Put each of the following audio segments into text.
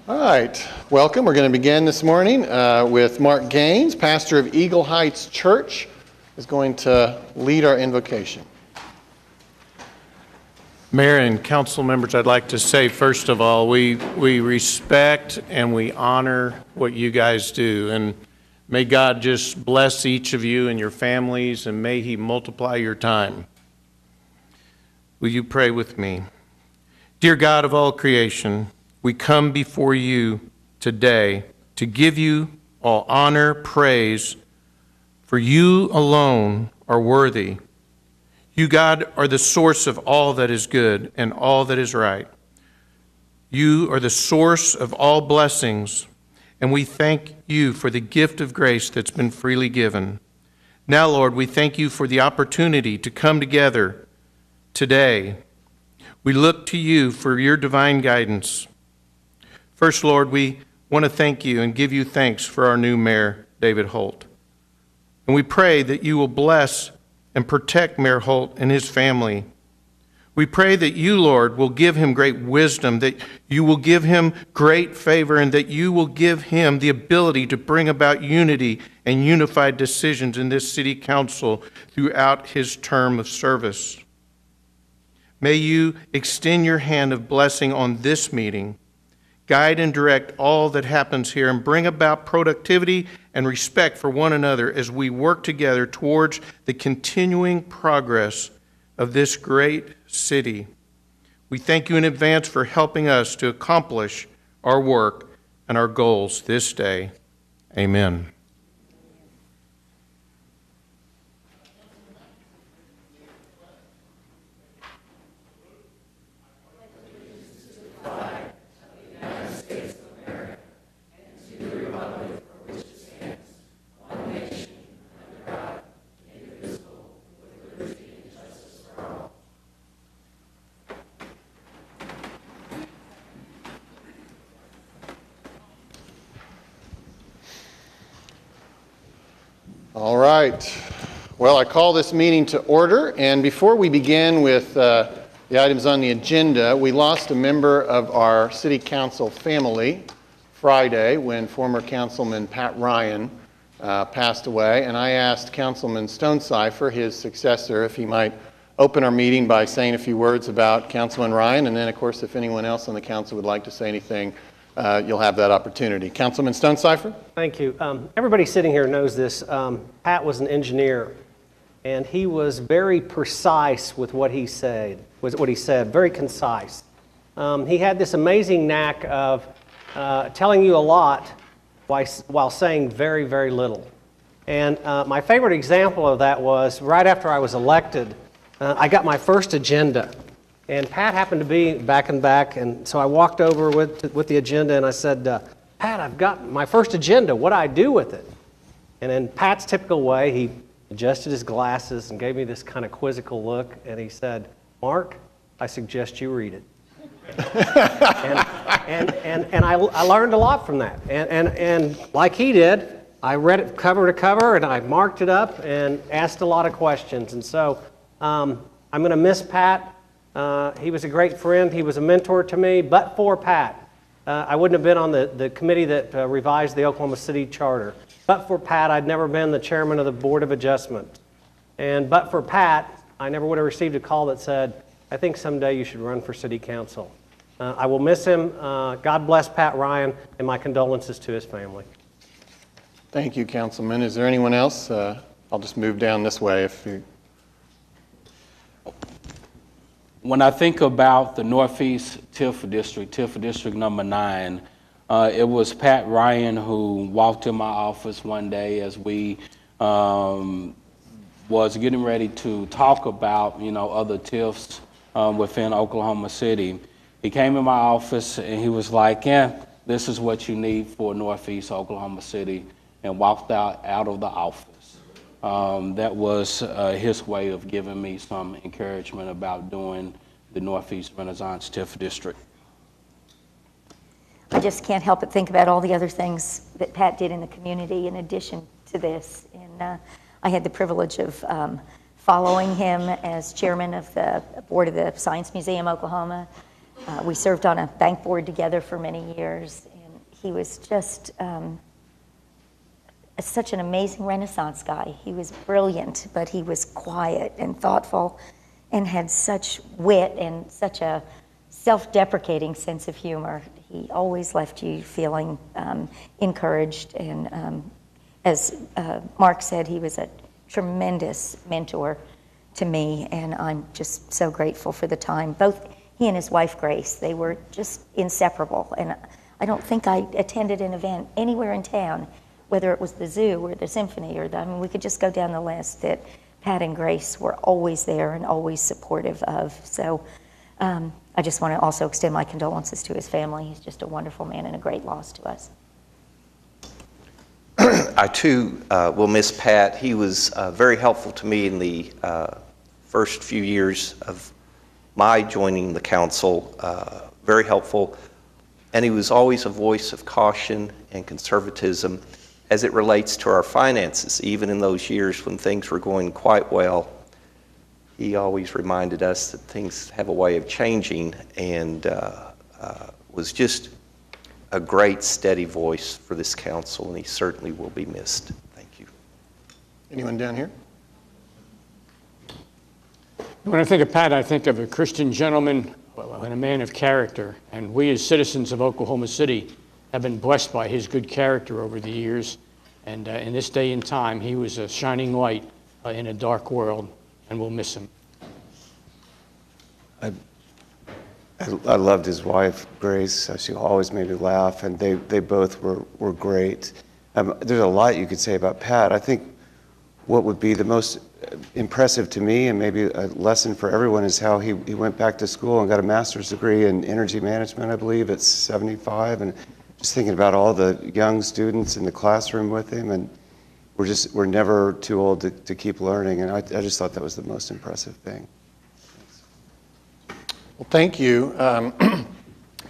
All right, welcome. We're going to begin this morning with Mark Gaines, pastor of Eagle Heights Church, is going to lead our invocation. Mayor and council members, I'd like to say, first of all, we respect and we honor what you guys do. And may God just bless each of you and your families, and may He multiply your time. Will you pray with me? Dear God of all creation, we come before you today to give you all honor, praise, for you alone are worthy. You, God, are the source of all that is good and all that is right. You are the source of all blessings, and we thank you for the gift of grace that's been freely given. Now, Lord, we thank you for the opportunity to come together today. We look to you for your divine guidance. First, Lord, we want to thank you and give you thanks for our new mayor, David Holt. And we pray that you will bless and protect Mayor Holt and his family. We pray that you, Lord, will give him great wisdom, that you will give him great favor, and that you will give him the ability to bring about unity and unified decisions in this city council throughout his term of service. May you extend your hand of blessing on this meeting, guide and direct all that happens here, and bring about productivity and respect for one another as we work together towards the continuing progress of this great city. We thank you in advance for helping us to accomplish our work and our goals this day. Amen. All right. Well, I call this meeting to order, and before we begin with the items on the agenda, we lost a member of our city council family Friday when former councilman Pat Ryan passed away, and I asked Councilman Stonecipher, his successor, if he might open our meeting by saying a few words about Councilman Ryan, and then, of course, if anyone else on the council would like to say anything, you'll have that opportunity. Councilman Stonecipher? Thank you. Everybody sitting here knows this. Pat was an engineer, and he was very precise with what he said. Very concise. He had this amazing knack of telling you a lot while saying very, very little. And my favorite example of that was right after I was elected, I got my first agenda. And Pat happened to be back and back, and so I walked over with the agenda, and I said, Pat, I've got my first agenda. What do I do with it? And in Pat's typical way, he adjusted his glasses and gave me this kind of quizzical look, and he said, Mark, I suggest you read it. and I learned a lot from that. And like he did, I read it cover to cover, and I marked it up and asked a lot of questions. And so I'm going to miss Pat. He was a great friend. He was a mentor to me. But for Pat, I wouldn't have been on the committee that revised the Oklahoma City Charter. But for Pat, I'd never been the chairman of the Board of Adjustment. And but for Pat, I never would have received a call that said, I think someday you should run for city council. I will miss him. God bless Pat Ryan, and my condolences to his family. Thank you, Councilman. Is there anyone else? I'll just move down this way if you... When I think about the Northeast TIF District number 9, it was Pat Ryan who walked in my office one day as we was getting ready to talk about, other TIFs within Oklahoma City. He came in my office and he was like, this is what you need for Northeast Oklahoma City, and walked out of the office. That was his way of giving me some encouragement about doing the Northeast Renaissance TIF District. I just can't help but think about all the other things that Pat did in the community in addition to this. And I had the privilege of following him as chairman of the board of the Science Museum Oklahoma. We served on a bank board together for many years. he was just such an amazing Renaissance guy. He was brilliant, but he was quiet and thoughtful and had such wit and such a self-deprecating sense of humor. He always left you feeling encouraged, and as Mark said, he was a tremendous mentor to me, and I'm just so grateful for the time. Both he and his wife, Grace, they were just inseparable, and I don't think I attended an event anywhere in town, whether it was the zoo or the symphony or I mean, we could just go down the list, that Pat and Grace were always there and always supportive of. So I just want to also extend my condolences to his family. He's just a wonderful man and a great loss to us. I too will miss Pat. He was very helpful to me in the first few years of my joining the council, very helpful. And he was always a voice of caution and conservatism as it relates to our finances. Even in those years when things were going quite well, he always reminded us that things have a way of changing, and was just a great, steady voice for this council, and he certainly will be missed. Thank you. Anyone down here? When I think of Pat, I think of a Christian gentleman and a man of character. And we as citizens of Oklahoma City have been blessed by his good character over the years. And in this day and time, he was a shining light in a dark world, and we'll miss him. I loved his wife, Grace. She always made me laugh, and they both were great. There's a lot you could say about Pat. I think what would be the most impressive to me, and maybe a lesson for everyone, is how he went back to school and got a master's degree in energy management, I believe, at 75. And just thinking about all the young students in the classroom with him, and we're never too old to keep learning. And I just thought that was the most impressive thing. Well, thank you.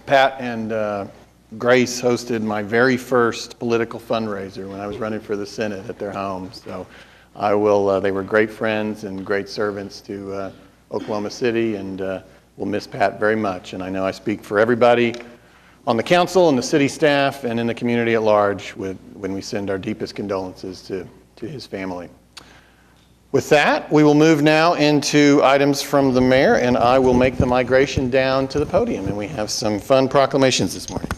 Pat and Grace hosted my very first political fundraiser when I was running for the Senate at their home. So I will, they were great friends and great servants to Oklahoma City, and we'll miss Pat very much. And I know I speak for everybody on the council and the city staff and in the community at large when we send our deepest condolences to his family. With that, we will move now into items from the mayor, and I will make the migration down to the podium. And we have some fun proclamations this morning.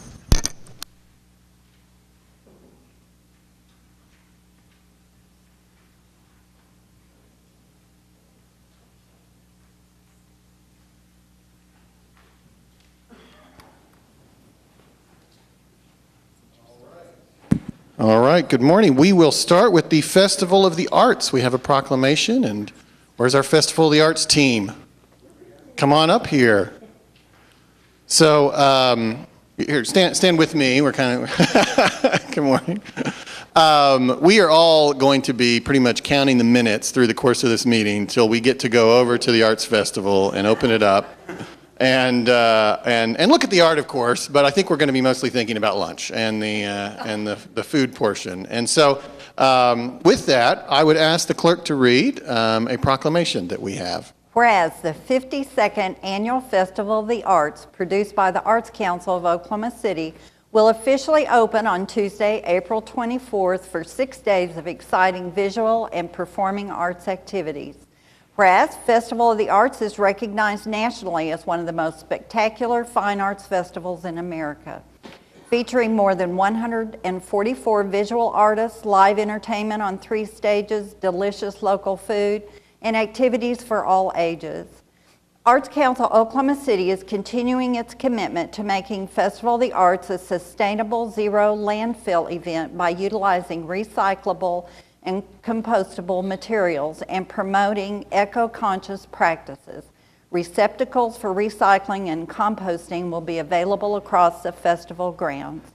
All right, good morning. We will start with the Festival of the Arts. We have a proclamation, and where's our Festival of the Arts team? Come on up here. So, here, stand with me. We're kind of, good morning. We are all going to be pretty much counting the minutes through the course of this meeting till we get to go over to the Arts Festival and open it up. And look at the art, of course, but I think we're going to be mostly thinking about lunch and the food portion. And so, with that, I would ask the clerk to read a proclamation that we have. Whereas the 52nd Annual Festival of the Arts, produced by the Arts Council of Oklahoma City, will officially open on Tuesday, April 24th for 6 days of exciting visual and performing arts activities. Whereas Festival of the Arts is recognized nationally as one of the most spectacular fine arts festivals in America, featuring more than 144 visual artists, live entertainment on 3 stages, delicious local food, and activities for all ages. Arts Council Oklahoma City is continuing its commitment to making Festival of the Arts a sustainable zero landfill event by utilizing recyclable and compostable materials and promoting eco-conscious practices. Receptacles for recycling and composting will be available across the festival grounds.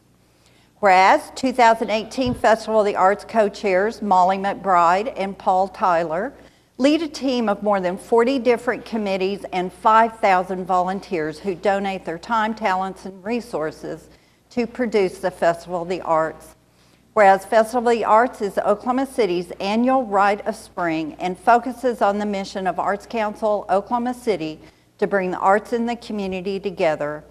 Whereas 2018 Festival of the Arts co-chairs Molly McBride and Paul Tyler lead a team of more than 40 different committees and 5,000 volunteers who donate their time, talents, and resources to produce the Festival of the Arts. Whereas Festival of the Arts is Oklahoma City's annual rite of spring and focuses on the mission of Arts Council Oklahoma City to bring the arts and the community together.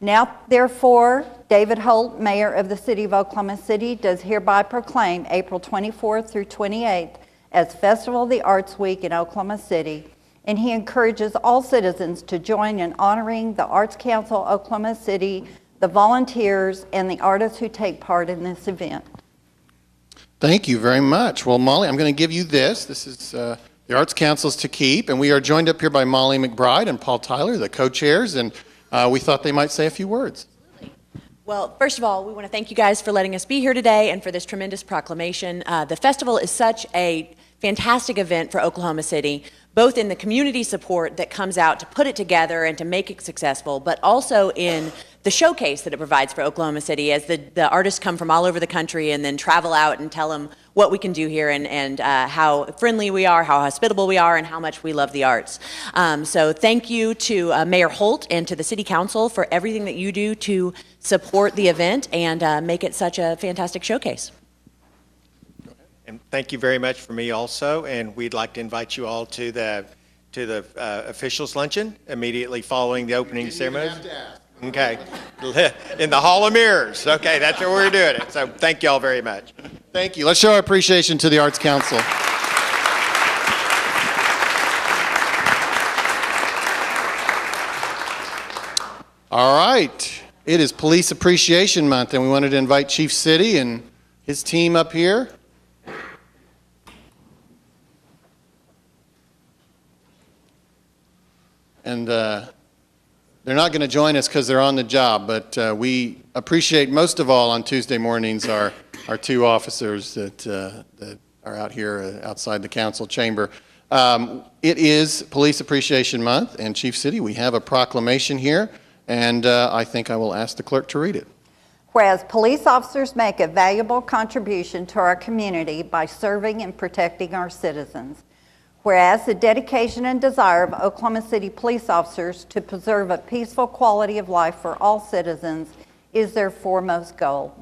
Now, therefore, David Holt, Mayor of the City of Oklahoma City, does hereby proclaim April 24th through 28th as Festival of the Arts Week in Oklahoma City, and he encourages all citizens to join in honoring the Arts Council of Oklahoma City, the volunteers, and the artists who take part in this event. Thank you very much. Well, Molly, I'm going to give you this. This is the Arts Council's to keep, and we are joined up here by Molly McBride and Paul Tyler, the co-chairs, and we thought they might say a few words. Well, first of all, we want to thank you guys for letting us be here today and for this tremendous proclamation. The festival is such a fantastic event for Oklahoma City, both in the community support that comes out to put it together and to make it successful, but also in the showcase that it provides for Oklahoma City as the artists come from all over the country and then travel out and tell them what we can do here and how friendly we are, how hospitable we are, and how much we love the arts. So thank you to Mayor Holt and to the City Council for everything that you do to support the event and make it such a fantastic showcase. And thank you very much for me also, and we'd like to invite you all to the officials luncheon immediately following the opening ceremony. Okay, in the Hall of Mirrors. Okay, that's where we're doing it. So thank you all very much. Thank you. Let's show our appreciation to the Arts Council. All right. It is Police Appreciation Month, and we wanted to invite Chief City and his team up here. And they're not going to join us because they're on the job, but we appreciate most of all on Tuesday mornings our two officers that are out here outside the council chamber. It is Police Appreciation Month, and Chief City, we have a proclamation here, and I think I will ask the clerk to read it. Whereas police officers make a valuable contribution to our community by serving and protecting our citizens. Whereas the dedication and desire of Oklahoma City police officers to preserve a peaceful quality of life for all citizens is their foremost goal.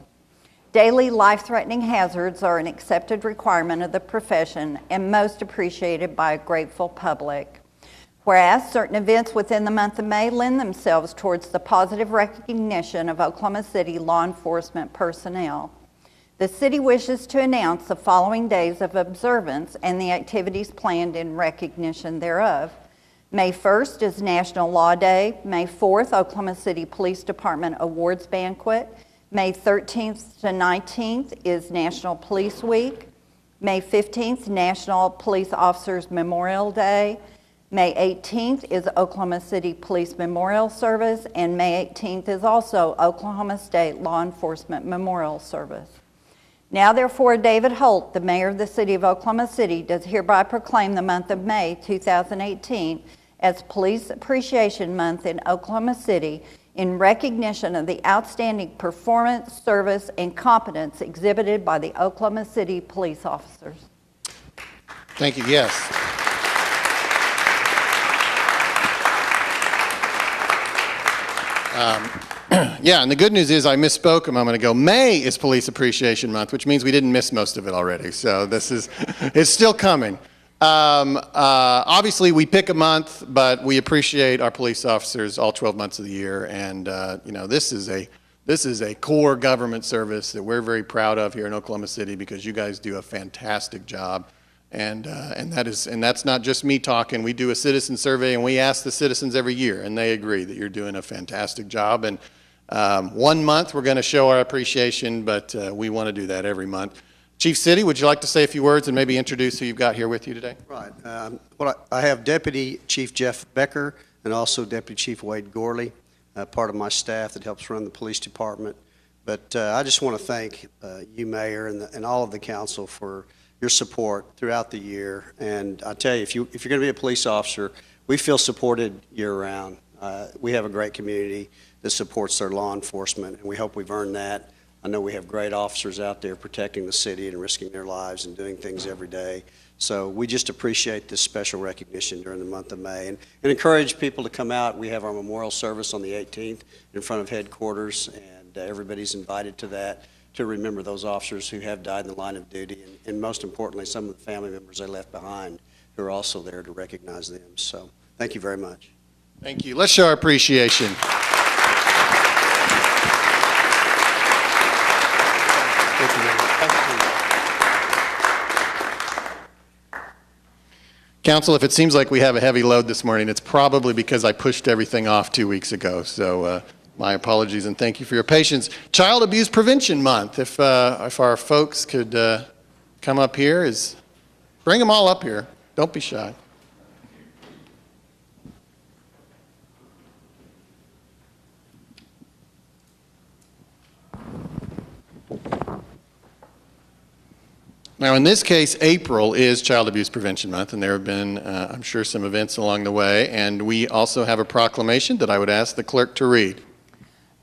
Daily life-threatening hazards are an accepted requirement of the profession and most appreciated by a grateful public. Whereas certain events within the month of May lend themselves towards the positive recognition of Oklahoma City law enforcement personnel. The city wishes to announce the following days of observance and the activities planned in recognition thereof. May 1st is National Law Day. May 4th, Oklahoma City Police Department Awards Banquet. May 13th to 19th is National Police Week. May 15th, National Police Officers Memorial Day. May 18th is Oklahoma City Police Memorial Service, and May 18th is also Oklahoma State Law Enforcement Memorial Service. Now, therefore, David Holt, the mayor of the city of Oklahoma City, does hereby proclaim the month of May 2018 as Police Appreciation Month in Oklahoma City in recognition of the outstanding performance, service, and competence exhibited by the Oklahoma City police officers. Thank you. Yes. Yeah, and the good news is I misspoke a moment ago. May is Police Appreciation Month, which means we didn't miss most of it already. So it's still coming. Obviously, we pick a month, but we appreciate our police officers all 12 months of the year. And this is a core government service that we're very proud of here in Oklahoma City because you guys do a fantastic job. And that's not just me talking. We do a citizen survey, and we ask the citizens every year, and they agree that you're doing a fantastic job. And 1 month we're going to show our appreciation, but we want to do that every month. Chief City, would you like to say a few words and maybe introduce who you've got here with you today? Right. I have Deputy Chief Jeff Becker and also Deputy Chief Wade Gorley, part of my staff that helps run the police department. But I just want to thank you, Mayor, and all of the council for your support throughout the year. And I tell you, if you're going to be a police officer, we feel supported year-round. We have a great community that supports their law enforcement, and we hope we've earned that. I know we have great officers out there protecting the city and risking their lives and doing things every day. So we just appreciate this special recognition during the month of May and encourage people to come out. We have our memorial service on the 18th in front of headquarters, and everybody's invited to that to remember those officers who have died in the line of duty and most importantly, some of the family members they left behind who are also there to recognize them. So thank you very much. Thank you. Let's show our appreciation. Council, if it seems like we have a heavy load this morning, it's probably because I pushed everything off 2 weeks ago. So my apologies and thank you for your patience. Child Abuse Prevention Month. If our folks could come up here, bring them all up here. Don't be shy. Now, in this case, April is Child Abuse Prevention Month, and there have been, I'm sure, some events along the way. And we also have a proclamation that I would ask the clerk to read.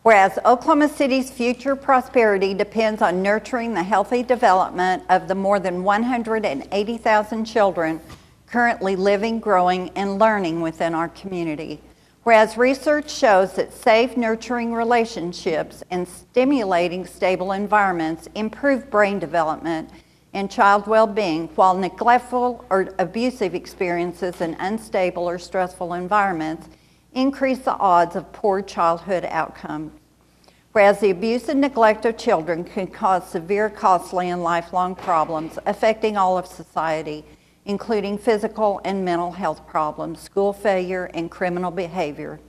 Whereas Oklahoma City's future prosperity depends on nurturing the healthy development of the more than 180,000 children currently living, growing, and learning within our community. Whereas research shows that safe, nurturing relationships and stimulating stable environments improve brain development and child well-being, while neglectful or abusive experiences in unstable or stressful environments increase the odds of poor childhood outcomes. Whereas the abuse and neglect of children can cause severe, costly, and lifelong problems affecting all of society, including physical and mental health problems, school failure, and criminal behavior.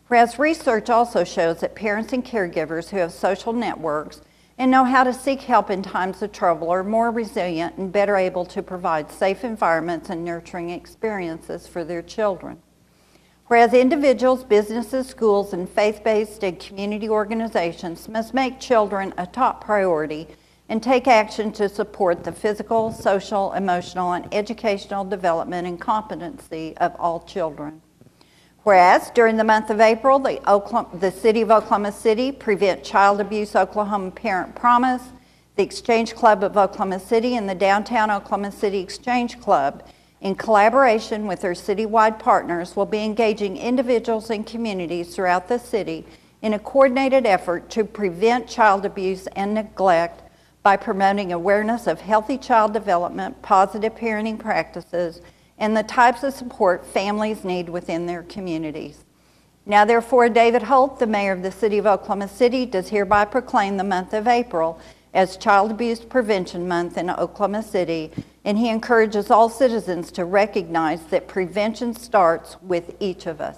Whereas research also shows that parents and caregivers who have social networks and know how to seek help in times of trouble are more resilient and better able to provide safe environments and nurturing experiences for their children. Whereas individuals, businesses, schools, and faith-based and community organizations must make children a top priority and take action to support the physical, social, emotional, and educational development and competency of all children. Whereas during the month of April, the City of Oklahoma City, Prevent Child Abuse Oklahoma Parent Promise, the Exchange Club of Oklahoma City, and the Downtown Oklahoma City Exchange Club, in collaboration with their citywide partners, will be engaging individuals and communities throughout the city in a coordinated effort to prevent child abuse and neglect by promoting awareness of healthy child development, positive parenting practices, and the types of support families need within their communities. Now therefore, David Holt, the mayor of the City of Oklahoma City, does hereby proclaim the month of April as Child Abuse Prevention Month in Oklahoma City, and he encourages all citizens to recognize that prevention starts with each of us.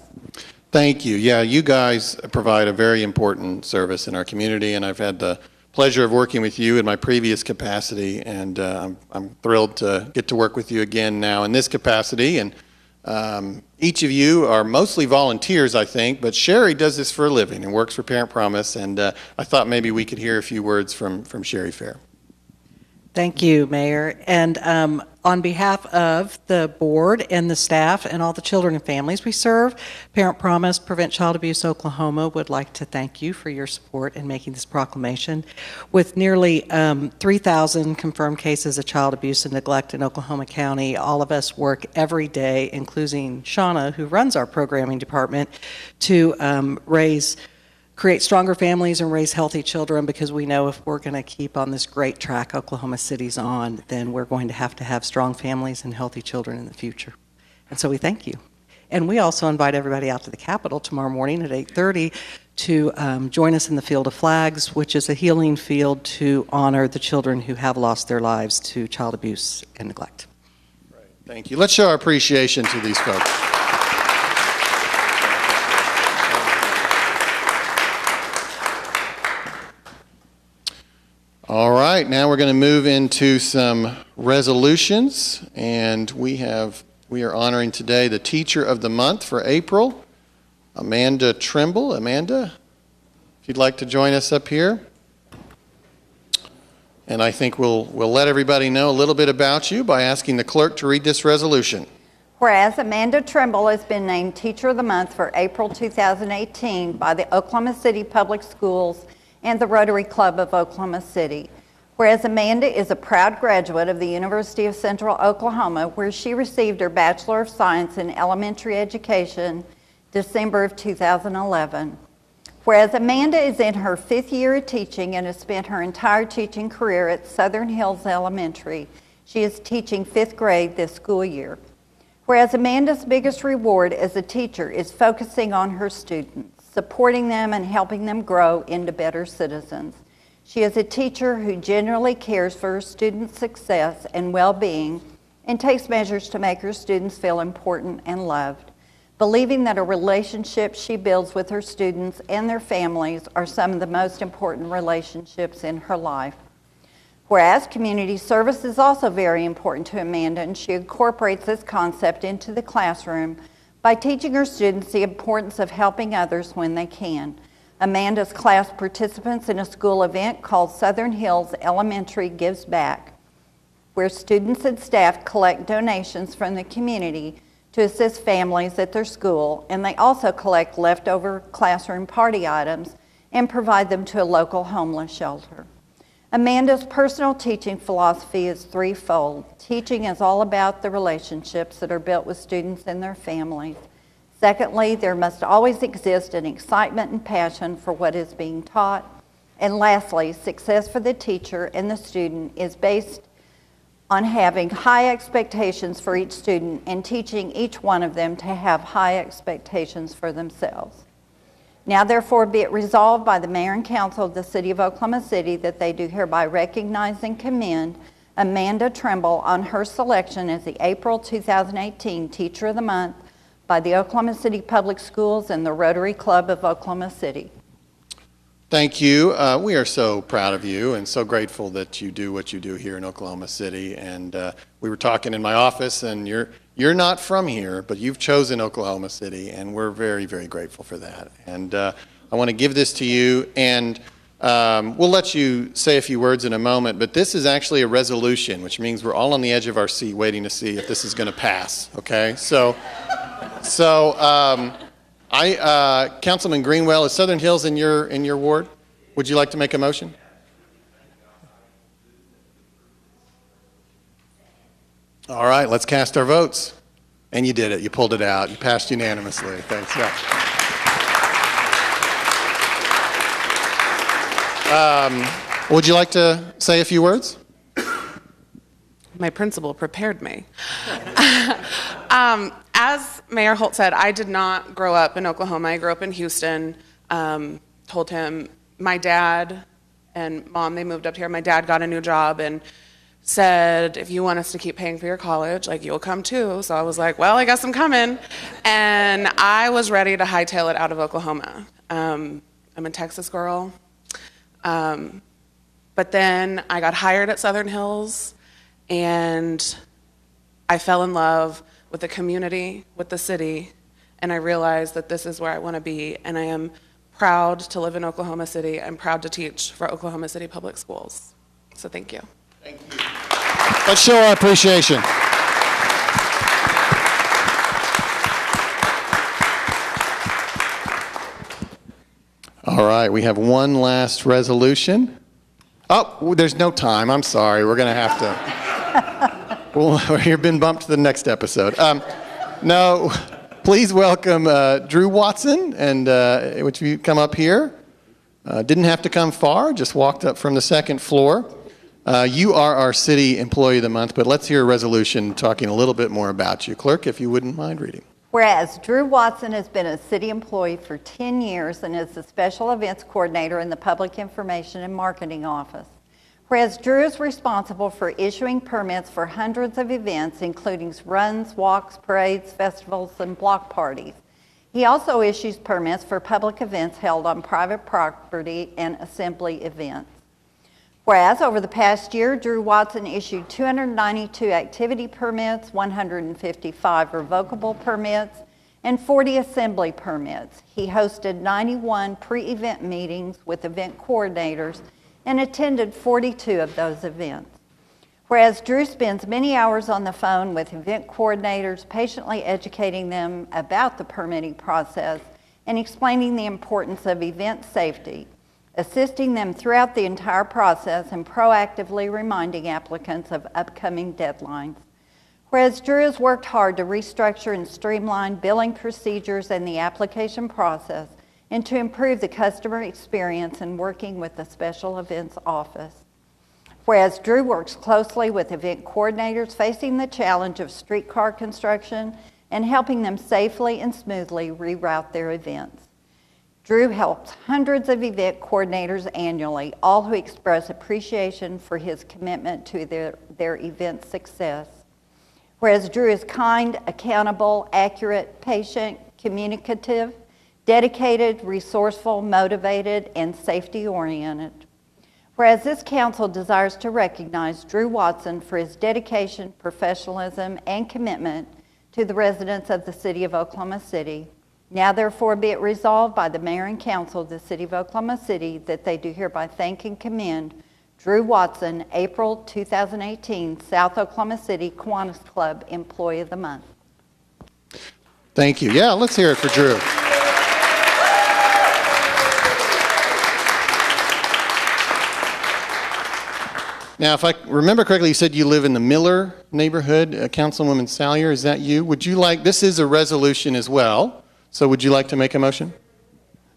Thank you. Yeah, you guys provide a very important service in our community, and I've had the pleasure of working with you in my previous capacity, and I'm thrilled to get to work with you again now in this capacity. And each of you are mostly volunteers, I think, but Sherry does this for a living and works for Parent Promise, and I thought maybe we could hear a few words from Sherry Fair. Thank you, Mayor. And on behalf of the board and the staff and all the children and families we serve, Parent Promise Prevent Child Abuse Oklahoma would like to thank you for your support in making this proclamation. With nearly 3,000 confirmed cases of child abuse and neglect in Oklahoma County, all of us work every day, including Shauna, who runs our programming department, to create stronger families and raise healthy children, because we know if we're going to keep on this great track Oklahoma City's on, then we're going to have strong families and healthy children in the future. And so we thank you. And we also invite everybody out to the Capitol tomorrow morning at 8:30 to join us in the Field of Flags, which is a healing field to honor the children who have lost their lives to child abuse and neglect. Right. Thank you. Let's show our appreciation to these folks. All right, now we're going to move into some resolutions, and we are honoring today the Teacher of the Month for April, Amanda Trimble. Amanda, if you'd like to join us up here. And I think we'll let everybody know a little bit about you by asking the clerk to read this resolution. Whereas Amanda Trimble has been named Teacher of the Month for April 2018 by the Oklahoma City Public Schools and the Rotary Club of Oklahoma City. Whereas Amanda is a proud graduate of the University of Central Oklahoma, where she received her Bachelor of Science in Elementary Education December of 2011. Whereas Amanda is in her 5th year of teaching and has spent her entire teaching career at Southern Hills Elementary. She is teaching 5th grade this school year. Whereas Amanda's biggest reward as a teacher is focusing on her students, supporting them and helping them grow into better citizens. She is a teacher who genuinely cares for her students' success and well-being and takes measures to make her students feel important and loved, believing that a relationship she builds with her students and their families are some of the most important relationships in her life. Whereas community service is also very important to Amanda, and she incorporates this concept into the classroom by teaching her students the importance of helping others when they can. Amanda's class participants in a school event called Southern Hills Elementary Gives Back, where students and staff collect donations from the community to assist families at their school, and they also collect leftover classroom party items and provide them to a local homeless shelter. Amanda's personal teaching philosophy is threefold. Teaching is all about the relationships that are built with students and their families. Secondly, there must always exist an excitement and passion for what is being taught. And lastly, success for the teacher and the student is based on having high expectations for each student and teaching each one of them to have high expectations for themselves. Now therefore be it resolved by the Mayor and Council of the City of Oklahoma City that they do hereby recognize and commend Amanda Trimble on her selection as the April 2018 Teacher of the Month by the Oklahoma City Public Schools and the Rotary Club of Oklahoma City. Thank you. We are so proud of you and so grateful that you do what you do here in Oklahoma City. And we were talking in my office, and you're not from here, but you've chosen Oklahoma City, and we're very, very grateful for that. And I want to give this to you, and we'll let you say a few words in a moment, but this is actually a resolution, which means we're all on the edge of our seat waiting to see if this is going to pass, okay? So Councilman Greenwell, is Southern Hills in your ward? Would you like to make a motion? All right, let's cast our votes. And you did it. You pulled it out. You passed unanimously. Thanks. Yeah. Would you like to say a few words? My principal prepared me. As Mayor Holt said, I did not grow up in Oklahoma. I grew up in Houston. Told him my dad and mom, they moved up here. My dad got a new job and said, if you want us to keep paying for your college, like, you'll come too. So I was like, well, I guess I'm coming. And I was ready to hightail it out of Oklahoma. I'm a Texas girl. But then I got hired at Southern Hills, and I fell in love with the community, with the city, and I realized that this is where I want to be, and I am proud to live in Oklahoma City. I'm proud to teach for Oklahoma City Public Schools. So thank you. Thank you. Let's show our appreciation. All right, we have one last resolution. Oh, there's no time. I'm sorry. We're going to have to. Well, you've been bumped to the next episode. No, please welcome Drew Watson, and would you come up here? Didn't have to come far, just walked up from the second floor. You are our City Employee of the Month, but let's hear a resolution talking a little bit more about you. Clerk, if you wouldn't mind reading. Whereas Drew Watson has been a city employee for 10 years and is the Special Events Coordinator in the Public Information and Marketing Office. Whereas Drew is responsible for issuing permits for hundreds of events, including runs, walks, parades, festivals, and block parties. He also issues permits for public events held on private property and assembly events. Whereas over the past year, Drew Watson issued 292 activity permits, 155 revocable permits, and 40 assembly permits. He hosted 91 pre-event meetings with event coordinators and attended 42 of those events. Whereas Drew spends many hours on the phone with event coordinators, patiently educating them about the permitting process and explaining the importance of event safety, assisting them throughout the entire process and proactively reminding applicants of upcoming deadlines. Whereas Drew has worked hard to restructure and streamline billing procedures and the application process and to improve the customer experience in working with the Special Events Office. Whereas Drew works closely with event coordinators facing the challenge of streetcar construction and helping them safely and smoothly reroute their events. Drew helps hundreds of event coordinators annually, all who express appreciation for his commitment to their event success. Whereas Drew is kind, accountable, accurate, patient, communicative, dedicated, resourceful, motivated, and safety-oriented. Whereas this council desires to recognize Drew Watson for his dedication, professionalism, and commitment to the residents of the city of Oklahoma City. Now therefore be it resolved by the mayor and council of the city of Oklahoma City that they do hereby thank and commend Drew Watson, April 2018 South Oklahoma City Kiwanis Club Employee of the Month. Thank you. Yeah, let's hear it for Drew. Now, if I remember correctly, you said you live in the Miller neighborhood, Councilwoman Salyer, is that you? Would you like, this is a resolution as well, so would you like to make a motion?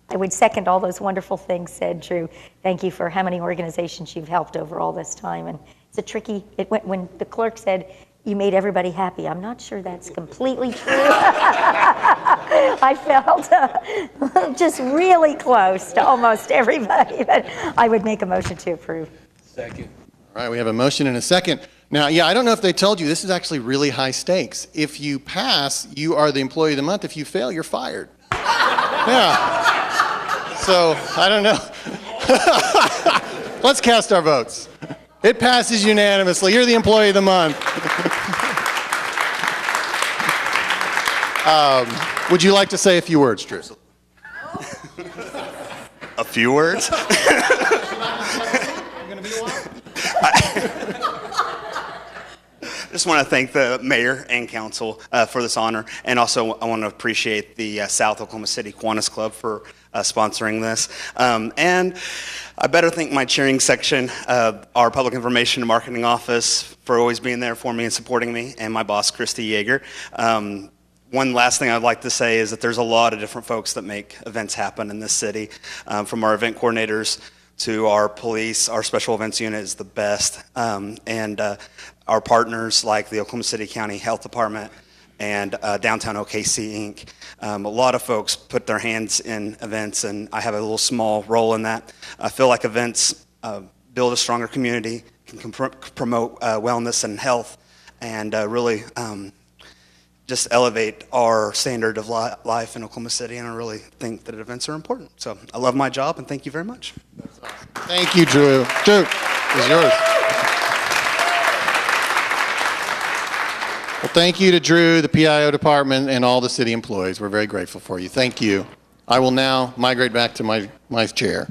I would second all those wonderful things said, Drew. Thank you for how many organizations you've helped over all this time. And it's a tricky, when the clerk said, you made everybody happy, I'm not sure that's completely true. I felt just really close to almost everybody, but I would make a motion to approve. Second. All right, we have a motion and a second. Now, yeah, I don't know if they told you, this is actually really high stakes. If you pass, you are the employee of the month. If you fail, you're fired. Yeah. So, I don't know. Let's cast our votes. It passes unanimously. You're the employee of the month. Would you like to say a few words, Drew? A few words? I just want to thank the mayor and council for this honor, and also I want to appreciate the South Oklahoma City Kiwanis Club for sponsoring this. And I better thank my cheering section, our public information and marketing office for always being there for me and supporting me, and my boss, Christy Yeager. One last thing I'd like to say is that there's a lot of different folks that make events happen in this city, from our event coordinators to our police. Our special events unit is the best, and our partners like the Oklahoma City County Health Department and Downtown OKC Inc. A lot of folks put their hands in events, and I have a little small role in that. I feel like events build a stronger community, can promote wellness and health, and really just elevate our standard of life in Oklahoma City, and I really think that events are important. So I love my job, and thank you very much. Thank you, Drew. Drew, it's yours. Well, thank you to Drew, the PIO department, and all the city employees. We're very grateful for you. Thank you. I will now migrate back to my chair.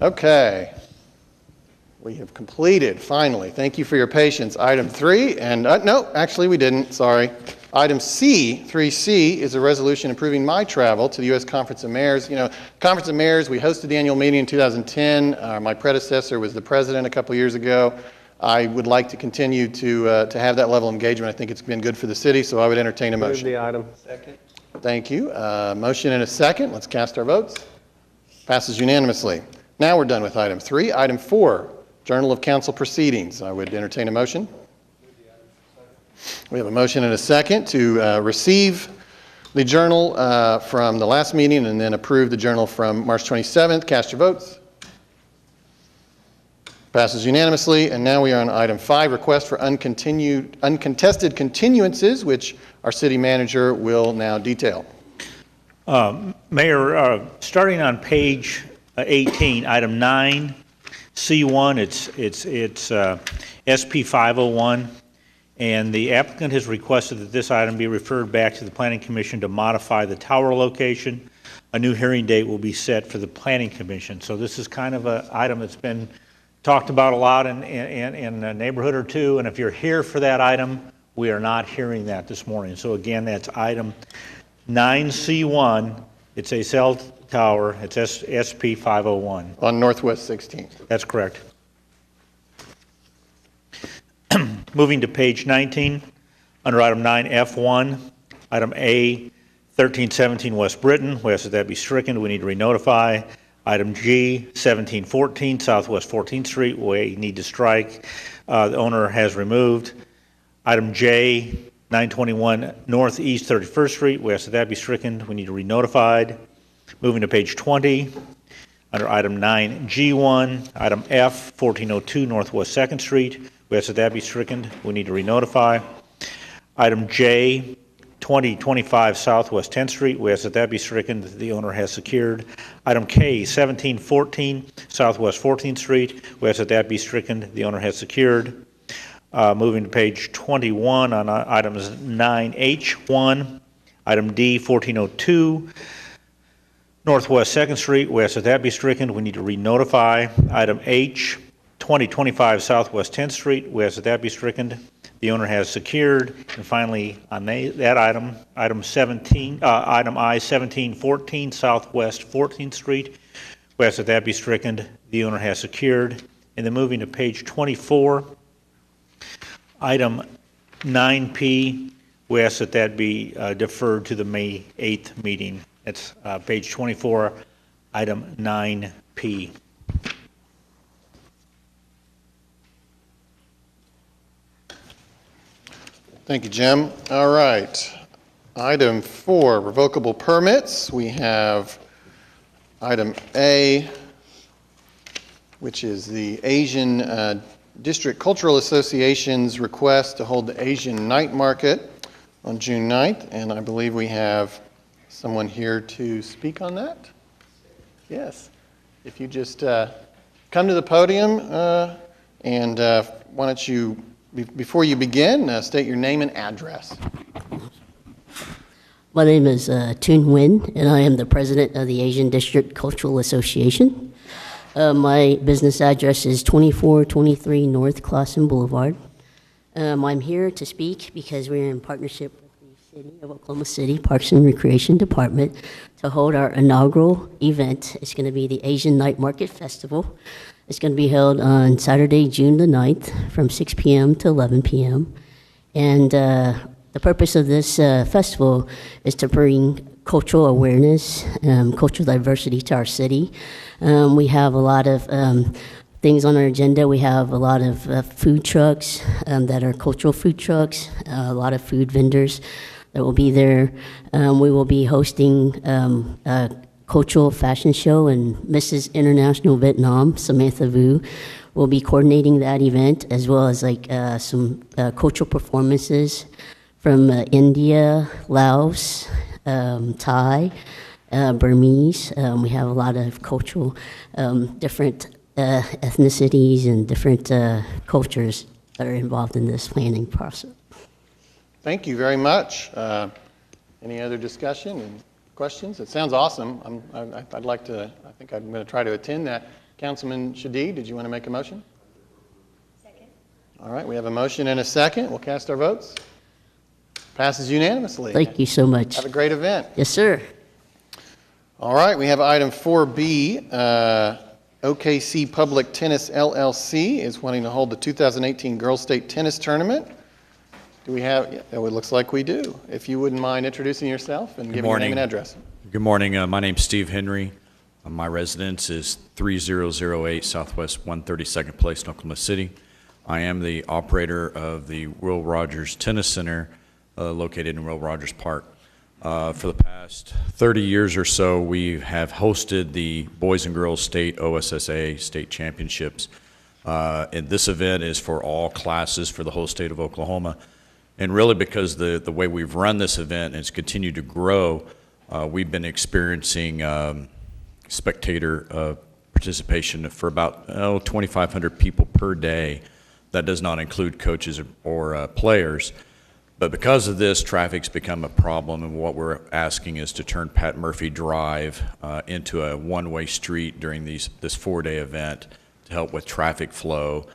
Okay. We have completed, finally. Thank you for your patience. Item 3, and no, actually we didn't, sorry. Item C, 3C, is a resolution approving my travel to the U.S. Conference of Mayors. You know, Conference of Mayors, we hosted the annual meeting in 2010. My predecessor was the president a couple years ago. I would like to continue to have that level of engagement. I think it's been good for the city, so I would entertain a motion. Move the item. Second. Thank you. Motion and a second. Let's cast our votes. Passes unanimously. Now we're done with item 3. Item 4, Journal of Council Proceedings. I would entertain a motion. We have a motion and a second to receive the journal from the last meeting and then approve the journal from March 27th. Cast your votes. Passes unanimously. And now we are on item 5, request for uncontested continuances, which our city manager will now detail. Mayor, starting on page 18, item 9, C1, it's SP 501, and the applicant has requested that this item be referred back to the Planning Commission to modify the tower location. A new hearing date will be set for the Planning Commission. So this is kind of an item that's been talked about a lot in a neighborhood or two, and if you're here for that item, we are not hearing that this morning. So again, that's item 9C1. It's a cell tower. It's SP 501. On Northwest 16th. That's correct. Moving to page 19, under item 9F1, item A 1317 West Britain, we ask that that be stricken. We need to re-notify. Item G, 1714 Southwest 14th Street, we need to strike. The owner has removed. Item J, 921 Northeast 31st Street, we ask that that be stricken. We need to re-notified. Moving to page 20, under item 9G1, item F, 1402 Northwest 2nd Street, we ask that that be stricken. We need to re-notify. Item J, 2025 Southwest 10th Street, we ask that that be stricken. The owner has secured. Item K, 1714 Southwest 14th Street, we ask that that be stricken. The owner has secured. Moving to page 21 on items 9H1, item D, 1402 Northwest 2nd Street, we ask that that be stricken. We need to re-notify. Item H, 2025 Southwest 10th Street, we ask that that be stricken. The owner has secured. And finally, on that item, item I, 1714 Southwest 14th Street, we ask that that be stricken. The owner has secured. And then moving to page 24, item 9P, we ask that that be deferred to the May 8th meeting. That's page 24, item 9P. Thank you, Jim. All right. Item 4, revocable permits. We have item A, which is the Asian District Cultural Association's request to hold the Asian Night Market on June 9th, and I believe we have someone here to speak on that. Yes. If you just come to the podium and why don't you, before you begin, state your name and address. My name is Toon Nguyen, and I am the president of the Asian District Cultural Association. My business address is 2423 North Clawson Boulevard. I'm here to speak because we're in partnership with the City of Oklahoma City Parks and Recreation Department to hold our inaugural event. It's going to be the Asian Night Market Festival. It's going to be held on Saturday, June the 9th from 6 p.m. to 11 p.m. And the purpose of this festival is to bring cultural awareness, cultural diversity to our city. We have a lot of things on our agenda. We have a lot of food trucks that are cultural food trucks, a lot of food vendors that will be there. We will be hosting a cultural fashion show, and Mrs. International Vietnam, Samantha Vu, will be coordinating that event, as well as some cultural performances from India, Laos, Thai, Burmese. We have a lot of cultural, different ethnicities and different cultures that are involved in this planning process. Thank you very much. Any other discussion and questions? It sounds awesome. I'd like to, I think I'm going to try to attend that. Councilman Shadid, did you want to make a motion? Second. All right, we have a motion and a second. We'll cast our votes. Passes unanimously. Thank you so much. Have a great event. Yes, sir. All right, we have item 4B. OKC Public Tennis LLC is wanting to hold the 2018 Girls State Tennis Tournament. Do we have, yeah, it looks like we do. If you wouldn't mind introducing yourself and giving your name and address. Good morning. My name's Steve Henry. My residence is 3008 Southwest 132nd Place in Oklahoma City. I am the operator of the Will Rogers Tennis Center located in Will Rogers Park. For the past 30 years or so, we have hosted the Boys and Girls State OSSA State Championships. And this event is for all classes for the whole state of Oklahoma. And really because the way we've run this event and it's continued to grow, we've been experiencing spectator participation for about 2,500 people per day. That does not include coaches or players. But because of this, traffic's become a problem, and what we're asking is to turn Pat Murphy Drive into a one-way street during this 4-day event to help with traffic flow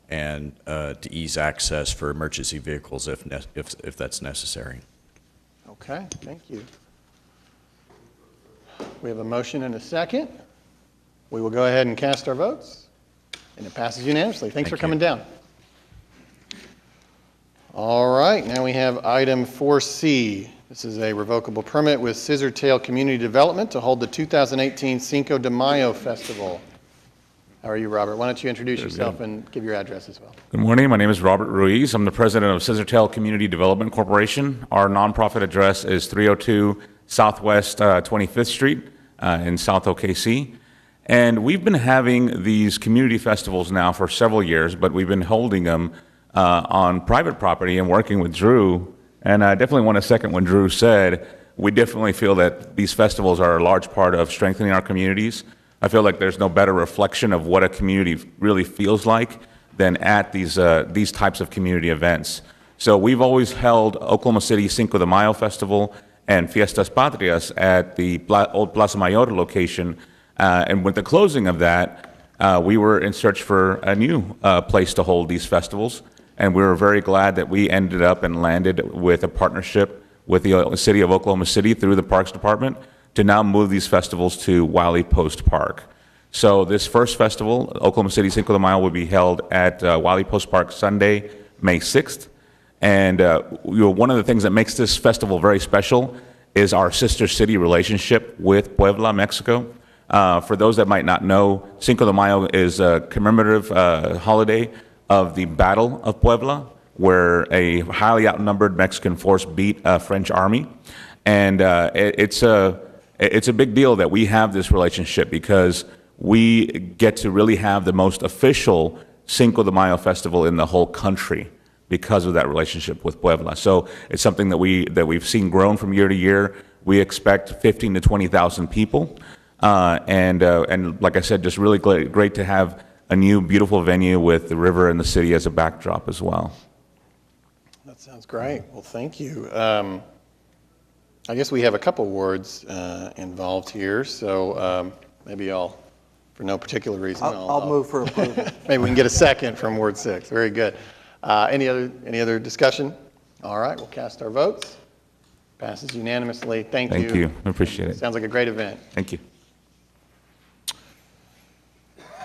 and to ease access for emergency vehicles if that's necessary. Okay, thank you. We have a motion and a second. We will go ahead and cast our votes, and it passes unanimously. Thanks for coming down. All right, now we have item 4C. This is a revocable permit with Scissortail Community Development to hold the 2018 Cinco de Mayo Festival. How are you, Robert? Why don't you introduce yourself and give your address as well? Good morning. My name is Robert Ruiz. I'm the president of Scissortail Community Development Corporation. Our nonprofit address is 302 Southwest 25th Street in South OKC. And we've been having these community festivals now for several years, but we've been holding them on private property and working with Drew. And I definitely want to second what Drew said. We definitely feel that these festivals are a large part of strengthening our communities. I feel like there's no better reflection of what a community really feels like than at these types of community events. So we've always held Oklahoma City Cinco de Mayo Festival and Fiestas Patrias at the old Plaza Mayor location. And with the closing of that, we were in search for a new place to hold these festivals. And we were very glad that we ended up and landed with a partnership with the city of Oklahoma City through the Parks Department to now move these festivals to Wiley Post Park. So this first festival, Oklahoma City Cinco de Mayo, will be held at Wiley Post Park Sunday, May 6th. And one of the things that makes this festival very special is our sister city relationship with Puebla, Mexico. For those that might not know, Cinco de Mayo is a commemorative holiday of the Battle of Puebla, where a highly outnumbered Mexican force beat a French army. And it's a big deal that we have this relationship because we get to really have the most official Cinco de Mayo festival in the whole country because of that relationship with Puebla. So it's something that we've seen grown from year to year. We expect 15 to 20,000 people. And like I said, just really great to have a new beautiful venue with the river and the city as a backdrop as well. That sounds great. Well, thank you. I guess we have a couple words involved here, so maybe I'll, for no particular reason, I'll move for approval. Maybe we can get a second from Ward 6. Very good. Any other discussion? All right, we'll cast our votes. Passes unanimously. Thank you. Thank you. I appreciate it. Sounds like a great event. Thank you.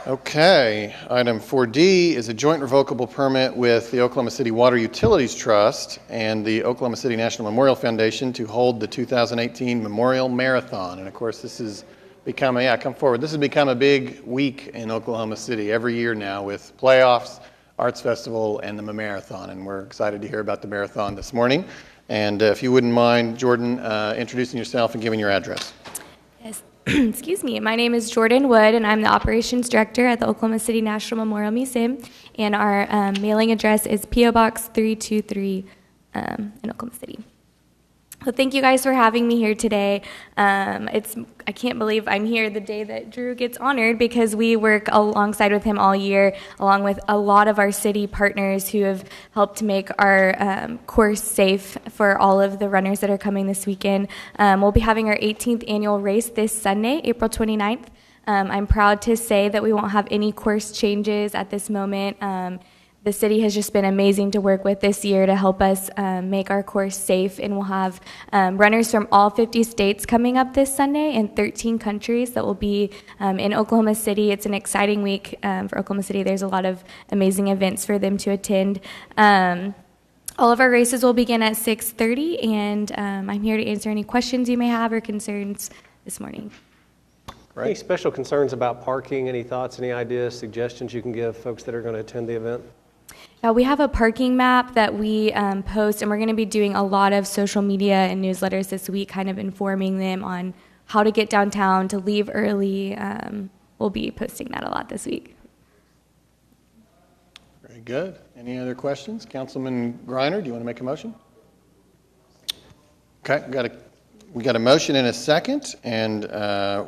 Okay, item 4D is a joint revocable permit with the Oklahoma City Water Utilities Trust and the Oklahoma City National Memorial Foundation to hold the 2018 Memorial Marathon. And of course, this has become, come forward. This has become a big week in Oklahoma City every year now with playoffs, Arts Festival, and the marathon. And we're excited to hear about the marathon this morning. And if you wouldn't mind, Jordan, introducing yourself and giving your address. Yes. Excuse me. My name is Jordan Wood, and I'm the operations director at the Oklahoma City National Memorial Museum. And our mailing address is P.O. Box 323 in Oklahoma City. Well, thank you guys for having me here today. I can't believe I'm here the day that Drew gets honored because we work alongside with him all year, along with a lot of our city partners who have helped make our course safe for all of the runners that are coming this weekend. We'll be having our 18th annual race this Sunday, April 29th. I'm proud to say that we won't have any course changes at this moment. The city has just been amazing to work with this year to help us make our course safe, and we'll have runners from all 50 states coming up this Sunday and 13 countries that will be in Oklahoma City. It's an exciting week for Oklahoma City. There's a lot of amazing events for them to attend. All of our races will begin at 6:30, and I'm here to answer any questions you may have or concerns this morning. Any special concerns about parking? Any thoughts, any ideas, suggestions you can give folks that are going to attend the event? We have a parking map that we post, and we're going to be doing a lot of social media and newsletters this week, kind of informing them on how to get downtown, to leave early. We'll be posting that a lot this week. Very good. Any other questions? Councilman Griner, do you want to make a motion? Okay, we got a motion and a second, and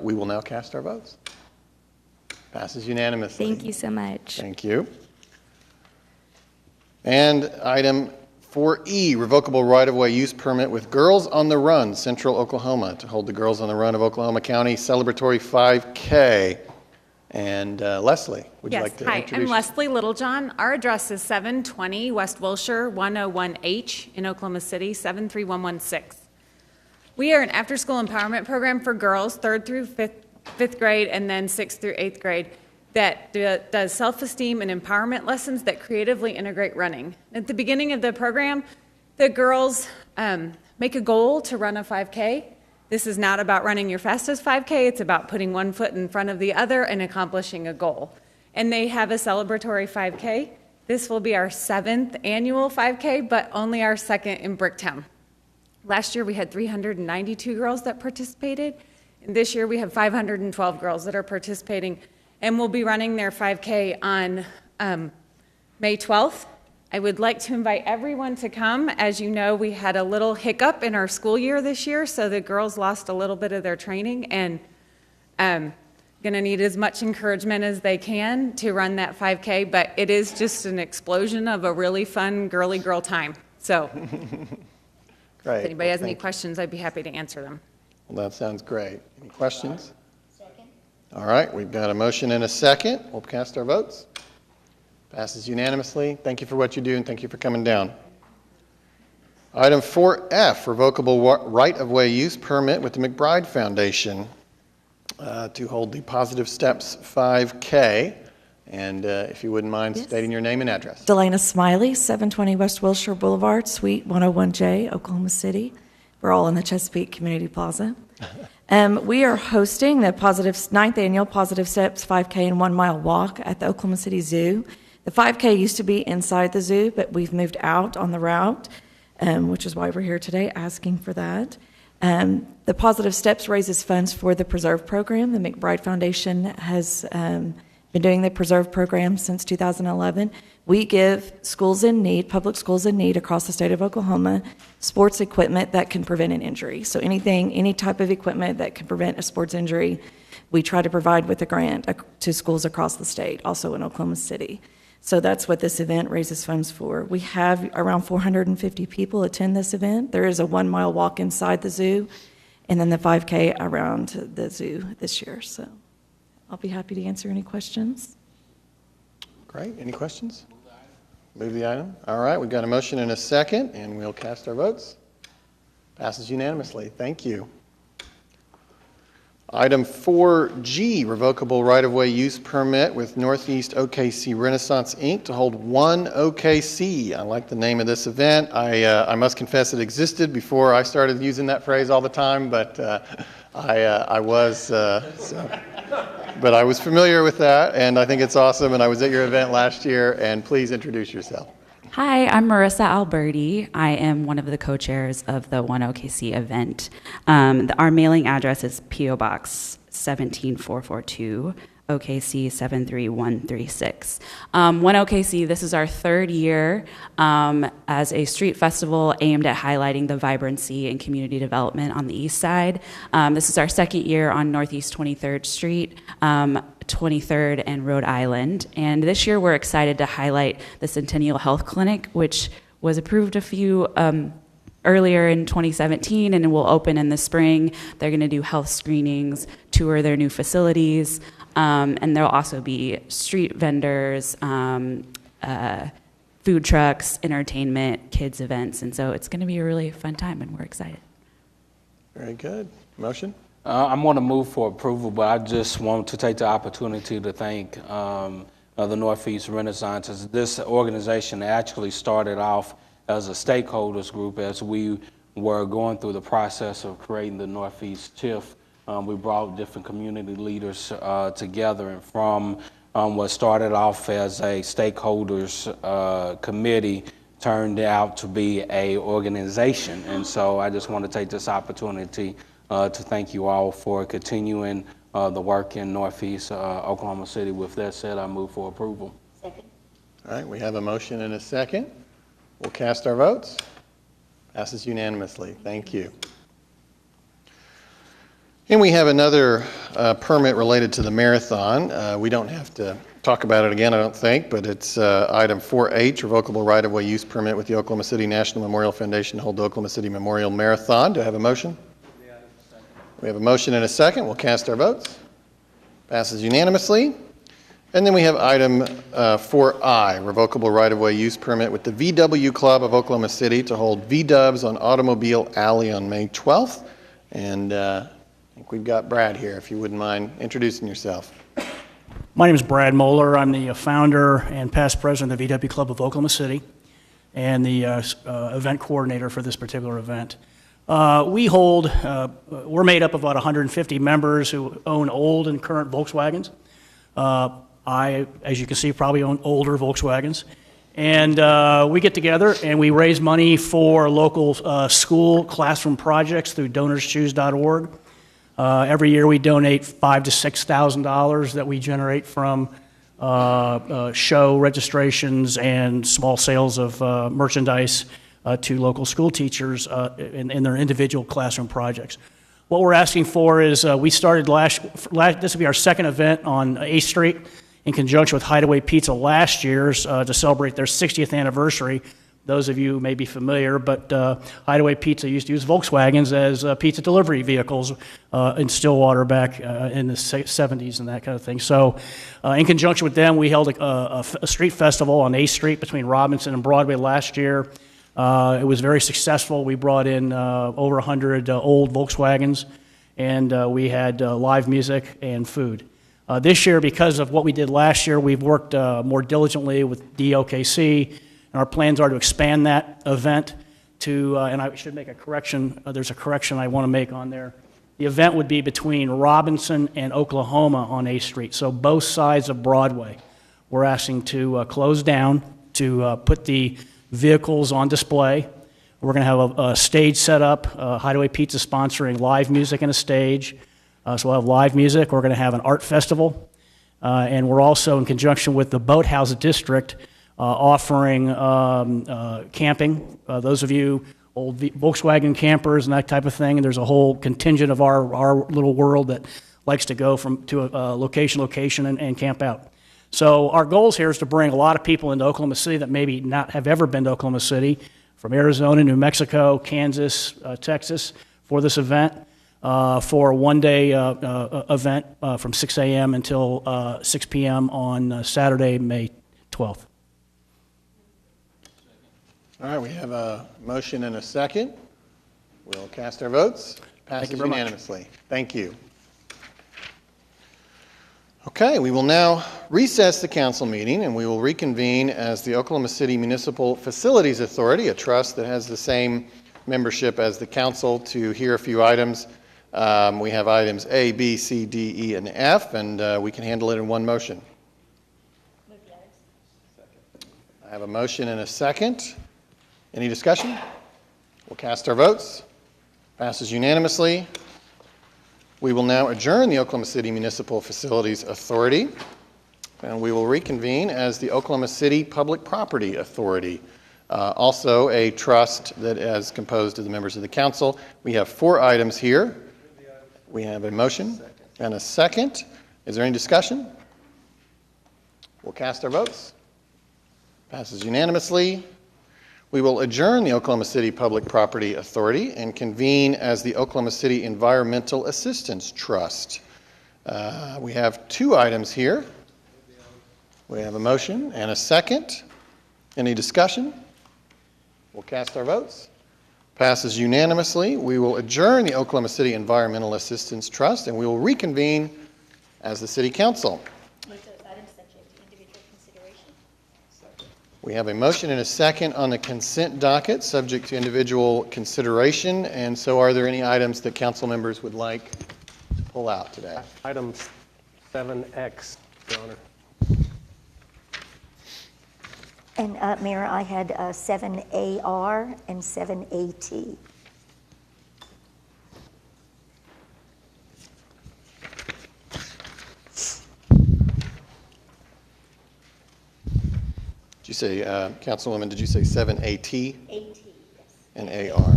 we will now cast our votes. Passes unanimously. Thank you so much. Thank you. And item 4E, revocable right-of-way use permit with Girls on the Run, Central Oklahoma, to hold the Girls on the Run of Oklahoma County celebratory 5K. And Leslie, would you like to introduce? Hi, I'm Leslie Littlejohn. Our address is 720 West Wilshire, 101H in Oklahoma City, 73116. We are an after-school empowerment program for girls, 3rd through 5th grade, and then 6th through 8th grade, that does self-esteem and empowerment lessons that creatively integrate running. At the beginning of the program, the girls make a goal to run a 5K. This is not about running your fastest 5K, it's about putting one foot in front of the other and accomplishing a goal. And they have a celebratory 5K. This will be our 7th annual 5K, but only our 2nd in Bricktown. Last year we had 392 girls that participated, and this year we have 512 girls that are participating, and we'll be running their 5K on May 12th. I would like to invite everyone to come. As you know, we had a little hiccup in our school year this year, so the girls lost a little bit of their training, and going to need as much encouragement as they can to run that 5K, but it is just an explosion of a really fun girly girl time. So Great. if anybody has any questions, I'd be happy to answer them. Well, that sounds great. Any questions? Second. All right, we've got a motion and a second. We'll cast our votes. Passes unanimously. Thank you for what you do, and thank you for coming down. Item 4F, revocable right-of-way use permit with the McBride Foundation to hold the Positive Steps 5K. And if you wouldn't mind stating your name and address. Delana Smiley, 720 West Wilshire Boulevard, Suite 101J, Oklahoma City. We're all in the Chesapeake Community Plaza. We are hosting the 9th annual Positive Steps 5K and 1 mile walk at the Oklahoma City Zoo. The 5K used to be inside the zoo, but we've moved out on the route, which is why we're here today asking for that. The Positive Steps raises funds for the Preserve program. The McBride Foundation has been doing the Preserve program since 2011. We give schools in need, public schools in need across the state of Oklahoma, sports equipment that can prevent an injury. So any type of equipment that can prevent a sports injury, we try to provide with a grant to schools across the state, also in Oklahoma City. So that's what this event raises funds for. We have around 450 people attend this event. There is a 1 mile walk inside the zoo, and then the 5K around the zoo this year. So I'll be happy to answer any questions. Great. Any questions? Move the item. All right. We've got a motion and a second, and we'll cast our votes. Passes unanimously. Thank you. Item 4G, revocable right-of-way use permit with Northeast OKC Renaissance, Inc. to hold one OKC. I like the name of this event. I must confess it existed before I started using that phrase all the time, but but I was familiar with that, and I think it's awesome, and I was at your event last year, and please introduce yourself. Hi, I'm Marissa Alberti. I am one of the co-chairs of the One OKC event. Our mailing address is P.O. Box 17442, OKC 73136. One OKC, this is our 3rd year as a street festival aimed at highlighting the vibrancy and community development on the east side. This is our 2nd year on Northeast 23rd Street. 23rd and Rhode Island. And this year we're excited to highlight the Centennial Health Clinic, which was approved earlier in 2017 and will open in the spring. They're going to do health screenings, tour their new facilities, and there'll also be street vendors, food trucks, entertainment, kids events, and so it's going to be a really fun time and we're excited. Very good. Motion? I'm going to move for approval, but I just want to take the opportunity to thank the Northeast Renaissance. This organization actually started off as a stakeholders group as we were going through the process of creating the Northeast TIF. We brought different community leaders together, and from what started off as a stakeholders committee turned out to be an organization. And so I just want to take this opportunity to thank you all for continuing the work in Northeast Oklahoma City. With that said, I move for approval. Second. All right, we have a motion and a second. We'll cast our votes. Passes unanimously. Thank you. And we have another permit related to the marathon. We don't have to talk about it again, I don't think, but it's item 4H, revocable right-of-way use permit with the Oklahoma City National Memorial Foundation to hold the Oklahoma City Memorial Marathon. Do I have a motion? We have a motion and a second. We'll cast our votes. Passes unanimously. And then we have item 4I, revocable right-of-way use permit with the VW Club of Oklahoma City to hold V-Dubs on Automobile Alley on May 12th. And I think we've got Brad here, if you wouldn't mind introducing yourself. My name is Brad Moeller. I'm the founder and past president of the VW Club of Oklahoma City and the event coordinator for this particular event. We're made up of about 150 members who own old and current Volkswagens. I, as you can see, probably own older Volkswagens. And we get together and we raise money for local school classroom projects through donorschoose.org. Every year we donate $5,000 to $6,000 that we generate from show registrations and small sales of merchandise to local school teachers in their individual classroom projects. What we're asking for is we started this will be our second event on 8th Street in conjunction with Hideaway Pizza last year to celebrate their 60th anniversary. Those of you who may be familiar, but Hideaway Pizza used to use Volkswagens as pizza delivery vehicles in Stillwater back in the 70s and that kind of thing. So in conjunction with them, we held a street festival on 8th Street between Robinson and Broadway last year. It was very successful. We brought in over 100 old Volkswagens, and we had live music and food. This year, because of what we did last year, we've worked more diligently with DOKC, and our plans are to expand that event to, and I should make a correction, there's a correction I want to make on there. The event would be between Robinson and Oklahoma on 8th Street, so both sides of Broadway. We're asking to close down to put the vehicles on display. We're going to have a stage set up, Hideaway Pizza sponsoring live music and a stage. So we'll have live music. We're going to have an art festival. And we're also, in conjunction with the Boathouse District, offering camping. Those of you old Volkswagen campers and that type of thing, and there's a whole contingent of our little world that likes to go to a location and camp out. So our goals here is to bring a lot of people into Oklahoma City that maybe not have ever been to Oklahoma City, from Arizona, New Mexico, Kansas, Texas, for this event, for a one-day event from 6 a.m. until 6 p.m. on Saturday, May 12th. All right, we have a motion and a second. We'll cast our votes. Passes unanimously. Thank you. Okay, we will now recess the council meeting and we will reconvene as the Oklahoma City Municipal Facilities Authority, a trust that has the same membership as the council, to hear a few items. We have items A, B, C, D, E, and F, and we can handle it in one motion. I have a motion and a second. Any discussion? We'll cast our votes. Passes unanimously. We will now adjourn the Oklahoma City Municipal Facilities Authority, and we will reconvene as the Oklahoma City Public Property Authority, also a trust that is composed of the members of the council. We have 4 items here. We have a motion and a second. Is there any discussion? We'll cast our votes. Passes unanimously. We will adjourn the Oklahoma City Public Property Authority and convene as the Oklahoma City Environmental Assistance Trust. We have 2 items here. We have a motion and a second. Any discussion? We'll cast our votes. Passes unanimously. We will adjourn the Oklahoma City Environmental Assistance Trust and we will reconvene as the City Council. We have a motion and a second on the consent docket, subject to individual consideration. And so are there any items that council members would like to pull out today? Item 7X, Your Honor. And Mayor, I had 7AR and 7AT. Did you say, Councilwoman, did you say 7AT? AT, yes. And AR.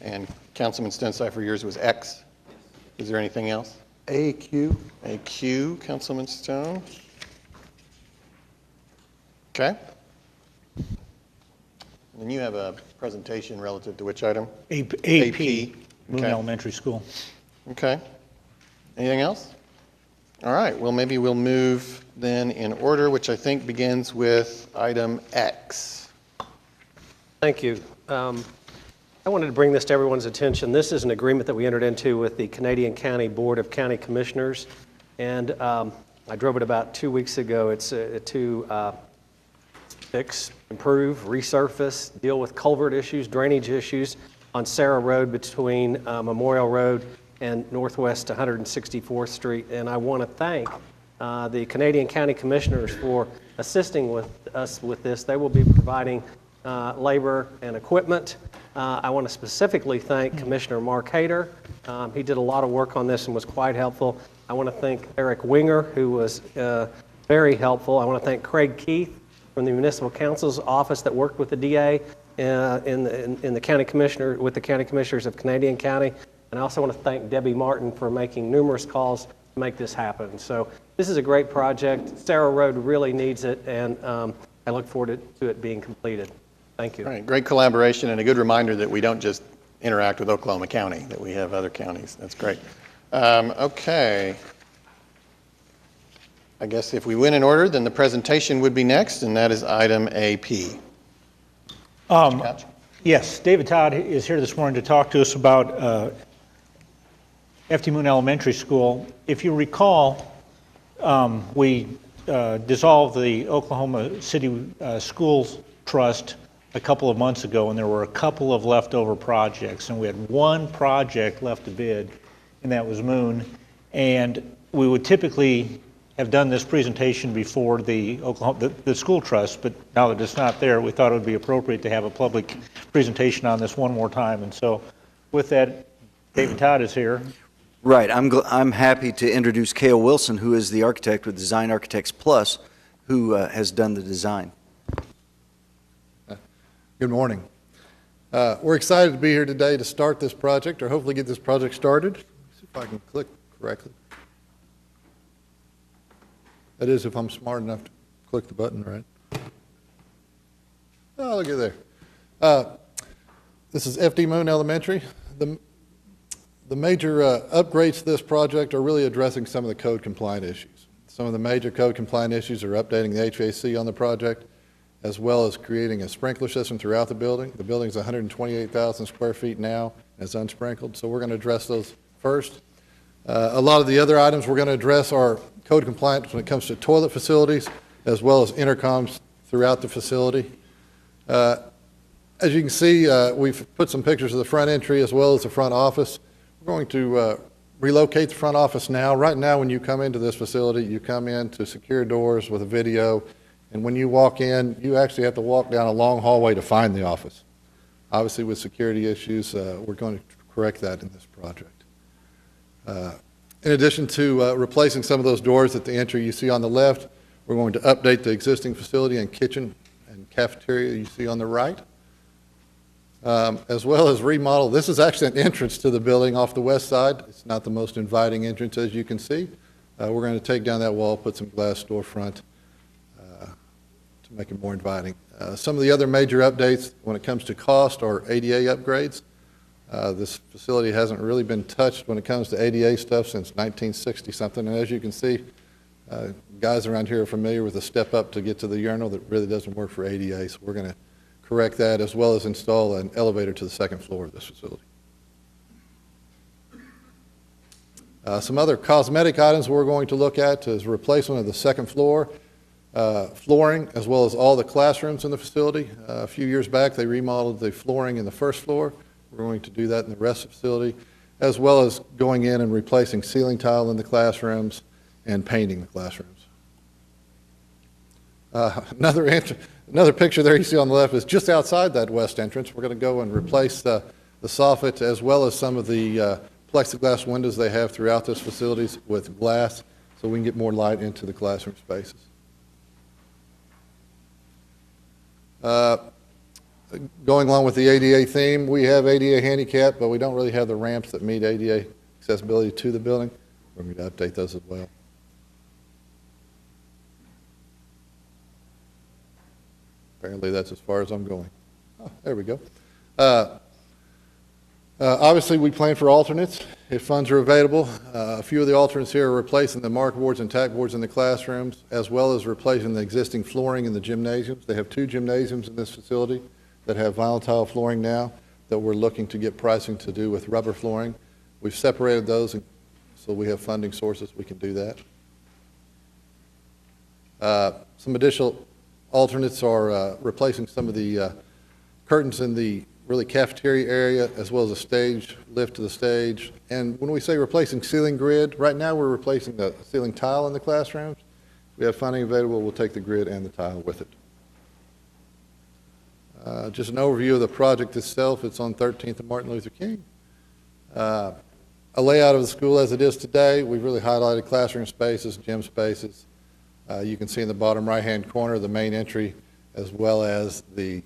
And Councilman Stonecipher, yours was X. Is there anything else? AQ. AQ, Councilman Stone. Okay. And you have a presentation relative to which item? AP. Moon Elementary School. Okay. Anything else? All right. Well, maybe we'll move then in order, which I think begins with item X. Thank you. I wanted to bring this to everyone's attention. This is an agreement that we entered into with the Canadian County Board of County Commissioners, and I drove it about 2 weeks ago. It's to fix, improve, resurface, deal with culvert issues, drainage issues on Sarah Road between Memorial Road and Northwest 164th Street. And I want to thank the Canadian County Commissioners for assisting with us with this. They will be providing labor and equipment. I want to specifically thank Commissioner Mark Hayter. He did a lot of work on this and was quite helpful. I want to thank Eric Winger, who was very helpful. I want to thank Craig Keith from the Municipal Counsel's Office that worked with the DA in the County Commissioner, with the County Commissioners of Canadian County. And I also want to thank Debbie Martin for making numerous calls to make this happen. So this is a great project. Sarah Road really needs it, and I look forward to it being completed. Thank you. All right, great collaboration and a good reminder that we don't just interact with Oklahoma County, that we have other counties. That's great. Okay. I guess if we went in order, then the presentation would be next, and that is item AP. Yes, David Todd is here this morning to talk to us about FT Moon Elementary School. If you recall, we dissolved the Oklahoma City Schools Trust a couple of months ago, and there were a couple of leftover projects, and we had one project left to bid, and that was Moon. And we would typically have done this presentation before the school trust, but now that it's not there, we thought it would be appropriate to have a public presentation on this one more time. And so with that, David Todd is here. Right. I'm happy to introduce Cale Wilson, who is the architect with Design Architects Plus, who has done the design. Good morning. We're excited to be here today to start this project, or hopefully get this project started. Let's see if I can click correctly. That is, if I'm smart enough to click the button right. Oh, look at there. This is FD Moon Elementary. The major upgrades to this project are really addressing some of the code compliant issues. Some of the major code compliant issues are updating the HVAC on the project, as well as creating a sprinkler system throughout the building. The building is 128,000 square feet now, and it's unsprinkled, so we're going to address those first. A lot of the other items we're going to address are code compliant when it comes to toilet facilities, as well as intercoms throughout the facility. As you can see, we've put some pictures of the front entry as well as the front office. We're going to relocate the front office now. Right now, when you come into this facility, you come in to secure doors with a video, and when you walk in, you actually have to walk down a long hallway to find the office. Obviously, with security issues, we're going to correct that in this project. In addition to replacing some of those doors at the entry you see on the left, we're going to update the existing facility and kitchen and cafeteria you see on the right, as well as remodel. This is actually an entrance to the building off the west side. It's not the most inviting entrance, as you can see. We're going to take down that wall, put some glass storefront to make it more inviting. Some of the other major updates when it comes to cost are ADA upgrades. This facility hasn't really been touched when it comes to ADA stuff since 1960-something, and as you can see, guys around here are familiar with the step up to get to the urinal that really doesn't work for ADA, so we're going to correct that, as well as install an elevator to the second floor of this facility. Some other cosmetic items we're going to look at is replacement of the second floor flooring, as well as all the classrooms in the facility. A few years back, they remodeled the flooring in the first floor. We're going to do that in the rest of the facility, as well as going in and replacing ceiling tile in the classrooms and painting the classrooms. Another picture there you see on the left is just outside that west entrance. We're going to go and replace the soffit, as well as some of the plexiglass windows they have throughout this facility with glass, so we can get more light into the classroom spaces. Going along with the ADA theme, we have ADA handicap, but we don't really have the ramps that meet ADA accessibility to the building. We're going to update those as well. Apparently that's as far as I'm going. Oh, there we go. Obviously, we plan for alternates if funds are available. A few of the alternates here are replacing the mark boards and tack boards in the classrooms, as well as replacing the existing flooring in the gymnasiums. They have 2 gymnasiums in this facility that have vinyl tile flooring now that we're looking to get pricing to do with rubber flooring. We've separated those, so we have funding sources we can do that. Some additional alternates are replacing some of the curtains in the really cafeteria area, as well as a stage, lift to the stage. And when we say replacing ceiling grid, right now we're replacing the ceiling tile in the classrooms. We have funding available, we'll take the grid and the tile with it. Just an overview of the project itself. It's on 13th and Martin Luther King. A layout of the school as it is today. We've really highlighted classroom spaces, gym spaces. You can see in the bottom right-hand corner the main entry, as well as the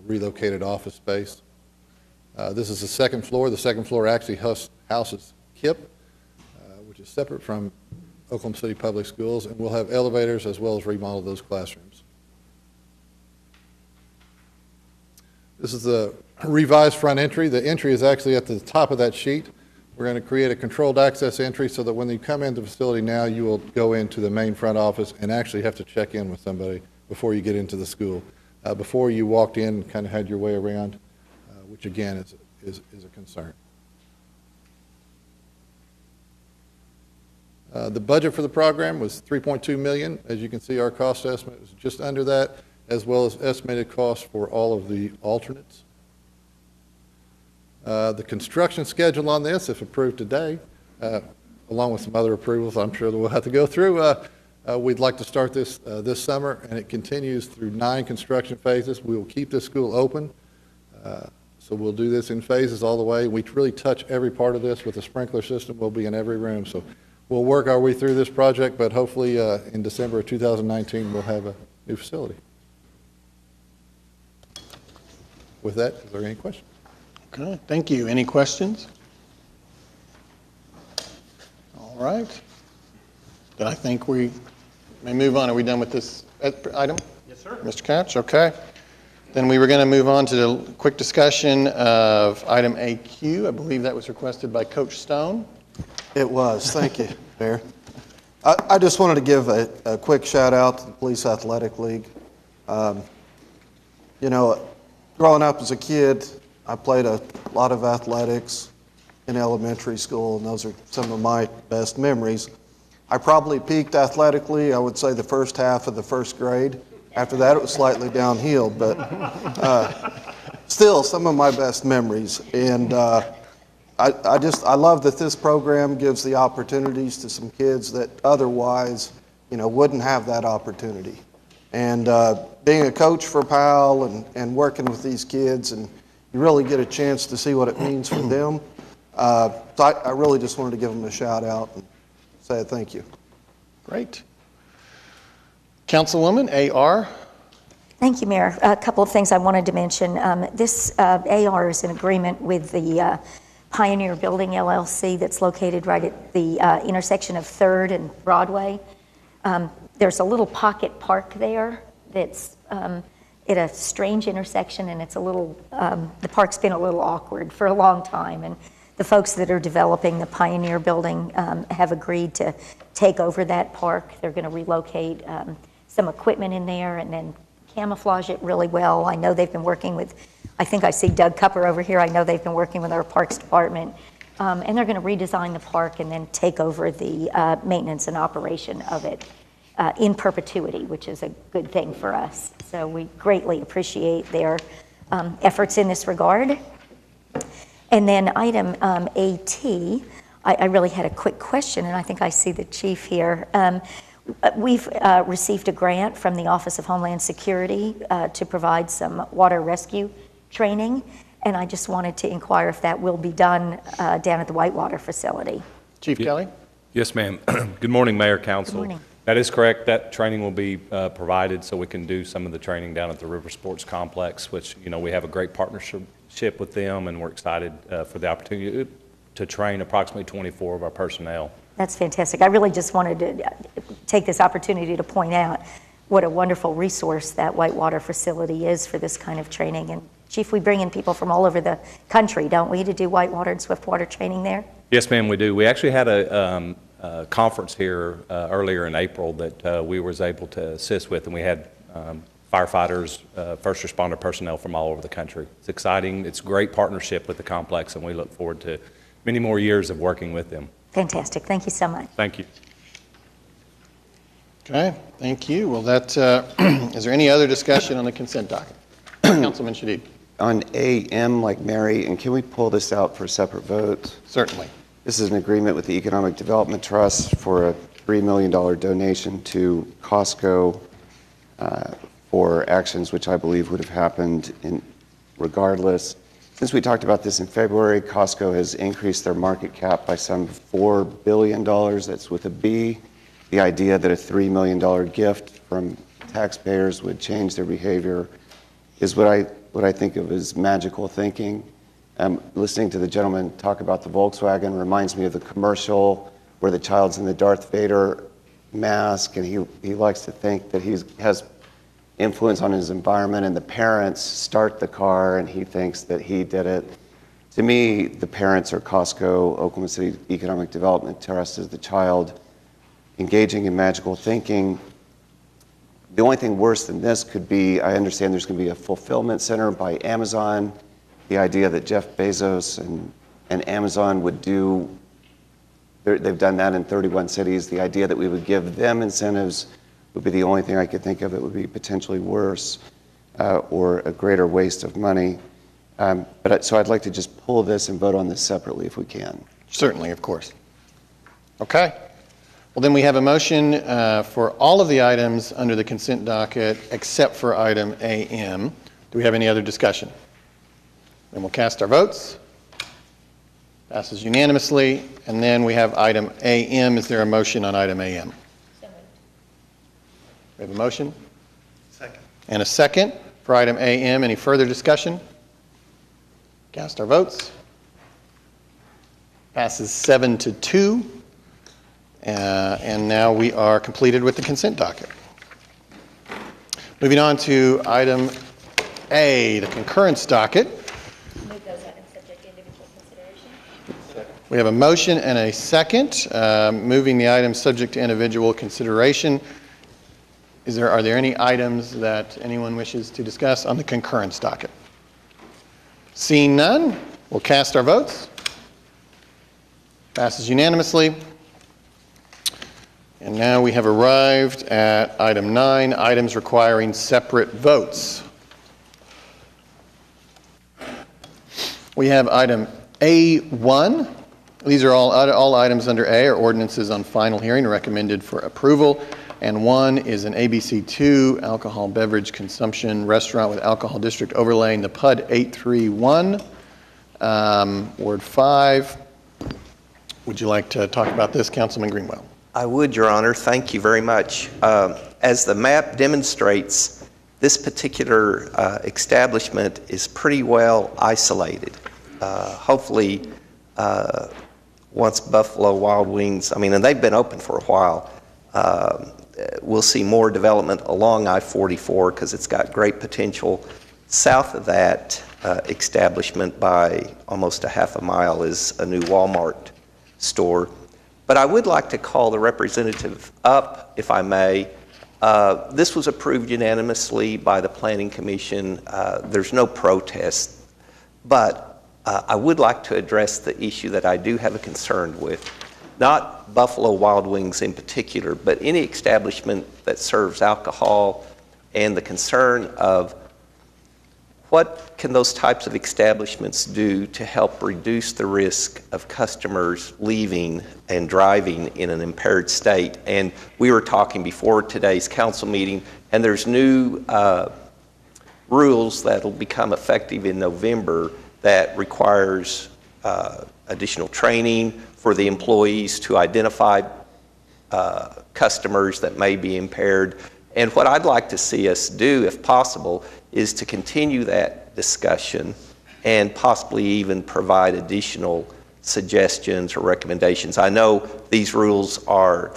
relocated office space. This is the second floor. The second floor actually houses KIP, which is separate from Oklahoma City Public Schools, and we'll have elevators as well as remodel those classrooms. This is the revised front entry. The entry is actually at the top of that sheet. We're going to create a controlled access entry so that when you come into the facility now, you will go into the main front office and actually have to check in with somebody before you get into the school. Before you walked in and kind of had your way around, which again is a concern. The budget for the program was $3.2 million. As you can see, our cost estimate was just under that, as well as estimated costs for all of the alternates. The construction schedule on this, if approved today, along with some other approvals I'm sure that we'll have to go through, we'd like to start this this summer, and it continues through 9 construction phases. We will keep this school open, so we'll do this in phases all the way. We really touch every part of this with a sprinkler system. We'll be in every room, so we'll work our way through this project, but hopefully in December of 2019 we'll have a new facility. With that, is there any questions? Okay, thank you. Any questions? All right. Then I think we may move on. Are we done with this item? Yes, sir. Mr. Couch, okay. Then we were going to move on to the quick discussion of item AQ. I believe that was requested by Coach Stone. It was. Thank you, Mayor. I just wanted to give a quick shout out to the Police Athletic League. You know, growing up as a kid, I played a lot of athletics in elementary school, and those are some of my best memories. I probably peaked athletically, I would say, the first half of the first grade. After that, it was slightly downhill, but still some of my best memories. And I love that this program gives the opportunities to some kids that otherwise, you know, wouldn't have that opportunity. And being a coach for PAL and working with these kids, and you really get a chance to see what it means for them. So I really just wanted to give them a shout out and say thank you. Great. Councilwoman, AR. Thank you, Mayor. A couple of things I wanted to mention. This AR is in agreement with the Pioneer Building LLC that's located right at the intersection of 3rd and Broadway. There's a little pocket park there that's at a strange intersection, and it's a little, the park's been a little awkward for a long time, and the folks that are developing the Pioneer Building have agreed to take over that park. They're going to relocate some equipment in there and then camouflage it really well. I know they've been working with, I think I see Doug Cupper over here. I know they've been working with our Parks Department, and they're going to redesign the park and then take over the maintenance and operation of it in perpetuity, which is a good thing for us. So we greatly appreciate their efforts in this regard. And then item AT, I really had a quick question, and I think I see the chief here. We've received a grant from the Office of Homeland Security to provide some water rescue training, and I just wanted to inquire if that will be done down at the Whitewater facility. Chief Kelly? Yes, ma'am. Good morning, Mayor, Council. Good morning. That is correct. That training will be provided so we can do some of the training down at the River Sports Complex, which, you know, we have a great partnership with them, and we're excited for the opportunity to train approximately 24 of our personnel. That's fantastic. I really just wanted to take this opportunity to point out what a wonderful resource that Whitewater facility is for this kind of training. And Chief, we bring in people from all over the country, don't we, to do whitewater and swiftwater training there? Yes, ma'am, we do. We actually had a conference here earlier in April that we was able to assist with, and we had firefighters, first responder personnel from all over the country. It's exciting. It's a great partnership with the complex, and we look forward to many more years of working with them. Fantastic. Thank you so much. Thank you. Okay, thank you. Well, that is there any other discussion on the consent docket? Councilman Shadid. on AM, like Mary, and can we pull this out for separate votes? Certainly. This is an agreement with the Economic Development Trust for a $3 million donation to Costco for actions which I believe would have happened regardless. Since we talked about this in February, Costco has increased their market cap by some $4 billion. That's with a B. The idea that a $3 million gift from taxpayers would change their behavior is what I think of as magical thinking. Listening to the gentleman talk about the Volkswagen reminds me of the commercial where the child's in the Darth Vader mask, and he likes to think that he has influence on his environment, and the parents start the car, and he thinks that he did it. To me, the parents are Costco. Oklahoma City Economic Development Trust is the child engaging in magical thinking. The only thing worse than this could be, I understand there's going to be a fulfillment center by Amazon. The idea that Jeff Bezos and Amazon would do, they've done that in 31 cities. The idea that we would give them incentives would be the only thing I could think of that would be potentially worse or a greater waste of money. So I'd like to just pull this and vote on this separately if we can. Certainly, of course. Okay. Well, then we have a motion for all of the items under the consent docket except for item AM. Do we have any other discussion? Then we'll cast our votes. Passes unanimously. And then we have item AM. Is there a motion on item AM? We have a motion? Second. And a second for item AM. Any further discussion? Cast our votes. Passes 7-2. And now we are completed with the consent docket. Moving on to item A, the concurrence docket. Move those items subject to individual consideration. We have a motion and a second, moving the items subject to individual consideration. Are there any items that anyone wishes to discuss on the concurrence docket? Seeing none, we'll cast our votes. Passes unanimously. And now we have arrived at item 9, items requiring separate votes. We have item A1. These are all items under A are ordinances on final hearing recommended for approval. And 1 is an ABC2 alcohol beverage consumption restaurant with alcohol district overlay in the PUD 831, Ward 5. Would you like to talk about this, Councilman Greenwell? I would, Your Honor. Thank you very much. As the map demonstrates, this particular establishment is pretty well isolated. Hopefully, once Buffalo Wild Wings, and they've been open for a while, we'll see more development along I-44 because it's got great potential. South of that establishment by almost a half a mile is a new Walmart store. But I would like to call the representative up, if I may. This was approved unanimously by the Planning Commission. There's no protest. But I would like to address the issue that I do have a concern with. Not Buffalo Wild Wings in particular, but any establishment that serves alcohol, and the concern of what can those types of establishments do to help reduce the risk of customers leaving and driving in an impaired state? And we were talking before today's council meeting, and there's new rules that will become effective in November that requires additional training for the employees to identify customers that may be impaired. And what I'd like to see us do, if possible, is to continue that discussion and possibly even provide additional suggestions or recommendations. I know these rules are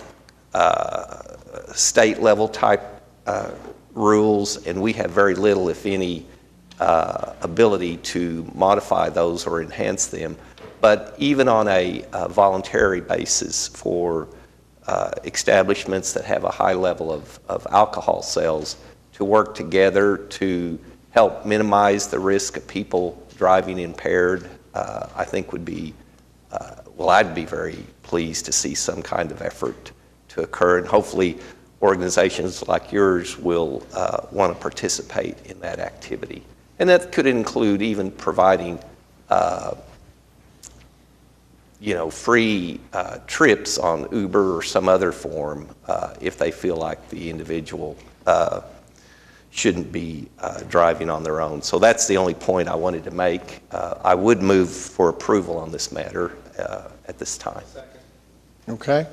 state level type rules, and we have very little, if any, ability to modify those or enhance them. But even on a voluntary basis for establishments that have a high level of alcohol sales to work together to help minimize the risk of people driving impaired, I think would be, I'd be very pleased to see some kind of effort to occur, and hopefully organizations like yours will want to participate in that activity. And that could include even providing free trips on Uber or some other form if they feel like the individual shouldn't be driving on their own. So that's the only point I wanted to make. I would move for approval on this matter at this time. Okay.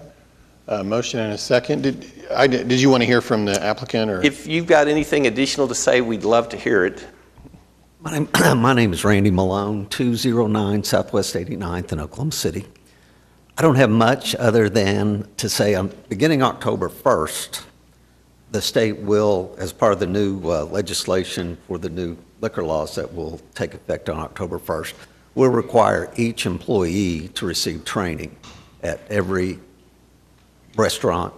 Motion and a second. Did you want to hear from the applicant? Or? If you've got anything additional to say, we'd love to hear it. My name is Randy Malone, 209 Southwest 89th in Oklahoma City. I don't have much other than to say beginning October 1st, the state will, as part of the new legislation for the new liquor laws that will take effect on October 1st, will require each employee to receive training at every restaurant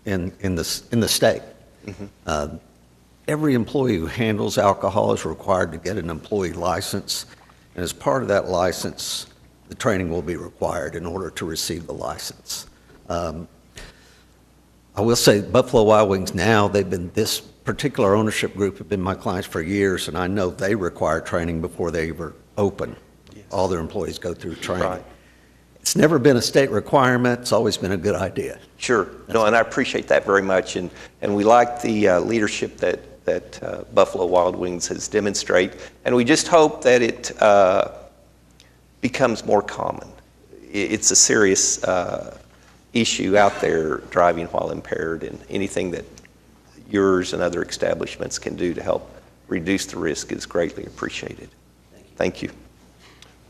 in the state. Mm-hmm. Every employee who handles alcohol is required to get an employee license, and as part of that license, the training will be required in order to receive the license. I will say Buffalo Wild Wings now, this particular ownership group have been my clients for years, and I know they require training before they ever open. Yes. All their employees go through training. Right. It's never been a state requirement. It's always been a good idea. Sure. No, and I appreciate that very much, and we like the leadership that Buffalo Wild Wings has demonstrated, and we just hope that it becomes more common. It's a serious issue out there, driving while impaired, and anything that yours and other establishments can do to help reduce the risk is greatly appreciated. Thank you.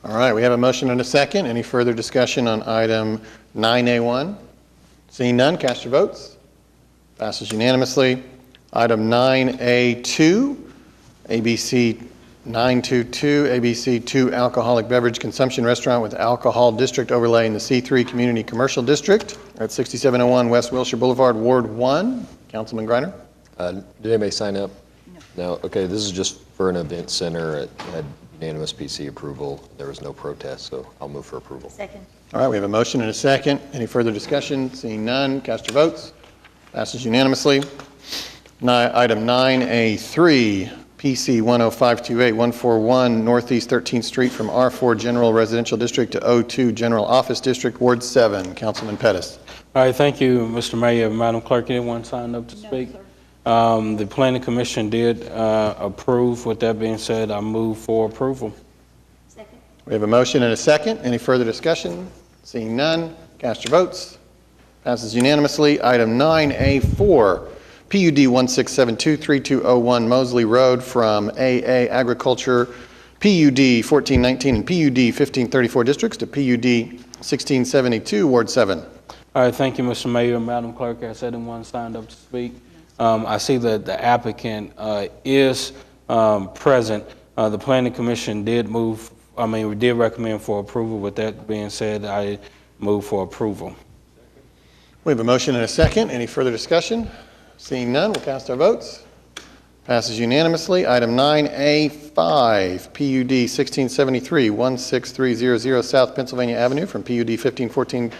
All right, we have a motion and a second. Any further discussion on item 9A1? Seeing none, cast your votes. Passes unanimously. Item 9A2, ABC 922, ABC 2 alcoholic beverage consumption restaurant with alcohol district overlay in the C3 Community Commercial District at 6701 West Wilshire Boulevard, Ward 1. Councilman Greiner? Did anybody sign up? No. Okay, this is just for an event center. It had unanimous PC approval. There was no protest, so I'll move for approval. Second. All right, we have a motion and a second. Any further discussion? Seeing none, cast your votes. Passes unanimously. Item 9A3, PC 10528, 141 Northeast 13th Street from R4 General Residential District to O2 General Office District, Ward 7. Councilman Pettis. All right, thank you, Mr. Mayor. Madam Clerk, anyone signed up to speak? The Planning Commission did approve. With that being said, I move for approval. Second. We have a motion and a second. Any further discussion? Seeing none, cast your votes. Passes unanimously. Item 9A4, PUD 1672-3201 Mosley Road from AA Agriculture, PUD 1419 and PUD 1534 districts to PUD 1672, Ward 7. All right, thank you, Mr. Mayor. Madam Clerk, has anyone signed up to speak? I see that the applicant is present. The Planning Commission did recommend for approval. With that being said, I move for approval. We have a motion and a second. Any further discussion? Seeing none, we'll cast our votes. Passes unanimously. Item 9A5, PUD 1673-16300 South Pennsylvania Avenue from PUD 1514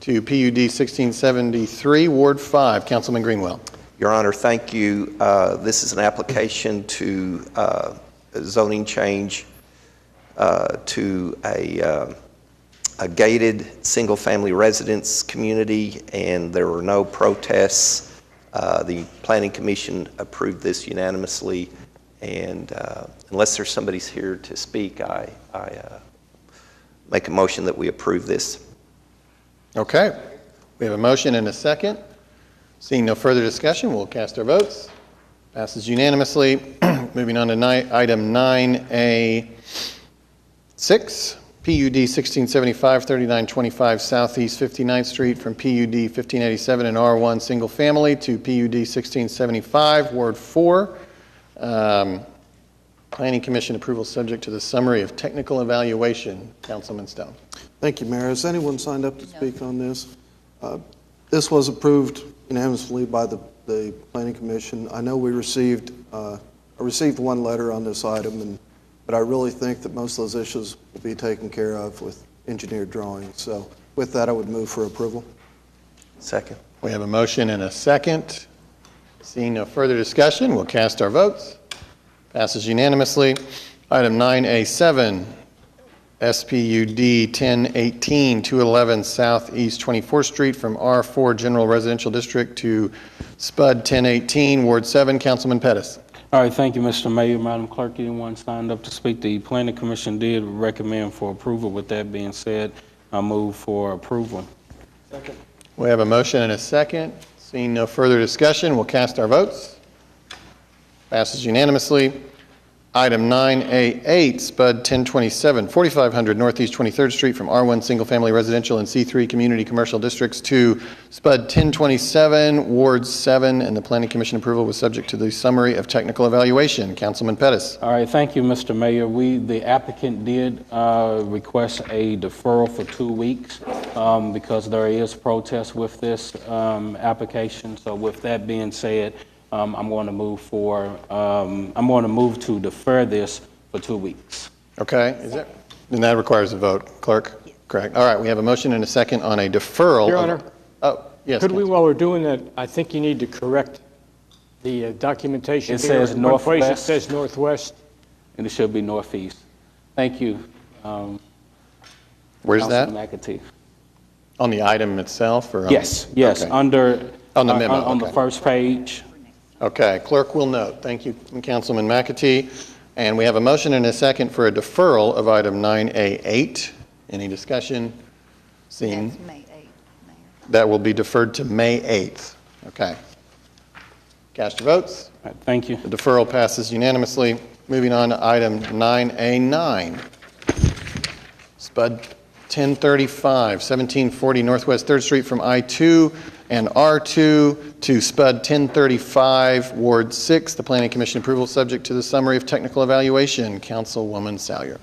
to PUD 1673, Ward 5. Councilman Greenwell. Your Honor, thank you. This is an application to a zoning change to a gated single-family residence community, and there were no protests. The Planning Commission approved this unanimously, and unless there's somebody here to speak, I make a motion that we approve this. Okay. We have a motion and a second. Seeing no further discussion, we'll cast our votes. Passes unanimously. Moving on to item 9A6. PUD 1675-3925 Southeast 59th Street from PUD 1587 and R1 single family to PUD 1675, Ward 4. Planning Commission approval subject to the summary of technical evaluation. Councilman Stone. Thank you, Mayor. Has anyone signed up to speak on this? This was approved unanimously by the Planning Commission. I know we received I received one letter on this item, but I really think that most of those issues will be taken care of with engineered drawings. So with that, I would move for approval. Second. We have a motion and a second. Seeing no further discussion, we'll cast our votes. Passes unanimously. Item 9A7, SPUD 1018, 211 Southeast 24th Street from R4 General Residential District to SPUD 1018, Ward 7. Councilman Pettis. All right, thank you, Mr. Mayor. Madam Clerk, anyone signed up to speak? The Planning Commission did recommend for approval. With that being said, I move for approval. Second. We have a motion and a second. Seeing no further discussion, we'll cast our votes. Passes unanimously. Item 9A8, SPUD 1027, 4500 Northeast 23rd Street from R1 Single Family Residential and C3 Community Commercial Districts to SPUD 1027, Ward 7, and the Planning Commission approval was subject to the summary of technical evaluation. Councilman Pettis. All right, thank you, Mr. Mayor. The applicant did request a deferral for 2 weeks because there is protest with this application. So with that being said, I'm going to move to defer this for 2 weeks. Okay, then that requires a vote. Clerk? Correct. All right, we have a motion and a second on a deferral. Your Honor. Oh, yes. Could we, while we're doing that, I think you need to correct the documentation. It says In one place northwest. it says northwest. And it should be northeast. Thank you. Where's that? Councilman McAtee. On the item itself? Or Yes, Okay. under On the memo, on the okay. first page. Okay, clerk will note. Thank you, Councilman McAtee. And we have a motion and a second for a deferral of item 9A8. Any discussion? Seeing. That's May 8th, Mayor. That will be deferred to May 8th. Okay. Cast your votes. All right, thank you. The deferral passes unanimously. Moving on to item 9A9. SPUD 1035, 1740 Northwest 3rd Street from I-2 and R2 to SPUD 1035, Ward 6. The Planning Commission approval subject to the summary of technical evaluation. Councilwoman Salyer.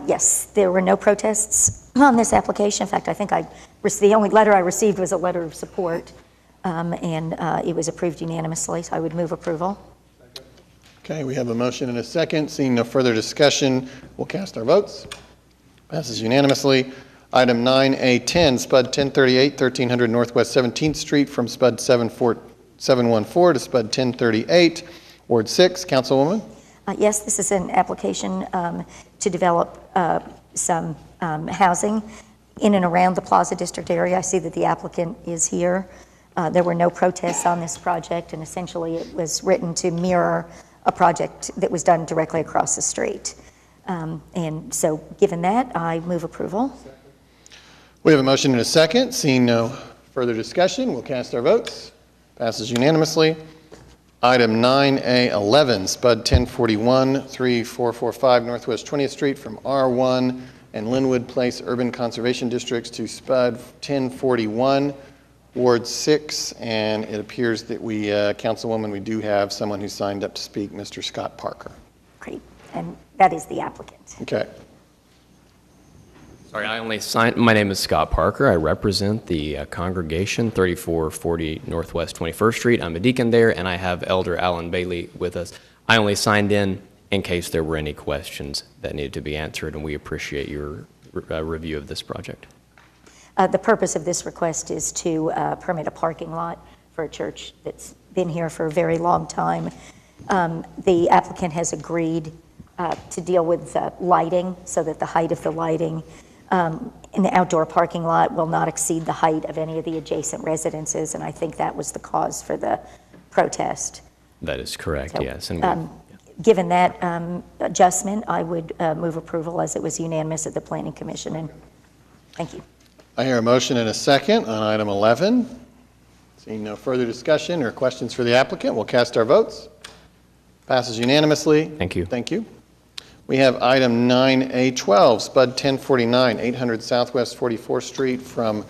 Yes, there were no protests on this application. In fact, I think the only letter I received was a letter of support, and it was approved unanimously, so I would move approval. Okay, we have a motion and a second. Seeing no further discussion, we'll cast our votes. Passes unanimously. Item 9A10, SPUD 1038, 1300 Northwest 17th Street from SPUD 714 to SPUD 1038, Ward 6. Councilwoman? Yes, this is an application to develop some housing in and around the Plaza District area. I see that the applicant is here. There were no protests on this project, and essentially it was written to mirror a project that was done directly across the street. And so given that, I move approval. We have a motion and a second. Seeing no further discussion, we'll cast our votes. Passes unanimously. Item 9A11, SPUD 1041, 3445 Northwest 20th Street from R1 and Linwood Place Urban Conservation Districts to SPUD 1041, Ward 6. And it appears that Councilwoman, we do have someone who signed up to speak, Mr. Scott Parker. Great, and that is the applicant. Okay. Sorry, my name is Scott Parker. I represent the congregation, 3440 Northwest 21st Street. I'm a deacon there, and I have Elder Alan Bailey with us. I only signed in case there were any questions that needed to be answered, and we appreciate your review of this project. The purpose of this request is to permit a parking lot for a church that's been here for a very long time. The applicant has agreed to deal with lighting so that the height of the lighting in the outdoor parking lot will not exceed the height of any of the adjacent residences, and I think that was the cause for the protest. That is correct, So, yes. And given that adjustment, I would move approval as it was unanimous at the Planning Commission, and thank you. I hear a motion and a second on item 11. Seeing no further discussion or questions for the applicant, we'll cast our votes. Passes unanimously. Thank you. Thank you. We have item 9A12, SPUD 1049, 800 Southwest 44th Street from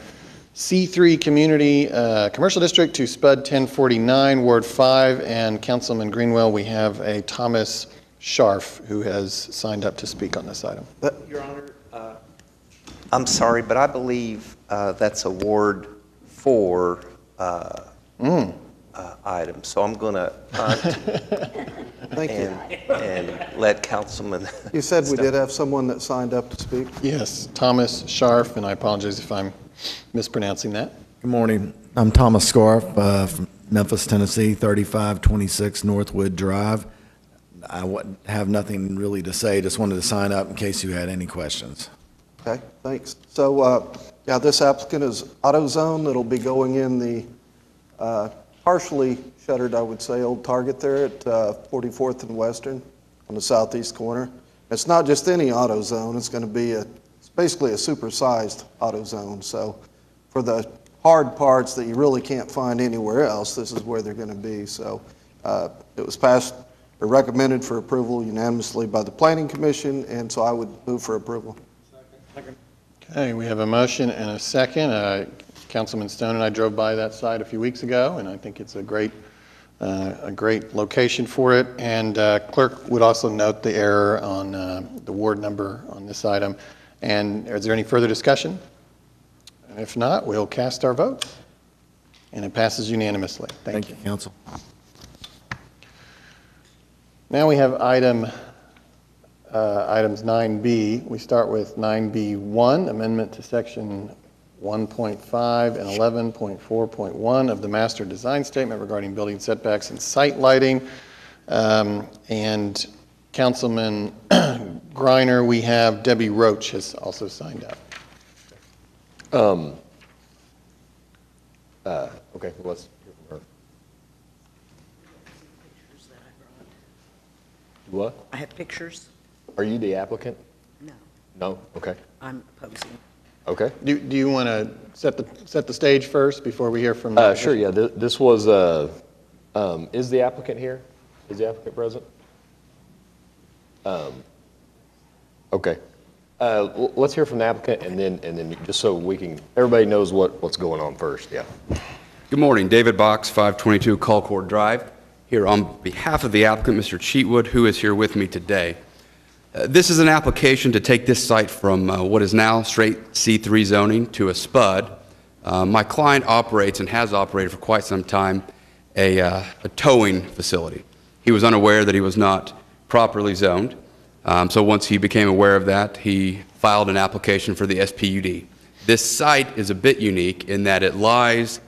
C3 Community Commercial District to SPUD 1049, Ward 5. And Councilman Greenwell, we have a Thomas Scharf who has signed up to speak on this item. Your Honor, I'm sorry, but I believe that's a Ward 4 item. So I'm going to Thank you. and let Councilman. You said we did have someone that signed up to speak? Yes, Thomas Scharf, and I apologize if I'm mispronouncing that. Good morning. I'm Thomas Scarf from Memphis, Tennessee, 3526 Northwood Drive. have nothing really to say, just wanted to sign up in case you had any questions. Okay, thanks. So, yeah, this applicant is AutoZone. It'll be going in the partially shuttered, I would say, old Target there at 44th and Western on the southeast corner. It's not just any AutoZone. It's going to be it's basically a supersized AutoZone. So for the hard parts that you really can't find anywhere else, this is where they're going to be. So it was passed or recommended for approval unanimously by the Planning Commission, and so I would move for approval. Okay, we have a motion and a second. Councilman Stone and I drove by that site a few weeks ago, and I think it's a great location for it. And clerk would also note the error on the ward number on this item. And is there any further discussion? If not, we'll cast our vote. And it passes unanimously. Thank you, Council. Now we have items 9B. We start with 9B1, amendment to section 1.5 and 11.4.1 of the master design statement regarding building setbacks and site lighting. And Councilman Griner, we have Debbie Roach has also signed up. Okay, well, let's hear from her. What? I have pictures. Are you the applicant? No. No? Okay. I'm opposing. Okay. Do you want to set the stage first before we hear from? Sure. Yeah. This was. Is the applicant here? Is the applicant present? Okay. Let's hear from the applicant, and then just so everybody knows what's going on first. Yeah. Good morning, David Box, 522 Colcord Drive, here on behalf of the applicant, Mr. Cheatwood, who is here with me today. This is an application to take this site from what is now straight C3 zoning to a SPUD. My client operates and has operated for quite some time a towing facility. He was unaware that he was not properly zoned. So once he became aware of that, he filed an application for the SPUD. This site is a bit unique in that it lies,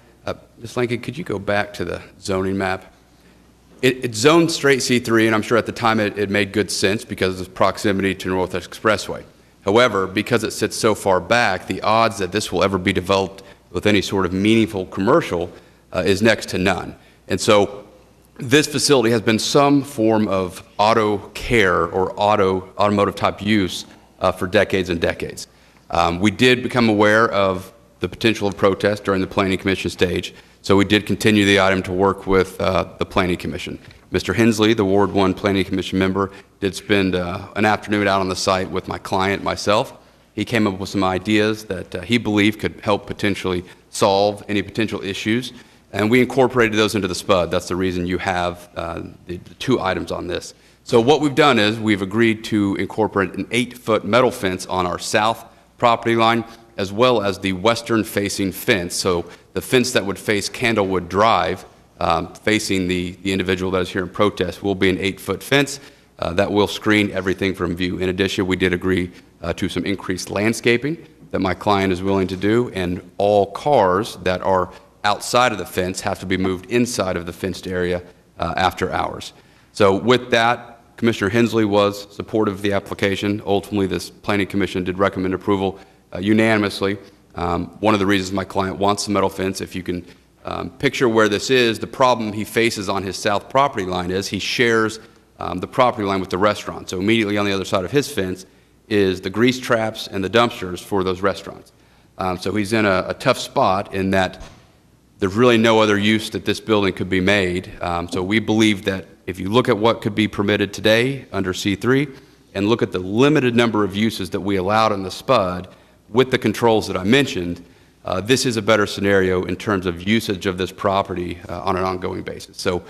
Ms. Lincoln, could you go back to the zoning map? It's zoned straight C3, and I'm sure at the time it made good sense because of its proximity to Northwest Expressway. However, because it sits so far back, the odds that this will ever be developed with any sort of meaningful commercial is next to none. And so this facility has been some form of auto care or automotive type use for decades and decades. We did become aware of the potential of protest during the Planning Commission stage, so we did continue the item to work with the Planning Commission. Mr. Hensley, the Ward 1 Planning Commission member, did spend an afternoon out on the site with my client, myself. He came up with some ideas that he believed could help potentially solve any potential issues, and we incorporated those into the SPUD. That's the reason you have the two items on this. So what we've done is we've agreed to incorporate an 8-foot metal fence on our south property line, as well as the western-facing fence. So the fence that would face Candlewood Drive, facing the individual that is here in protest, will be an 8-foot fence that will screen everything from view. In addition, we did agree to some increased landscaping that my client is willing to do, and all cars that are outside of the fence have to be moved inside of the fenced area after hours. So with that, Commissioner Hensley was supportive of the application. Ultimately, this Planning Commission did recommend approval unanimously. One of the reasons my client wants the metal fence, if you can picture where this is, the problem he faces on his south property line is he shares the property line with the restaurant. So immediately on the other side of his fence is the grease traps and the dumpsters for those restaurants. So he's in a tough spot in that there's really no other use that this building could be made. So we believe that if you look at what could be permitted today under C3 and look at the limited number of uses that we allowed in the SPUD with the controls that I mentioned, this is a better scenario in terms of usage of this property on an ongoing basis. So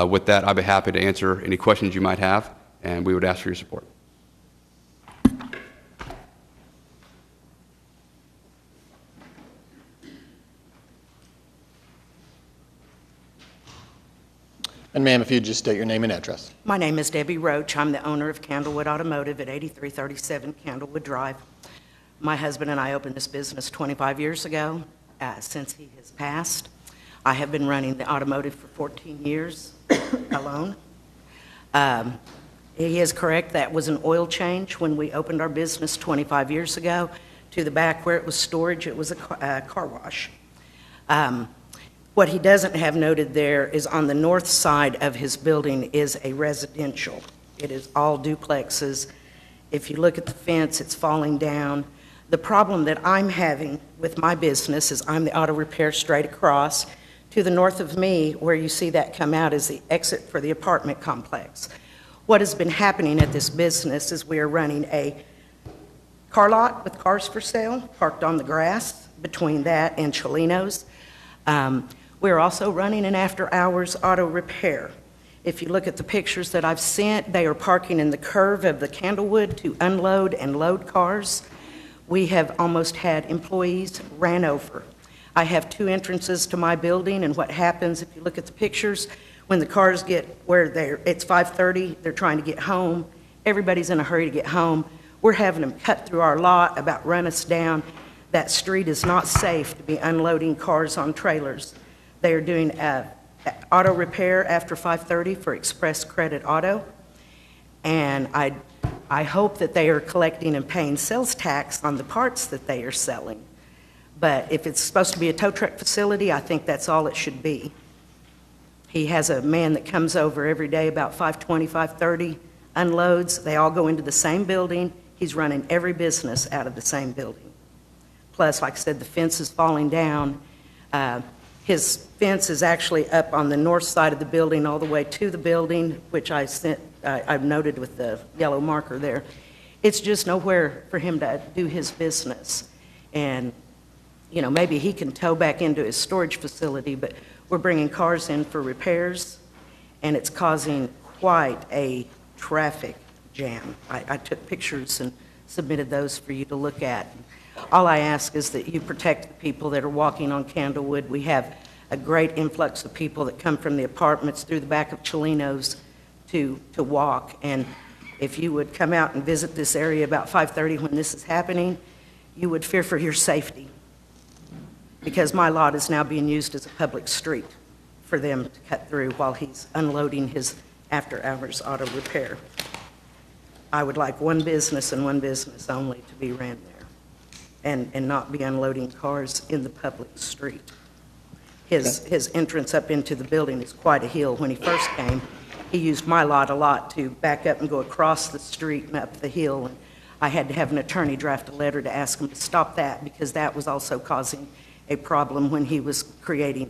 with that, I'd be happy to answer any questions you might have, and we would ask for your support. And ma'am, if you'd just state your name and address. My name is Debbie Roach. I'm the owner of Candlewood Automotive at 8337 Candlewood Drive. My husband and I opened this business 25 years ago. Since he has passed, I have been running the automotive for 14 years alone. He is correct. That was an oil change when we opened our business 25 years ago. To the back where it was storage, it was a car wash. What he doesn't have noted there is on the north side of his building is a residential. It is all duplexes. If you look at the fence, it's falling down. The problem that I'm having with my business is I'm the auto repair straight across. To the north of me, where you see that come out, is the exit for the apartment complex. What has been happening at this business is we are running a car lot with cars for sale, parked on the grass between that and Cholino's. We're also running an after-hours auto repair. If you look at the pictures that I've sent, they are parking in the curve of the Candlewood to unload and load cars. We have almost had employees ran over. I have 2 entrances to my building, and what happens, if you look at the pictures, when the cars get where it's 5:30, they're trying to get home. Everybody's in a hurry to get home. We're having them cut through our lot, about run us down. That street is not safe to be unloading cars on trailers. They are doing auto repair after 5:30 for Express Credit Auto. And I hope that they are collecting and paying sales tax on the parts that they are selling. But if it's supposed to be a tow truck facility, I think that's all it should be. He has a man that comes over every day about 5:20, 5:30, unloads. They all go into the same building. He's running every business out of the same building. Plus, like I said, the fence is falling down. His fence is actually up on the north side of the building all the way to the building, which I've noted with the yellow marker there. It's just nowhere for him to do his business. And, you know, maybe he can tow back into his storage facility, but we're bringing cars in for repairs, and it's causing quite a traffic jam. I took pictures and submitted those for you to look at. All I ask is that you protect the people that are walking on Candlewood. We have a great influx of people that come from the apartments through the back of Cholino's to walk. And if you would come out and visit this area about 5:30 when this is happening, you would fear for your safety, because my lot is now being used as a public street for them to cut through while he's unloading his after-hours auto repair. I would like one business and one business only to be ran there, and not be unloading cars in the public street. His entrance up into the building is quite a hill. When he first came, he used my lot a lot to back up and go across the street and up the hill, and I had to have an attorney draft a letter to ask him to stop that, because that was also causing a problem when he was creating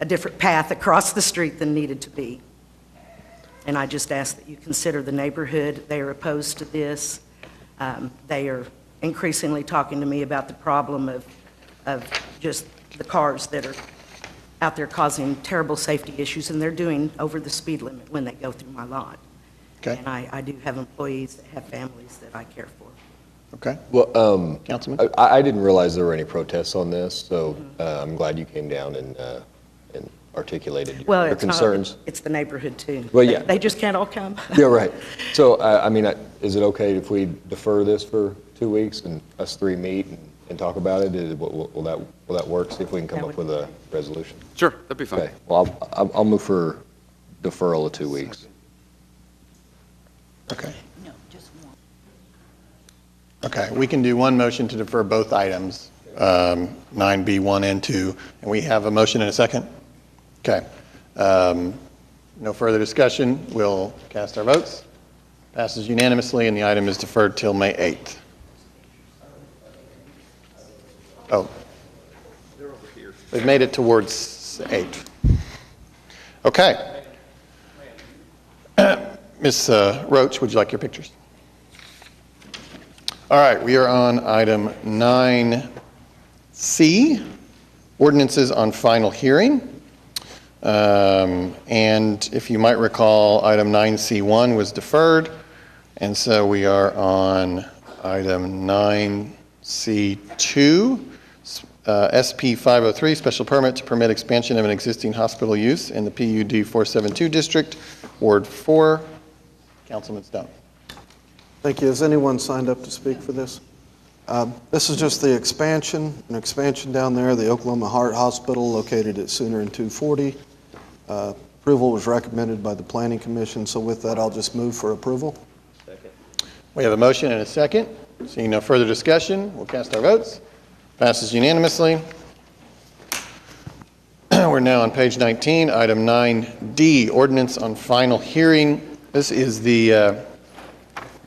a different path across the street than needed to be. And I just ask that you consider the neighborhood. They are opposed to this. They are increasingly talking to me about the problem of just the cars that are out there causing terrible safety issues, and they're doing over the speed limit when they go through my lot. Okay. And I do have employees that have families that I care for. Okay. Well, Councilman? I didn't realize there were any protests on this, so I'm glad you came down and articulated your concerns. It's the neighborhood too. Well, yeah. They just can't all come. Yeah, right. So, I mean, is it okay if we defer this for 2 weeks and us 3 meet and talk about it? Will that work? See if we can come up with a resolution. Sure, that'd be fine. Okay. Well, I'll move for deferral of 2 weeks. Okay. Okay, we can do one motion to defer both items, 9B 1 and 2, and we have a motion and a second? Okay. No further discussion. We'll cast our votes. Passes unanimously, and the item is deferred till May 8th. Oh. They've made it towards 8. Okay. Ms. Roach, would you like your pictures? All right, we are on item 9C, ordinances on final hearing. And if you might recall, item 9C1 was deferred, and so we are on item 9C2, SP 503, special permit to permit expansion of an existing hospital use in the PUD 472 district, Ward 4. Councilman Stone. Thank you. Has anyone signed up to speak for this? This is just the expansion, an expansion down there, the Oklahoma Heart Hospital located at Sooner and 240. Approval was recommended by the Planning Commission, so with that, I'll just move for approval. We have a motion and a second. Seeing no further discussion, we'll cast our votes. Passes unanimously. We're now on page 19, item 9D, ordinance on final hearing. This is the,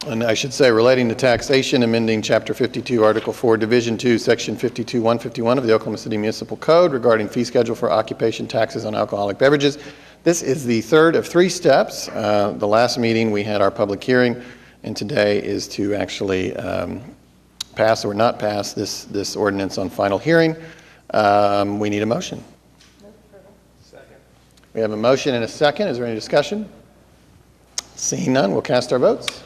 and I should say, relating to taxation, amending Chapter 52, Article 4, Division 2, Section 52-151 of the Oklahoma City Municipal Code regarding fee schedule for occupation taxes on alcoholic beverages. This is the third of three steps. The last meeting, we had our public hearing, and today is to actually pass or not pass this ordinance on final hearing. We need a motion. We have a motion and a second. Is there any discussion? Seeing none, we'll cast our votes.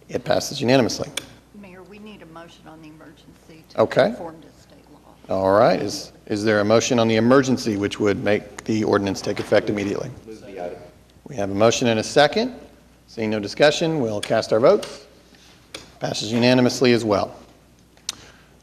It passes unanimously. Mayor, we need a motion on the emergency to Okay. conform to state law. All right. Is there a motion on the emergency which would make the ordinance take effect immediately? We have a motion and a second. Seeing no discussion, we'll cast our votes. Passes unanimously as well.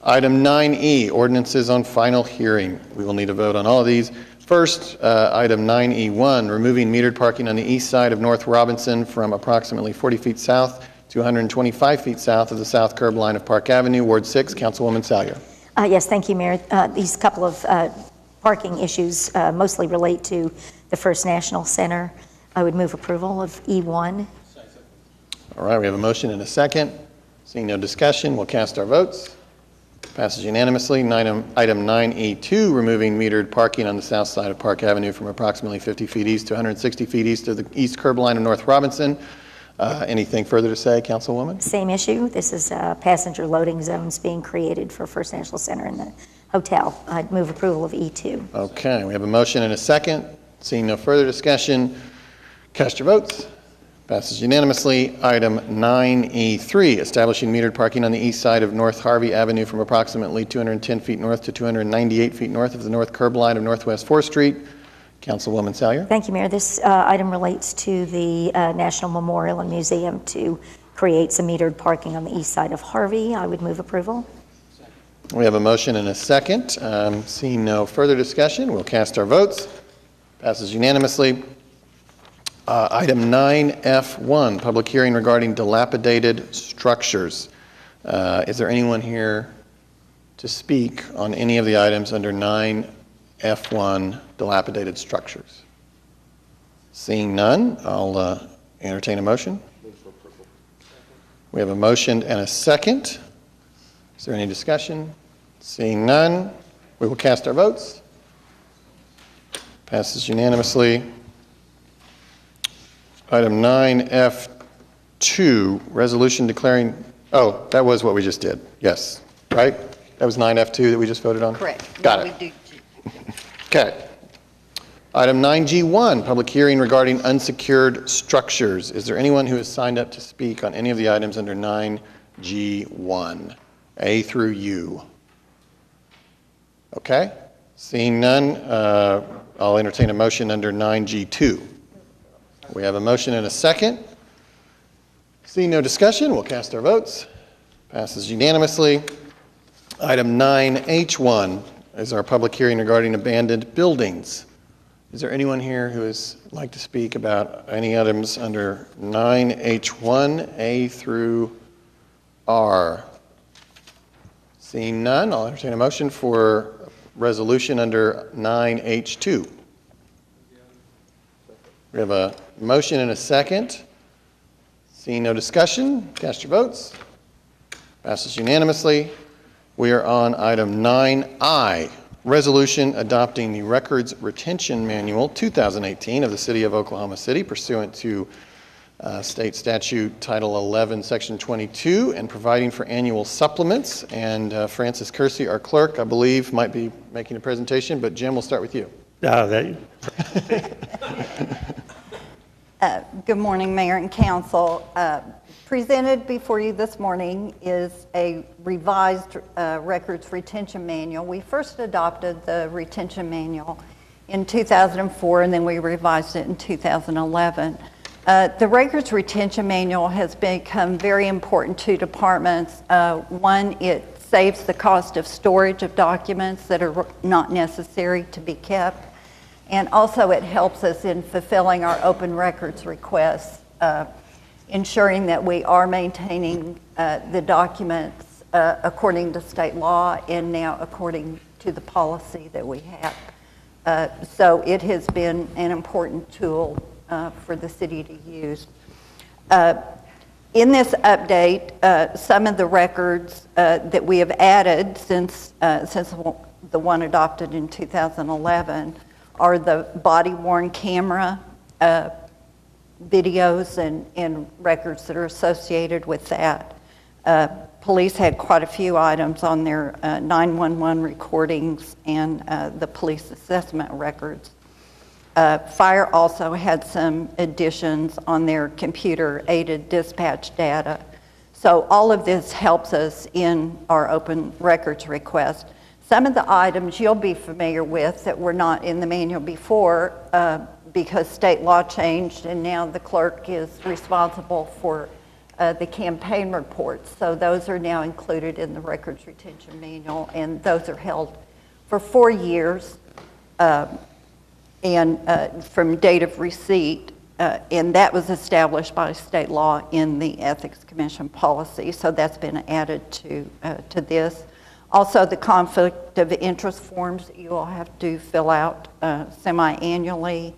Item 9E, ordinances on final hearing. We will need a vote on all of these. First, item 9E1, removing metered parking on the east side of North Robinson from approximately 40 feet south to 125 feet south of the south curb line of Park Avenue, Ward 6. Councilwoman Salyer. Yes, thank you, Mayor. These couple of parking issues mostly relate to the First National Center. I would move approval of E1. All right, we have a motion and a second. Seeing no discussion, we'll cast our votes. Passes unanimously. Item 9E2, removing metered parking on the south side of Park Avenue from approximately 50 feet east to 160 feet east of the east curb line of North Robinson. Anything further to say, Councilwoman? Same issue. This is passenger loading zones being created for First National Center in the hotel. I'd move approval of E2. Okay, we have a motion and a second. Seeing no further discussion, cast your votes. Passes unanimously. Item 9E3, establishing metered parking on the east side of North Harvey Avenue from approximately 210 feet north to 298 feet north of the north curb line of Northwest 4th Street. Councilwoman Salyer. Thank you, Mayor. This item relates to the National Memorial and Museum to create some metered parking on the east side of Harvey. I would move approval. We have a motion and a second. Seeing no further discussion, we'll cast our votes. Passes unanimously. Item 9F1, public hearing regarding dilapidated structures. Is there anyone here to speak on any of the items under 9F1, dilapidated structures? Seeing none, I'll entertain a motion. We have a motion and a second. Is there any discussion? Seeing none, we will cast our votes. Passes unanimously. Item 9F2, resolution declaring, oh, that was what we just did. Yes, right? That was 9F2 that we just voted on? Correct. Got it. Okay. Item 9G1, public hearing regarding unsecured structures. Is there anyone who has signed up to speak on any of the items under 9G1, A through U? Okay. Seeing none, I'll entertain a motion under 9G2. We have a motion and a second. Seeing no discussion, we'll cast our votes. Passes unanimously. Item 9H1 is our public hearing regarding abandoned buildings. Is there anyone here who would like to speak about any items under 9H1, A through R? Seeing none, I'll entertain a motion for resolution under 9H2. We have a motion and a second. Seeing no discussion, cast your votes. Passes unanimously. We are on item 9I, resolution adopting the Records Retention Manual 2018 of the City of Oklahoma City pursuant to State Statute Title 11, Section 22, and providing for annual supplements. And Francis Kersey, our clerk, I believe, might be making a presentation, but Jim, we'll start with you. Good morning, Mayor and Council. Presented before you this morning is a revised Records Retention Manual. We first adopted the Retention Manual in 2004, and then we revised it in 2011. The Records Retention Manual has become very important to departments. One, it saves the cost of storage of documents that are not necessary to be kept. And also it helps us in fulfilling our open records requests, ensuring that we are maintaining the documents according to state law and now according to the policy that we have. So it has been an important tool for the city to use. In this update, some of the records that we have added since the one adopted in 2011 are the body-worn camera videos and records that are associated with that. Police had quite a few items on their 911 recordings and the police assessment records. Fire also had some additions on their computer-aided dispatch data. So all of this helps us in our open records request. Some of the items you'll be familiar with that were not in the manual before because state law changed and now the clerk is responsible for the campaign reports. So those are now included in the records retention manual, and those are held for 4 years and from date of receipt, and that was established by state law in the Ethics Commission policy, so that's been added to this. Also, the conflict of interest forms that you all have to fill out semi-annually.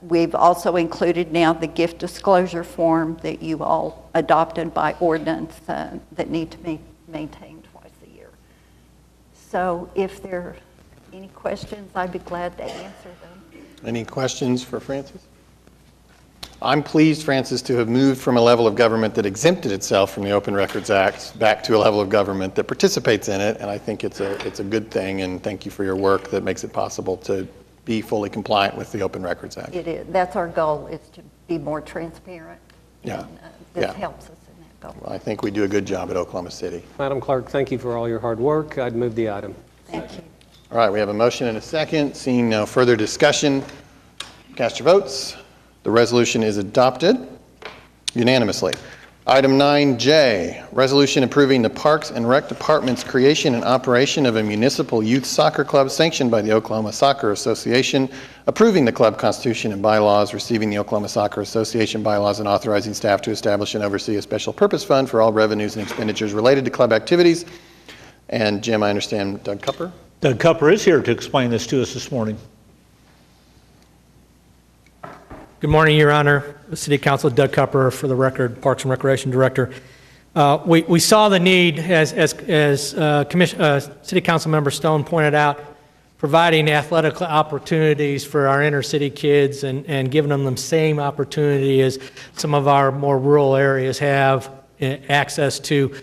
We've also included now the gift disclosure form that you all adopted by ordinance that need to be maintained twice a year. So if there are any questions, I'd be glad to answer them. Any questions for Francis? I'm pleased, Francis, to have moved from a level of government that exempted itself from the Open Records Act back to a level of government that participates in it, and I think it's a good thing, and thank you for your work that makes it possible to be fully compliant with the Open Records Act. It is. That's our goal, is to be more transparent. Yeah. And, this helps us in that goal. Well, I think we do a good job at Oklahoma City. Madam Clerk, thank you for all your hard work. I'd move the item. Thank you. All right, we have a motion and a second. Seeing no further discussion, cast your votes. The resolution is adopted unanimously. Item 9J, resolution approving the Parks and Rec Department's creation and operation of a municipal youth soccer club sanctioned by the Oklahoma Soccer Association, approving the club constitution and bylaws, receiving the Oklahoma Soccer Association bylaws, and authorizing staff to establish and oversee a special purpose fund for all revenues and expenditures related to club activities. And Jim, I understand Doug Cupper? Doug Cupper is here to explain this to us this morning. Good morning, Your Honor. City Council, Doug Cupper, for the record, Parks and Recreation Director. We saw the need, as City Council Member Stone pointed out, providing athletic opportunities for our inner city kids and giving them the same opportunity as some of our more rural areas have access to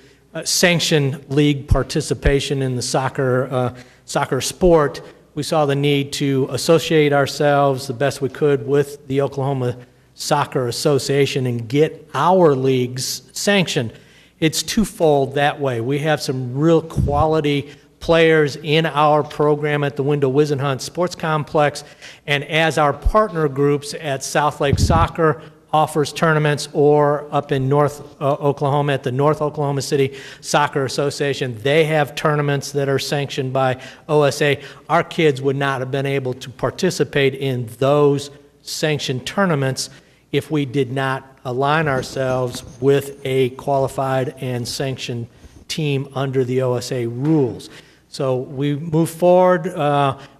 sanctioned league participation in the soccer sport. We saw the need to associate ourselves the best we could with the Oklahoma Soccer Association and get our leagues sanctioned. It's twofold that way. We have some real quality players in our program at the Window Wisenhunt Sports Complex, and as our partner groups at South Lake Soccer offers tournaments, or up in North Oklahoma at the North Oklahoma City Soccer Association, they have tournaments that are sanctioned by OSA. Our kids would not have been able to participate in those sanctioned tournaments if we did not align ourselves with a qualified and sanctioned team under the OSA rules. So we moved forward.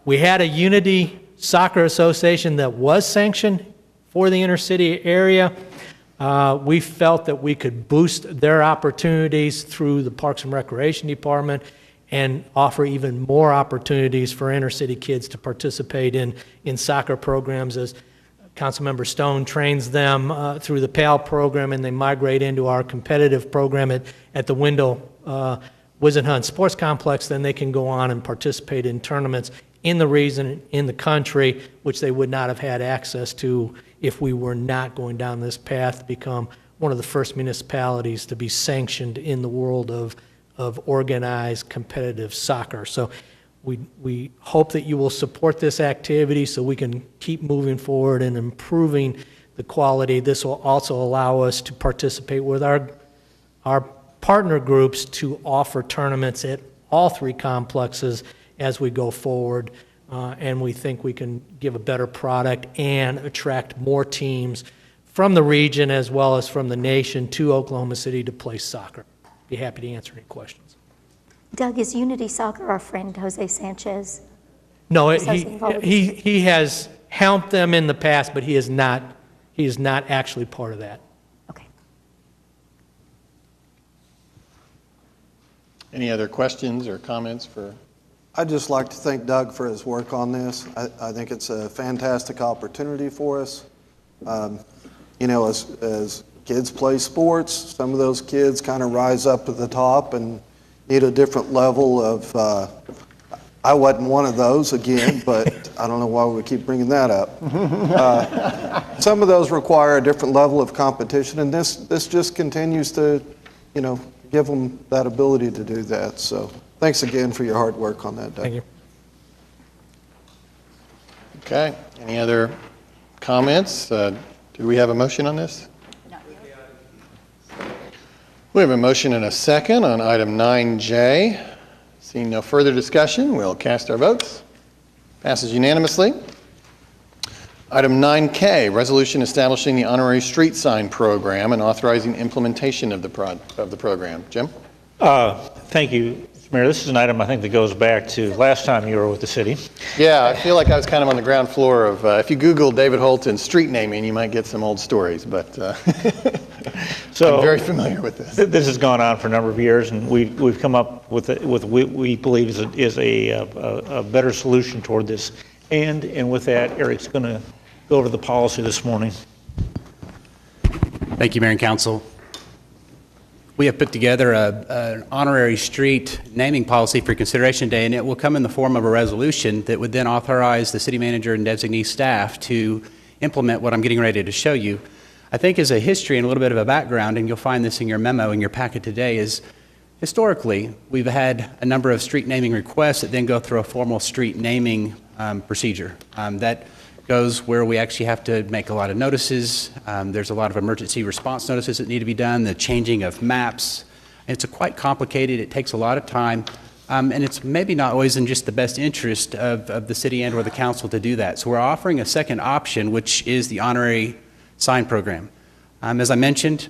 We had a Unity Soccer Association that was sanctioned for the inner city area. We felt that we could boost their opportunities through the Parks and Recreation Department and offer even more opportunities for inner city kids to participate in soccer programs, as Councilmember Stone trains them through the PAL program, and they migrate into our competitive program at the Window Wisenhunt Sports Complex. Then they can go on and participate in tournaments in the region, in the country, which they would not have had access to if we were not going down this path to become one of the first municipalities to be sanctioned in the world of organized competitive soccer. So we hope that you will support this activity so we can keep moving forward and improving the quality. This will also allow us to participate with our partner groups to offer tournaments at all three complexes as we go forward. and we think we can give a better product and attract more teams from the region as well as from the nation to Oklahoma City to play soccer. Be happy to answer any questions. Doug, is Unity Soccer our friend Jose Sanchez? No, Is Jose involved with this? he has helped them in the past, but he is not actually part of that. Any other questions or comments for? I'd just like to thank Doug for his work on this. I think it's a fantastic opportunity for us. As kids play sports, some of those kids kind of rise up to the top and need a different level of, I wasn't one of those again, but I don't know why we keep bringing that up. Some of those require a different level of competition, and this just continues to, give them that ability to do that. So thanks again for your hard work on that, Doug. Thank you. Okay, any other comments? Do we have a motion on this? We have a motion and a second on item 9J. Seeing no further discussion, we'll cast our votes. Passes unanimously. Item 9K, resolution establishing the honorary street sign program and authorizing implementation of the program. Jim? Thank you, Mr. Mayor. This is an item I think that goes back to last time you were with the city. Yeah, I feel like I was kind of on the ground floor of, if you Google David Holton street naming, you might get some old stories, but so I'm very familiar with this. This has gone on for a number of years, and we've come up with what we believe is a better solution toward this. And with that, Eric's going to go over the policy this morning. Thank you, Mayor and Council. We have put together an honorary street naming policy for consideration today, and it will come in the form of a resolution that would then authorize the city manager and designee staff to implement what I'm getting ready to show you. I think as a history and a little bit of a background, and you'll find this in your memo in your packet today, is historically we've had a number of street naming requests that then go through a formal street naming procedure. That goes where we actually have to make a lot of notices. There's a lot of emergency response notices that need to be done, the changing of maps. It's quite complicated. It takes a lot of time. And it's maybe not always in just the best interest of the city and or the council to do that. So we're offering a second option, which is the honorary sign program. As I mentioned,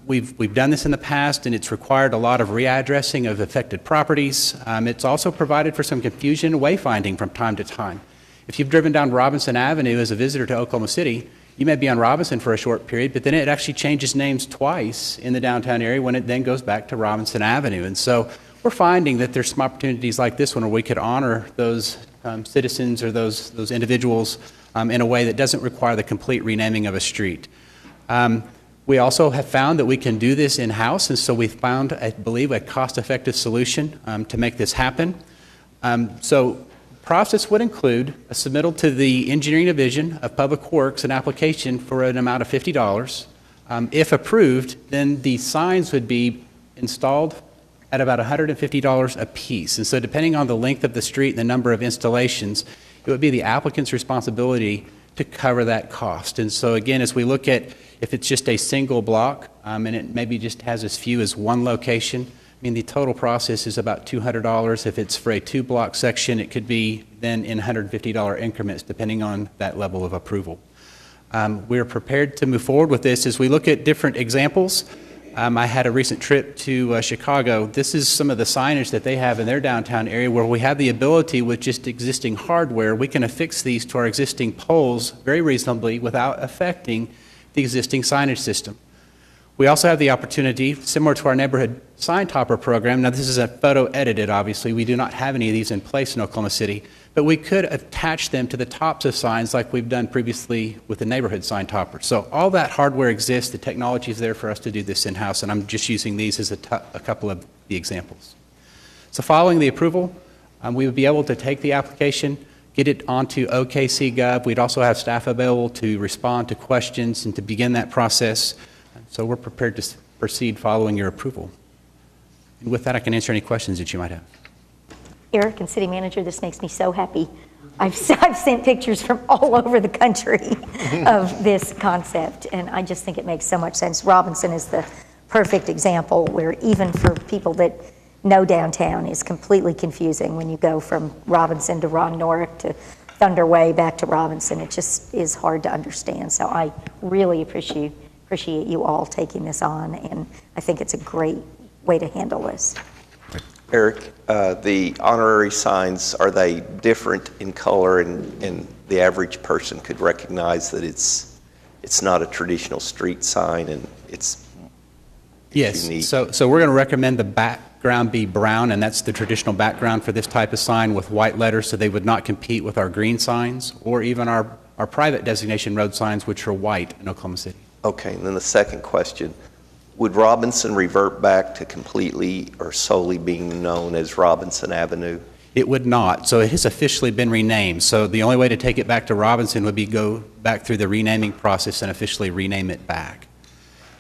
we've done this in the past, and it's required a lot of readdressing of affected properties. It's also provided for some confusion and wayfinding from time to time. If you've driven down Robinson Avenue as a visitor to Oklahoma City, you may be on Robinson for a short period, but then it actually changes names twice in the downtown area when it then goes back to Robinson Avenue. And so we're finding that there's some opportunities like this one where we could honor those citizens or those individuals in a way that doesn't require the complete renaming of a street. We also have found that we can do this in-house, and so we've found, I believe, a cost-effective solution to make this happen. So process would include a submittal to the Engineering Division of Public Works, an application for an amount of $50. If approved, then the signs would be installed at about $150 a piece. And so depending on the length of the street and the number of installations, it would be the applicant's responsibility to cover that cost. And so again, as we look at if it's just a single block and it maybe just has as few as one location, I mean, the total process is about $200. If it's for a two-block section, it could be then in $150 increments, depending on that level of approval. We're prepared to move forward with this as we look at different examples. I had a recent trip to Chicago. This is some of the signage that they have in their downtown area where we have the ability with just existing hardware, we can affix these to our existing poles very reasonably without affecting the existing signage system. We also have the opportunity, similar to our neighborhood sign topper program, now this is a photo edited obviously, we do not have any of these in place in Oklahoma City, but we could attach them to the tops of signs like we've done previously with the neighborhood sign topper. So all that hardware exists, the technology is there for us to do this in-house, and I'm just using these as a couple of the examples. So following the approval, we would be able to take the application, get it onto OKC.gov. We'd also have staff available to respond to questions and to begin that process. So we're prepared to proceed following your approval. And with that, I can answer any questions that you might have. Eric and City Manager, this makes me so happy. I've sent pictures from all over the country of this concept, and I just think it makes so much sense. Robinson is the perfect example where even for people that no downtown is completely confusing when you go from Robinson to Ron Norick to Thunder Way back to Robinson. It just is hard to understand. So I really appreciate you all taking this on, and I think it's a great way to handle this. Eric, the honorary signs, are they different in color and the average person could recognize that it's not a traditional street sign and it's Yes, unique? so we're going to recommend the background be brown, and that's the traditional background for this type of sign with white letters, so they would not compete with our green signs or even our private designation road signs, which are white in Oklahoma City. Okay, and then the second question, would Robinson revert back to completely or solely being known as Robinson Avenue? It would not. So it has officially been renamed. So the only way to take it back to Robinson would be go back through the renaming process and officially rename it back.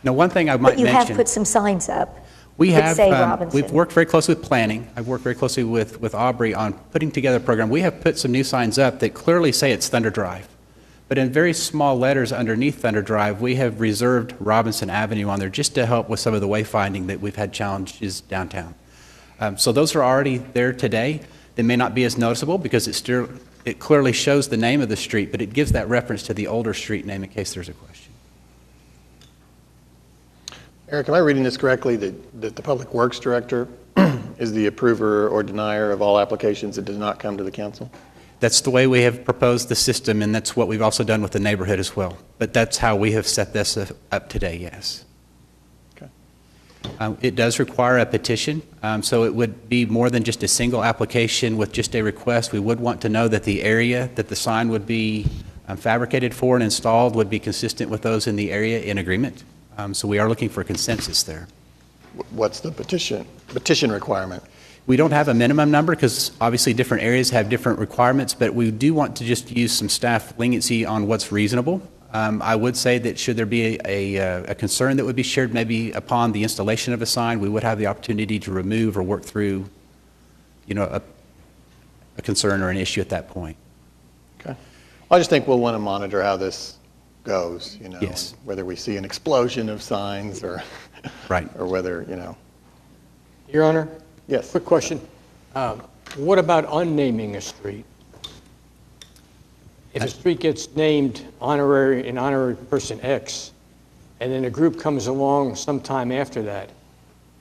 Now, one thing I might mention. But you have put some signs up We that have, say Robinson. we've worked very closely with planning. I've worked very closely with Aubrey on putting together a program. We have put some new signs up that clearly say it's Thunder Drive. But in very small letters underneath Thunder Drive, we have reserved Robinson Avenue on there just to help with some of the wayfinding that we've had challenges downtown. So those are already there today. They may not be as noticeable because it clearly shows the name of the street, but it gives that reference to the older street name in case there's a question. Eric, am I reading this correctly, that the Public Works Director is the approver or denier of all applications that does not come to the council? That's the way we have proposed the system, and that's what we've also done with the neighborhood as well. But that's how we have set this up today, yes. Okay. It does require a petition, so it would be more than just a single application with just a request. We would want to know that the area that the sign would be fabricated for and installed would be consistent with those in the area in agreement. So we are looking for consensus there. What's the petition requirement? We don't have a minimum number because obviously different areas have different requirements, but we do want to just use some staff leniency on what's reasonable. I would say that should there be a concern that would be shared maybe upon the installation of a sign, we would have the opportunity to remove or work through, a concern or an issue at that point. Okay. I just think we'll want to monitor how this goes, Yes. whether we see an explosion of signs or, right. or whether, Your Honor? Yes. Quick question. What about unnaming a street? If a street gets named in honorary person X, and then a group comes along sometime after that,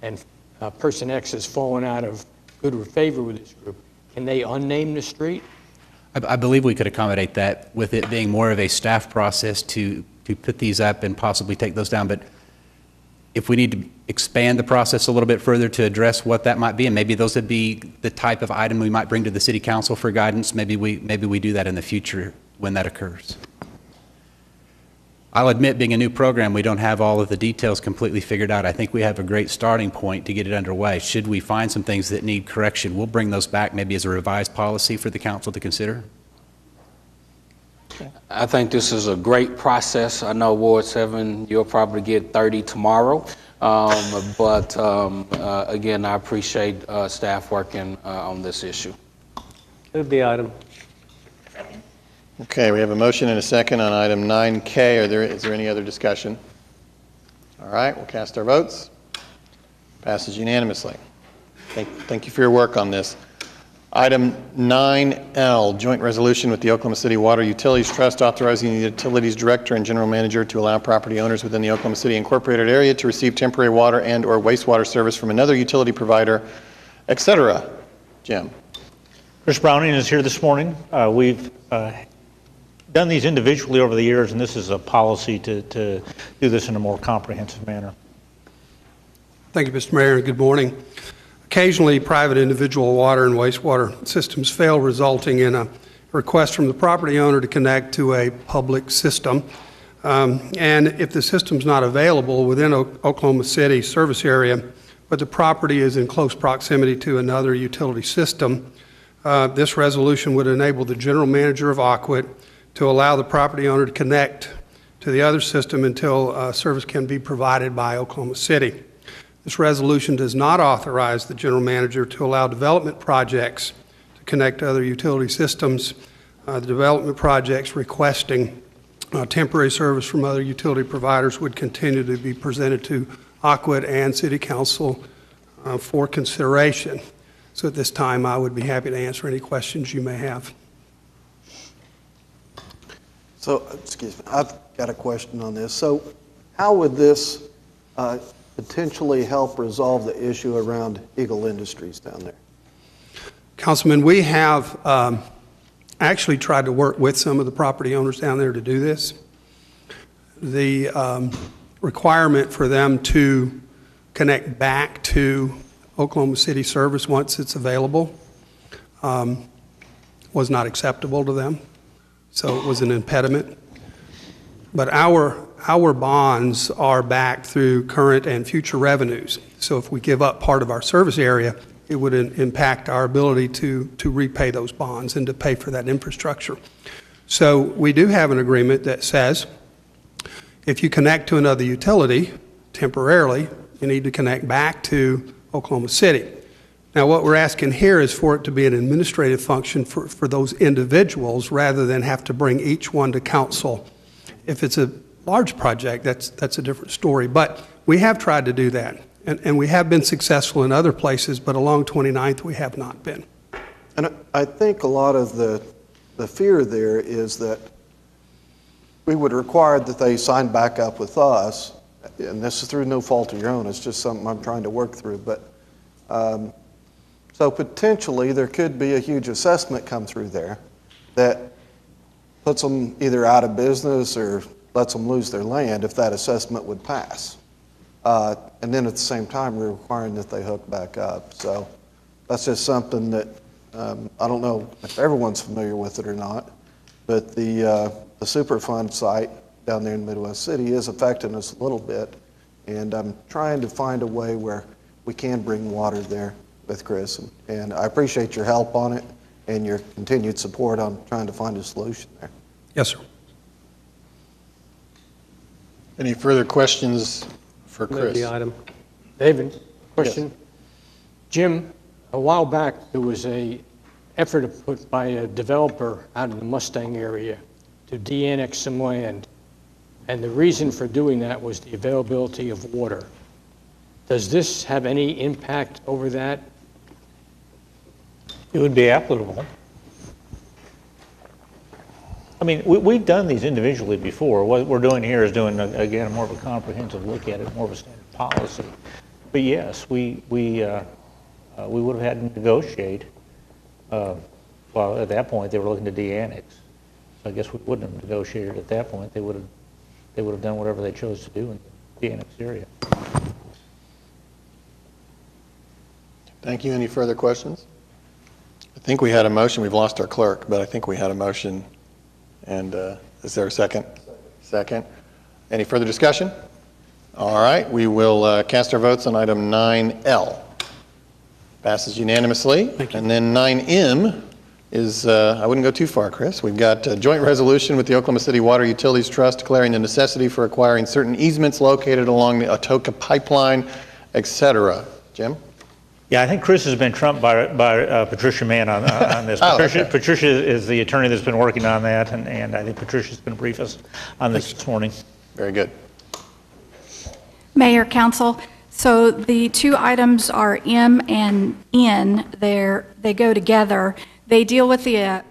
and person X has fallen out of good favor with this group, can they unname the street? I believe we could accommodate that with it being more of a staff process to put these up and possibly take those down. But if we need to expand the process a little bit further to address what that might be, and maybe those would be the type of item we might bring to the city council for guidance, maybe we do that in the future when that occurs. I'll admit, being a new program, we don't have all of the details completely figured out. I think we have a great starting point to get it underway. Should we find some things that need correction, we'll bring those back maybe as a revised policy for the council to consider. I think this is a great process. I know Ward 7, you'll probably get 30 tomorrow. But again, I appreciate staff working on this issue. Move the item. Okay, we have a motion and a second on item 9K. Is there any other discussion? All right, we'll cast our votes. Passes unanimously. Thank you for your work on this. Item 9L, joint resolution with the Oklahoma City Water Utilities Trust authorizing the Utilities Director and General Manager to allow property owners within the Oklahoma City Incorporated area to receive temporary water and or wastewater service from another utility provider, etc. Jim. Chris Browning is here this morning. We've done these individually over the years, and this is a policy to do this in a more comprehensive manner. Thank you, Mr. Mayor, and good morning. Occasionally, private individual water and wastewater systems fail, resulting in a request from the property owner to connect to a public system. And if the system's not available within Oklahoma City service area, but the property is in close proximity to another utility system, this resolution would enable the general manager of Aquit to allow the property owner to connect to the other system until service can be provided by Oklahoma City. This resolution does not authorize the general manager to allow development projects to connect to other utility systems. The development projects requesting temporary service from other utility providers would continue to be presented to Aquit and City Council for consideration. So at this time, I would be happy to answer any questions you may have. So, excuse me, I've got a question on this. So how would this potentially help resolve the issue around Eagle Industries down there? Councilman, we have actually tried to work with some of the property owners down there to do this. The requirement for them to connect back to Oklahoma City service once it's available was not acceptable to them, so it was an impediment. But our bonds are backed through current and future revenues, so if we give up part of our service area, it would impact our ability to repay those bonds and to pay for that infrastructure. So we do have an agreement that says if you connect to another utility temporarily, you need to connect back to Oklahoma City. Now, what we're asking here is for it to be an administrative function for those individuals rather than have to bring each one to council. If it's a large project, that's a different story. But we have tried to do that, and we have been successful in other places, but along 29th we have not been. And I think a lot of the fear there is that we would require that they sign back up with us, and this is through no fault of your own, it's just something I'm trying to work through. But so potentially there could be a huge assessment come through there that puts them either out of business or lets them lose their land if that assessment would pass. And then at the same time, we're requiring that they hook back up. So that's just something that I don't know if everyone's familiar with it or not, but the Superfund site down there in Midwest City is affecting us a little bit, and I'm trying to find a way where we can bring water there with Chris, and I appreciate your help on it and your continued support on trying to find a solution there. Yes, sir. Any further questions for Chris? The item. David, question. Yes. Jim, a while back there was a effort put by a developer out in the Mustang area to de-annex some land, and the reason for doing that was the availability of water. Does this have any impact over that? It would be applicable. I mean, we've done these individually before. What we're doing here is doing, again, more of a comprehensive look at it, more of a standard policy. But yes, we would have had to negotiate. Well, at that point, they were looking to de-annex. So I guess we wouldn't have negotiated at that point. They would have done whatever they chose to do in the de-annexed area. Thank you. Any further questions? I think we had a motion. We've lost our clerk, but I think we had a motion. And is there a second? Second. Any further discussion? All right. We will cast our votes on item 9L. Passes unanimously. Thank you. And then 9M is, I wouldn't go too far, Chris. We've got a joint resolution with the Oklahoma City Water Utilities Trust declaring the necessity for acquiring certain easements located along the Atoka pipeline, et cetera. Jim? Yeah, I think Chris has been trumped by Patricia Mann on this. Patricia is the attorney that's been working on that, and I think Patricia's going to brief us on this morning. Very good. Mayor, Council, so the two items are M and N. They go together. They deal with the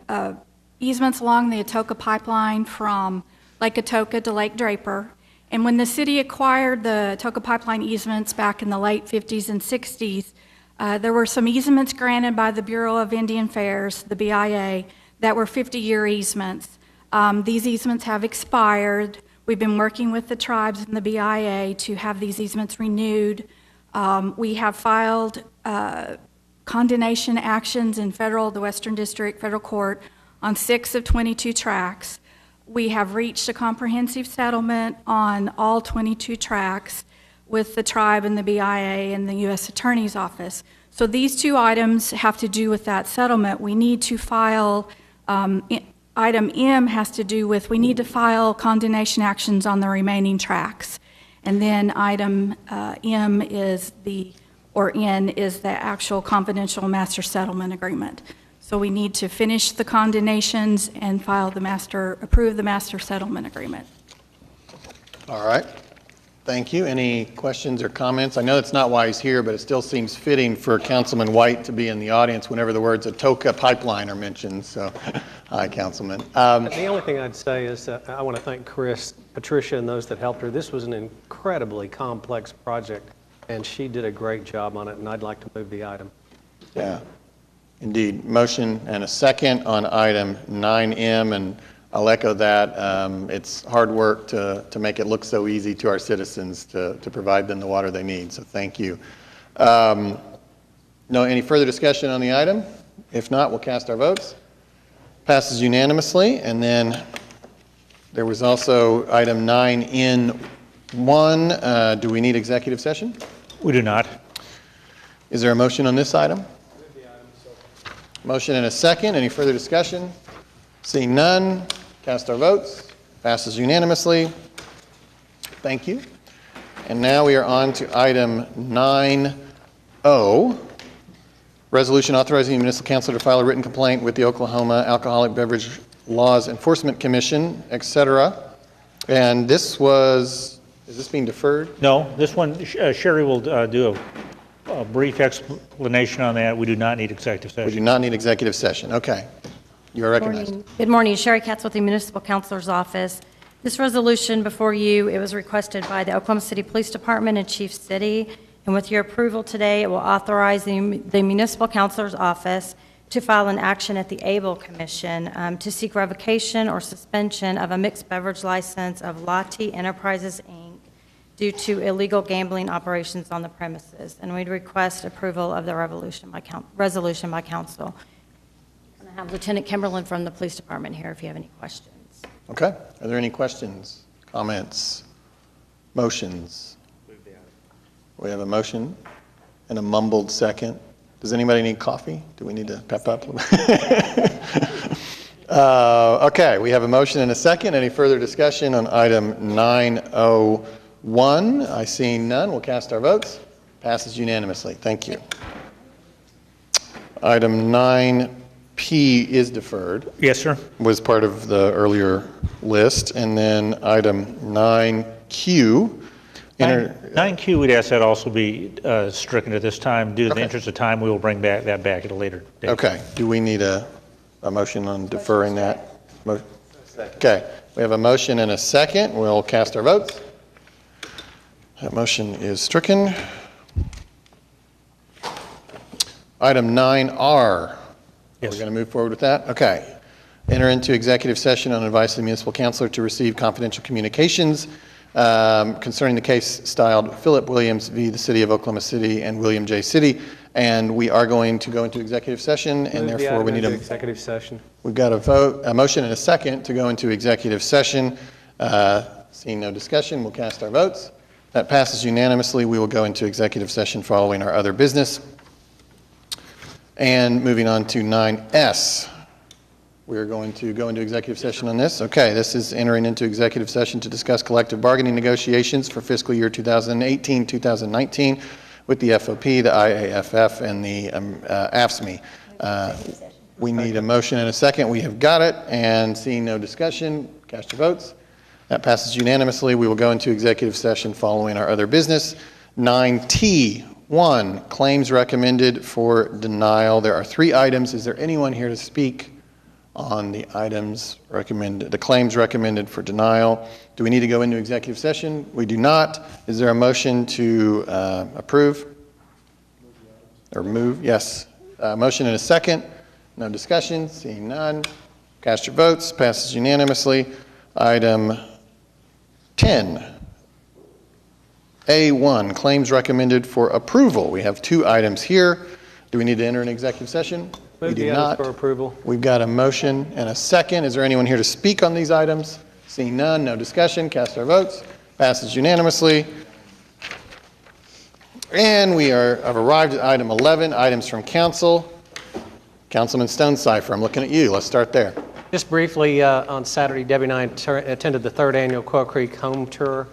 easements along the Atoka pipeline from Lake Atoka to Lake Draper. And when the city acquired the Atoka pipeline easements back in the late 50s and 60s, there were some easements granted by the Bureau of Indian Affairs, the BIA, that were 50-year easements. These easements have expired. We've been working with the tribes and the BIA to have these easements renewed. We have filed condemnation actions in the Western District Federal Court on 6 of 22 tracts. We have reached a comprehensive settlement on all 22 tracts with the tribe and the BIA and the U.S. Attorney's Office. So these two items have to do with that settlement. We need to file, item M has to do with, we need to file condemnation actions on the remaining tracts. And then item M is N is the actual confidential master settlement agreement. So we need to finish the condemnations and approve the master settlement agreement. All right. Thank you. Any questions or comments? I know that's not why he's here, but it still seems fitting for Councilman White to be in the audience whenever the words Atoka Pipeline are mentioned. So, hi, Councilman. The only thing I'd say is I want to thank Chris, Patricia, and those that helped her. This was an incredibly complex project, and she did a great job on it, and I'd like to move the item. Yeah, indeed. Motion and a second on item 9M, and I'll echo that. It's hard work to make it look so easy to our citizens to provide them the water they need, so thank you. No, any further discussion on the item? If not, we'll cast our votes. Passes unanimously, and then there was also item 9N1. Do we need executive session? We do not. Is there a motion on this item? Motion and a second. Any further discussion? Seeing none, cast our votes. Passes unanimously. Thank you. And now we are on to item 9O, resolution authorizing the municipal council to file a written complaint with the Oklahoma Alcoholic Beverage Laws Enforcement Commission, etc. And this was, is this being deferred? No, this one, Sherry will do a brief explanation on that. We do not need executive session. We do not need executive session. Okay. You are recognized. Good morning. Sherry Katz with the Municipal Counselor's Office. This resolution before you, it was requested by the Oklahoma City Police Department and Chief City, and with your approval today, it will authorize the Municipal Counselor's Office to file an action at the ABLE Commission to seek revocation or suspension of a mixed beverage license of Lottie Enterprises, Inc. due to illegal gambling operations on the premises, and we'd request approval of the resolution by council. I have Lieutenant Kimberlin from the Police Department here if you have any questions. Okay. Are there any questions, comments, motions? We have a motion and a mumbled second. Does anybody need coffee? Do we need to pep up a little bit? Okay, we have a motion and a second. Any further discussion on item 901? I see none. We'll cast our votes. Passes unanimously. Thank you. Item 9P is deferred. Yes, sir. Was part of the earlier list. And then item 9Q. 9Q, we'd ask that also be stricken at this time. Due to the interest of time, we will bring that back at a later date. Okay. Do we need a motion on deferring that? Okay. We have a motion and a second. We'll cast our votes. That motion is stricken. Item 9R. Yes. We're going to move forward with that? Okay. Enter into executive session on advice of the municipal counselor to receive confidential communications concerning the case styled Philip Williams v. the City of Oklahoma City and William J. City. And we are going to go into executive session, and therefore we need a executive session. We've got a motion and a second to go into executive session. Seeing no discussion, we'll cast our votes. That passes unanimously. We will go into executive session following our other business. And moving on to 9S. We're going to go into executive session on this. Okay, this is entering into executive session to discuss collective bargaining negotiations for fiscal year 2018-2019 with the FOP, the IAFF, and the AFSCME. We need a motion and a second. We have got it. And seeing no discussion, cast your votes. That passes unanimously. We will go into executive session following our other business. 9T1, claims recommended for denial. There are 3 items. Is there anyone here to speak on the items recommended, the claims recommended for denial? Do we need to go into executive session? We do not. Is there a motion to approve or move? Yes. Motion and a second. No discussion. Seeing none. Cast your votes. Passes unanimously. Item 10. A1, claims recommended for approval. We have 2 items here. Do we need to enter an executive session? We do not. For approval. We've got a motion and a second. Is there anyone here to speak on these items? Seeing none, no discussion. Cast our votes. Passes unanimously. And we have arrived at item 11, items from council. Councilman Stonecipher, I'm looking at you. Let's start there. Just briefly, on Saturday, Debbie and I attended the 3rd annual Quail Creek Home Tour.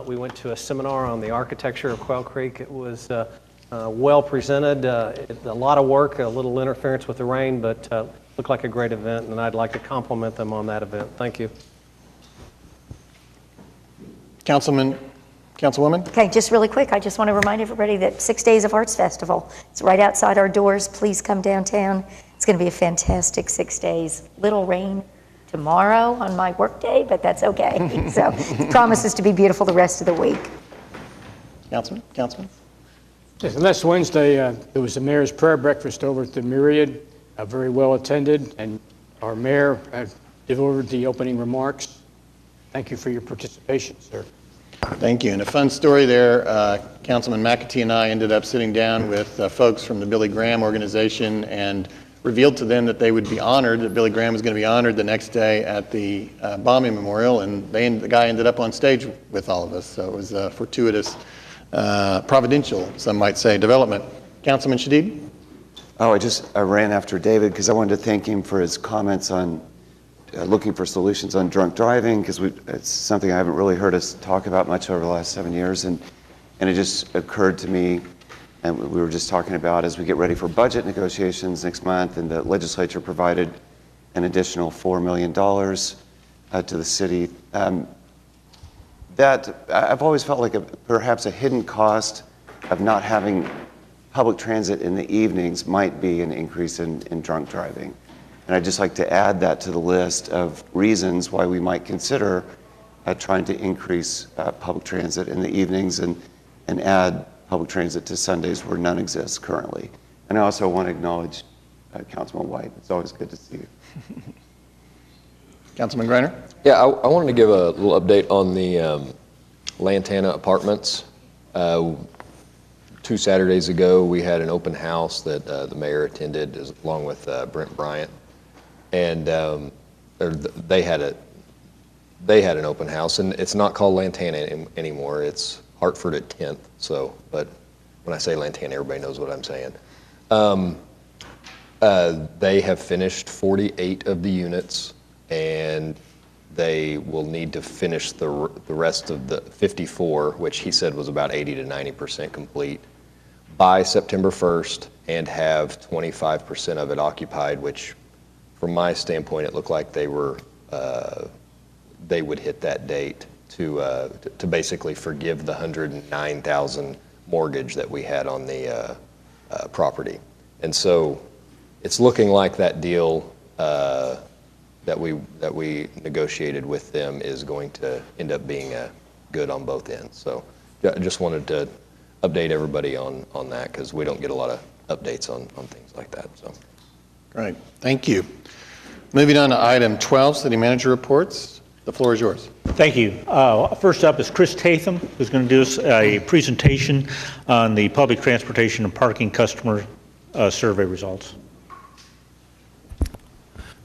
We went to a seminar on the architecture of Quail Creek. It was well presented, a lot of work, a little interference with the rain, but looked like a great event, and I'd like to compliment them on that event. Thank you. Councilman Councilwoman? Okay, just really quick, I just want to remind everybody that 6 Days of Arts Festival, it's right outside our doors. Please come downtown. It's going to be a fantastic 6 days. Little rain tomorrow on my work day, but that's okay. So it promises to be beautiful the rest of the week. Councilman? Yes, and last Wednesday, there was the mayor's prayer breakfast over at the Myriad, very well attended, and our mayor delivered the opening remarks. Thank you for your participation, sir. Thank you. And a fun story there, Councilman McAtee and I ended up sitting down with folks from the Billy Graham organization and revealed to them that they would be honored, that Billy Graham was going to be honored the next day at the bombing memorial, and the guy ended up on stage with all of us. So it was a fortuitous, providential, some might say, development. Councilman Shadid? Oh, I ran after David because I wanted to thank him for his comments on looking for solutions on drunk driving, because it's something I haven't really heard us talk about much over the last 7 years, and it just occurred to me, and we were just talking about as we get ready for budget negotiations next month, and the legislature provided an additional $4 million to the city. That I've always felt like perhaps a hidden cost of not having public transit in the evenings might be an increase in drunk driving. And I'd just like to add that to the list of reasons why we might consider trying to increase public transit in the evenings and add public transit to Sundays where none exists currently. And I also want to acknowledge Councilman White. It's always good to see you. Councilman Greiner? Yeah, I wanted to give a little update on the Lantana Apartments. 2 Saturdays ago, we had an open house that the mayor attended along with Brent Bryant. And they had an open house, and it's not called Lantana anymore. It's Hartford at 10th. So, but when I say Lantana, everybody knows what I'm saying. They have finished 48 of the units, and they will need to finish the rest of the 54, which he said was about 80 to 90% complete, by September 1st, and have 25% of it occupied, which from my standpoint, it looked like they would hit that date to basically forgive the $109,000 mortgage that we had on the property. And so it's looking like that deal that we negotiated with them is going to end up being good on both ends. So I just wanted to update everybody on that, because we don't get a lot of updates on things like that. So. Great, thank you. Moving on to item 12, City Manager Reports. The floor is yours. Thank you. First up is Chris Tatham, who's going to do us a presentation on the public transportation and parking customer survey results.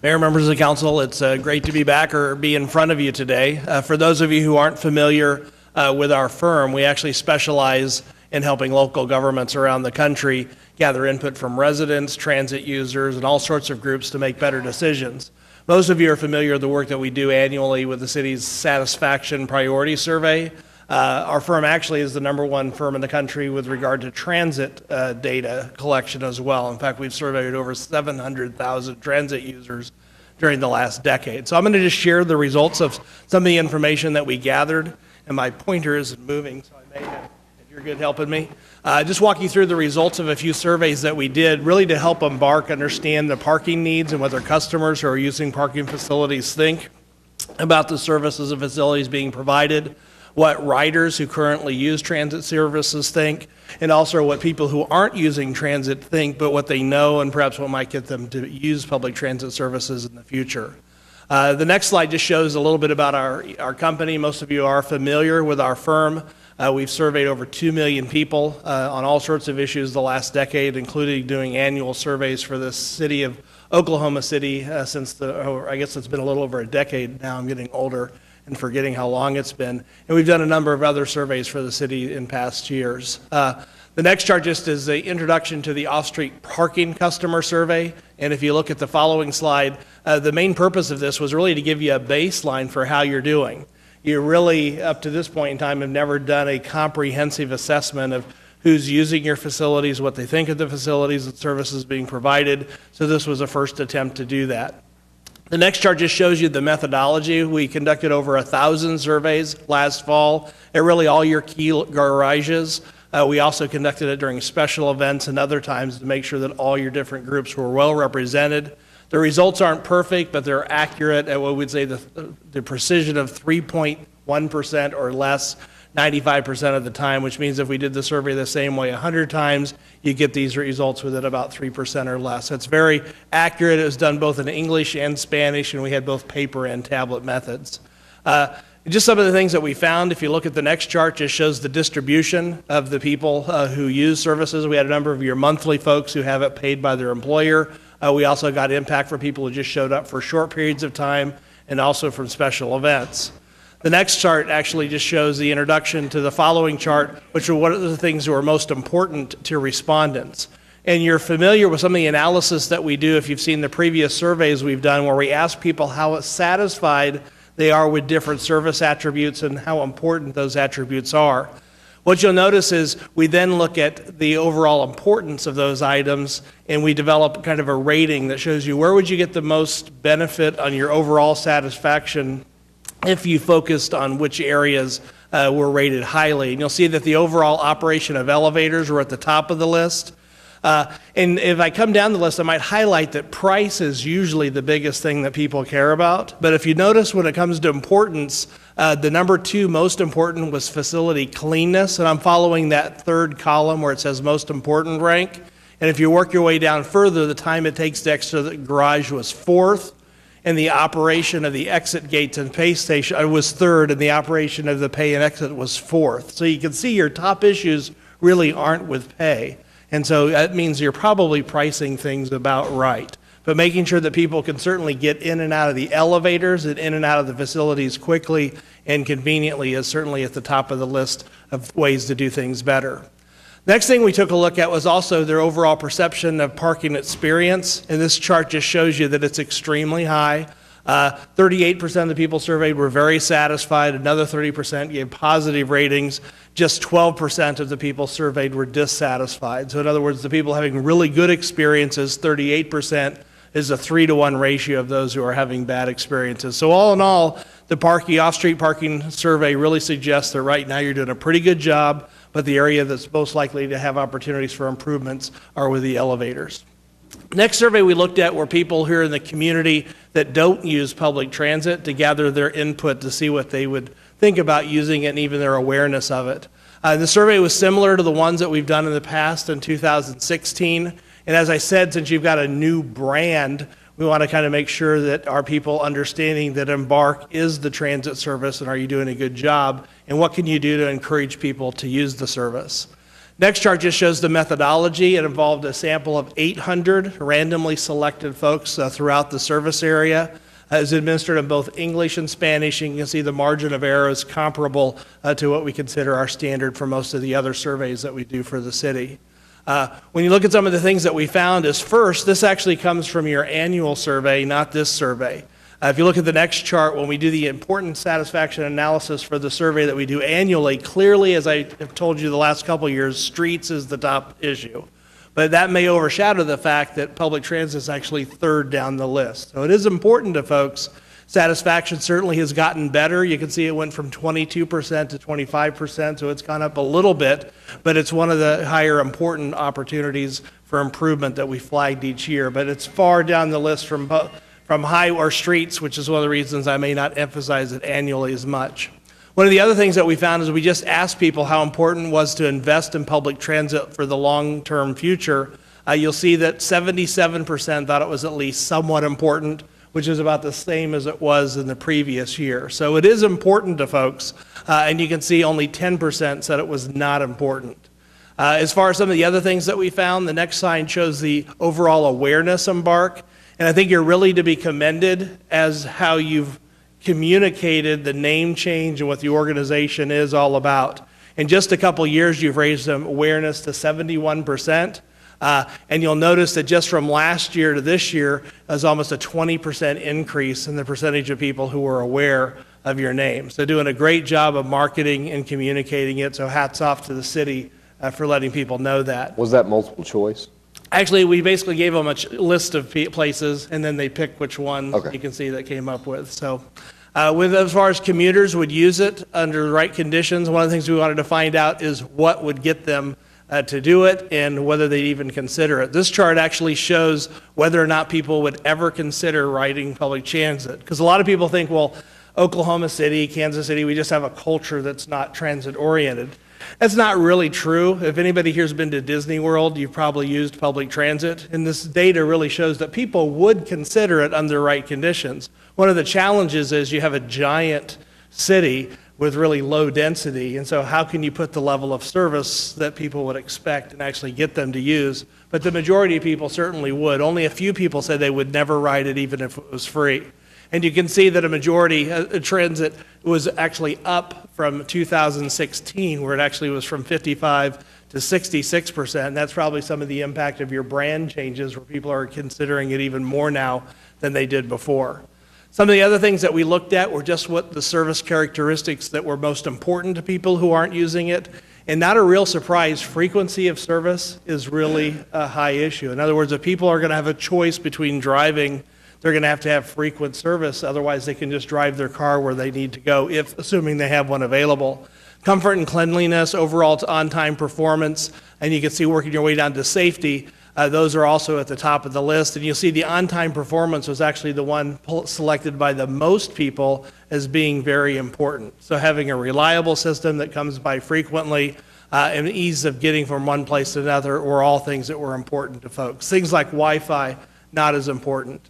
Mayor, members of the council, it's great to be back or be in front of you today. For those of you who aren't familiar with our firm, we actually specialize in helping local governments around the country gather input from residents, transit users, and all sorts of groups to make better decisions. Most of you are familiar with the work that we do annually with the city's Satisfaction Priority Survey. Our firm actually is the #1 firm in the country with regard to transit data collection as well. In fact, we've surveyed over 700,000 transit users during the last decade. So I'm going to just share the results of some of the information that we gathered, and my pointer isn't moving, so I may have, if you're good helping me. Just walk you through the results of a few surveys that we did, really to help Embark understand the parking needs and what their customers who are using parking facilities think about the services and facilities being provided, what riders who currently use transit services think, and also what people who aren't using transit think, but what they know and perhaps what might get them to use public transit services in the future. The next slide just shows a little bit about our company. Most of you are familiar with our firm. We've surveyed over 2 million people on all sorts of issues the last decade, including doing annual surveys for the city of Oklahoma City since I guess it's been a little over a decade now. I'm getting older and forgetting how long it's been. And we've done a number of other surveys for the city in past years. The next chart just is the introduction to the off-street parking customer survey. And if you look at the following slide, the main purpose of this was really to give you a baseline for how you're doing. You really, up to this point in time, have never done a comprehensive assessment of who's using your facilities, what they think of the facilities and services being provided. So this was a first attempt to do that. The next chart just shows you the methodology. We conducted over 1,000 surveys last fall at really all your key garages. We also conducted it during special events and other times to make sure that all your different groups were well represented. The results aren't perfect, but they're accurate at what we'd say the precision of 3.1% or less 95% of the time, which means if we did the survey the same way 100 times, you get these results within about 3% or less. It's very accurate. It was done both in English and Spanish, and we had both paper and tablet methods. Just some of the things that we found, if you look at the next chart, just shows the distribution of the people who use services. We had a number of your monthly folks who have it paid by their employer. We also got impact from people who just showed up for short periods of time and also from special events. The next chart actually just shows the introduction to the following chart, which are what are the things that are most important to respondents. And you're familiar with some of the analysis that we do if you've seen the previous surveys we've done where we ask people how satisfied they are with different service attributes and how important those attributes are. What you'll notice is we then look at the overall importance of those items and we develop kind of a rating that shows you where would you get the most benefit on your overall satisfaction if you focused on which areas were rated highly. And you'll see that the overall operation of elevators were at the top of the list. And if I come down the list, I might highlight that price is usually the biggest thing that people care about. But if you notice when it comes to importance, the number 2 most important was facility cleanness. And I'm following that third column where it says most important rank. And if you work your way down further, the time it takes to exit the garage was 4th. And the operation of the exit gates and pay station was 3rd. And the operation of the pay and exit was 4th. So you can see your top issues really aren't with pay. And so that means you're probably pricing things about right. But making sure that people can certainly get in and out of the elevators and in and out of the facilities quickly and conveniently is certainly at the top of the list of ways to do things better. Next thing we took a look at was also their overall perception of parking experience. And this chart just shows you that it's extremely high. 38% of the people surveyed were very satisfied. Another 30% gave positive ratings. Just 12% of the people surveyed were dissatisfied. So in other words, the people having really good experiences, 38%, is a 3-to-1 ratio of those who are having bad experiences. So all in all, the off-street parking survey really suggests that right now you're doing a pretty good job, but the area that's most likely to have opportunities for improvements are with the elevators. Next survey we looked at were people here in the community that don't use public transit to gather their input to see what they would think about using it and even their awareness of it. The survey was similar to the ones that we've done in the past in 2016. And as I said, since you've got a new brand, we want to kind of make sure that our people understanding that Embark is the transit service and are you doing a good job and what can you do to encourage people to use the service. Next chart just shows the methodology. It involved a sample of 800 randomly selected folks throughout the service area. It was administered in both English and Spanish, and you can see the margin of error is comparable to what we consider our standard for most of the other surveys that we do for the city. When you look at some of the things that we found is first, this actually comes from your annual survey, not this survey. If you look at the next chart, when we do the important satisfaction analysis for the survey that we do annually, clearly, as I have told you the last couple of years, streets is the top issue. But that may overshadow the fact that public transit is actually 3rd down the list. So it is important to folks. Satisfaction certainly has gotten better. You can see it went from 22% to 25%, so it's gone up a little bit, but it's one of the higher important opportunities for improvement that we flagged each year. But it's far down the list from high or streets, which is one of the reasons I may not emphasize it annually as much. One of the other things that we found is we just asked people how important it was to invest in public transit for the long-term future. You'll see that 77% thought it was at least somewhat important, which is about the same as it was in the previous year. So it is important to folks, and you can see only 10% said it was not important. As far as some of the other things that we found, the next sign shows the overall awareness Embark. And I think you're really to be commended as how you've communicated the name change and what the organization is all about. In just a couple years, you've raised awareness to 71%. And you'll notice that just from last year to this year, there's almost a 20% increase in the percentage of people who are aware of your name. So doing a great job of marketing and communicating it. So hats off to the city for letting people know that. Was that multiple choice? Actually, we basically gave them a list of places, and then they picked which ones you can see that came up with. So as far as commuters would use it under the right conditions, one of the things we wanted to find out is what would get them to do it and whether they'd even consider it. This chart actually shows whether or not people would ever consider riding public transit. Because a lot of people think, well, Oklahoma City, Kansas City, we just have a culture that's not transit-oriented. That's not really true. If anybody here's been to Disney World, you've probably used public transit, and this data really shows that people would consider it under the right conditions. One of the challenges is you have a giant city with really low density, and so how can you put the level of service that people would expect and actually get them to use? But the majority of people certainly would. Only a few people said they would never ride it even if it was free. And you can see that a majority transit was actually up from 2016, where it actually was from 55 to 66%. And that's probably some of the impact of your brand changes, where people are considering it even more now than they did before. Some of the other things that we looked at were just what the service characteristics that were most important to people who aren't using it. And not a real surprise, frequency of service is really a high issue. In other words, if people are going to have a choice between driving, they're going to have frequent service. Otherwise, they can just drive their car where they need to go, assuming they have one available. Comfort and cleanliness, overall on-time performance, and you can see working your way down to safety. Those are also at the top of the list. And you'll see the on-time performance was actually the one selected by the most people as being very important. So having a reliable system that comes by frequently and ease of getting from one place to another were all things that were important to folks. Things like Wi-Fi, not as important.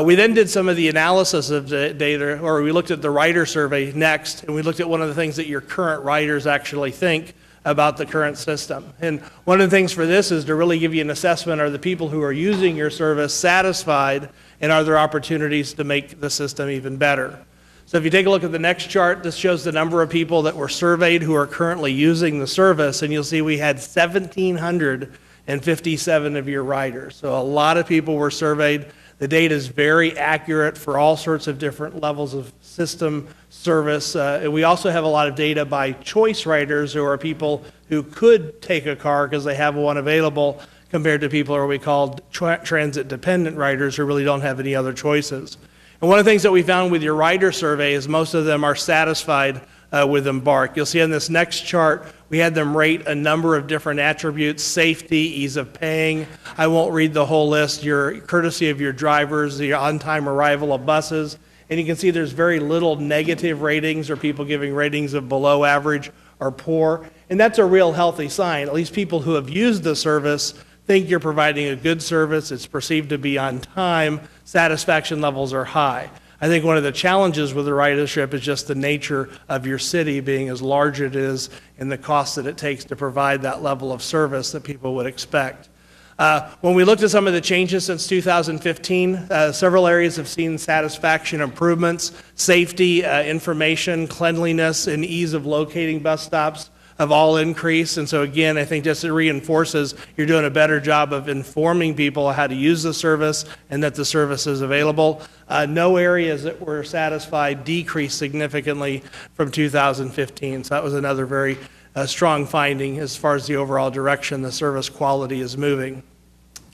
We then did some of the analysis of the data, or we looked at the rider survey next, and we looked at one of the things that your current riders actually think about the current system. And one of the things for this is to really give you an assessment, are the people who are using your service satisfied, and are there opportunities to make the system even better? So if you take a look at the next chart, this shows the number of people that were surveyed who are currently using the service, and you'll see we had 1,757 of your riders. So a lot of people were surveyed. The data is very accurate for all sorts of different levels of system service. We also have a lot of data by choice riders, who are people who could take a car because they have one available, compared to people who are what we call transit-dependent riders, who really don't have any other choices. And one of the things that we found with your rider survey is most of them are satisfied with Embark. You'll see on this next chart, we had them rate a number of different attributes: safety, ease of paying. I won't read the whole list. Your courtesy of your drivers, the on-time arrival of buses. And you can see there's very little negative ratings or people giving ratings of below average or poor. And that's a real healthy sign. At least people who have used the service think you're providing a good service. It's perceived to be on time. Satisfaction levels are high. I think one of the challenges with the ridership is just the nature of your city being as large as it is, and the cost that it takes to provide that level of service that people would expect. When we looked at some of the changes since 2015, several areas have seen satisfaction improvements. Safety, information, cleanliness, and ease of locating bus stops have all increased. And so again, I think just it reinforces you're doing a better job of informing people how to use the service and that the service is available. No areas that were satisfied decreased significantly from 2015. So that was another very strong finding as far as the overall direction the service quality is moving.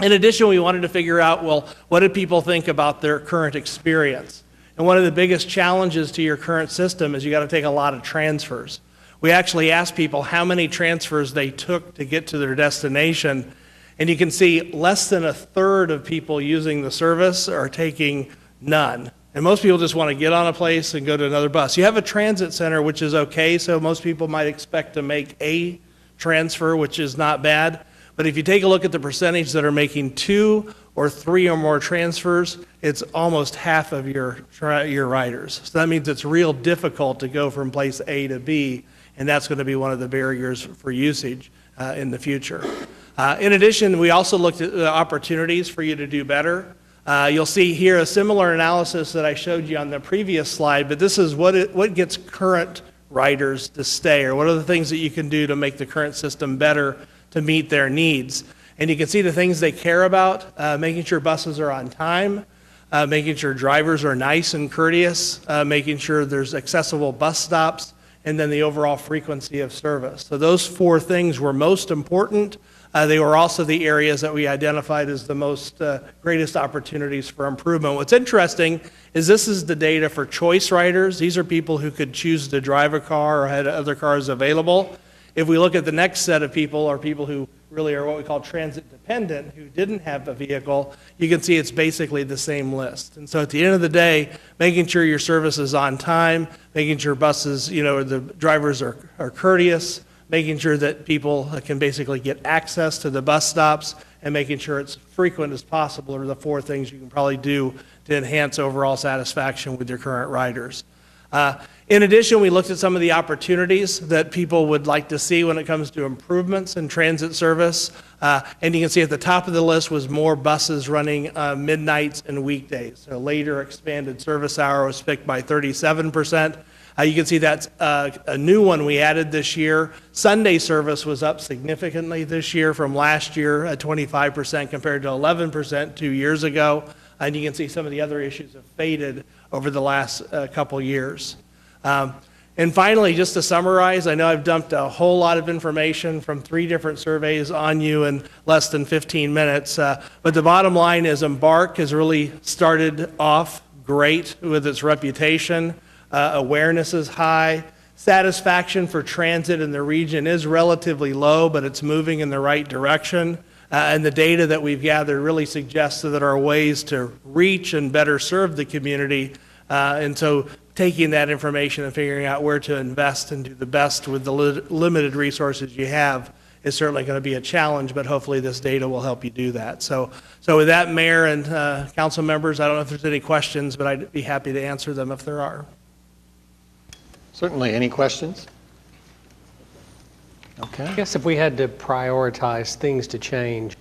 In addition, we wanted to figure out, well, what did people think about their current experience? And one of the biggest challenges to your current system is you got to take a lot of transfers. We actually asked people how many transfers they took to get to their destination, and you can see less than a third of people using the service are taking none. And most people just want to get on a place and go to another bus. You have a transit center, which is okay, so most people might expect to make a transfer, which is not bad. But if you take a look at the percentage that are making 2 or 3 or more transfers, it's almost half of your riders. So that means it's real difficult to go from place A to B, and that's going to be one of the barriers for usage in the future. In addition, we also looked at the opportunities for you to do better. You'll see here a similar analysis that I showed you on the previous slide, but this is what gets current riders to stay, or what are the things that you can do to make the current system better to meet their needs. And you can see the things they care about: making sure buses are on time, making sure drivers are nice and courteous, making sure there's accessible bus stops, and then the overall frequency of service. So those 4 things were most important They were also the areas that we identified as the most greatest opportunities for improvement. What's interesting is this is the data for choice riders. These are people who could choose to drive a car or had other cars available. If we look at the next set of people, are people who really are what we call transit dependent, who didn't have a vehicle, you can see it's basically the same list. And so at the end of the day, making sure your service is on time, making sure buses, the drivers are courteous, making sure that people can basically get access to the bus stops, and making sure it's frequent as possible are the four things you can probably do to enhance overall satisfaction with your current riders. In addition, we looked at some of the opportunities that people would like to see when it comes to improvements in transit service. And you can see at the top of the list was more buses running midnights and weekdays. So later expanded service hour was picked by 37%. You can see that's a new one we added this year. Sunday service was up significantly this year from last year at 25% compared to 11% 2 years ago. And you can see some of the other issues have faded over the last couple years. And finally, just to summarize, I know I've dumped a whole lot of information from 3 different surveys on you in less than 15 minutes, but the bottom line is Embark has really started off great with its reputation. Awareness is high. Satisfaction for transit in the region is relatively low, but it's moving in the right direction. And the data that we've gathered really suggests that there are ways to reach and better serve the community. And so taking that information and figuring out where to invest and do the best with the limited resources you have is certainly going to be a challenge, but hopefully this data will help you do that. So with that, Mayor and council members, I don't know if there's any questions, but I'd be happy to answer them if there are. Certainly. Any questions? Okay. I guess if we had to prioritize things to change,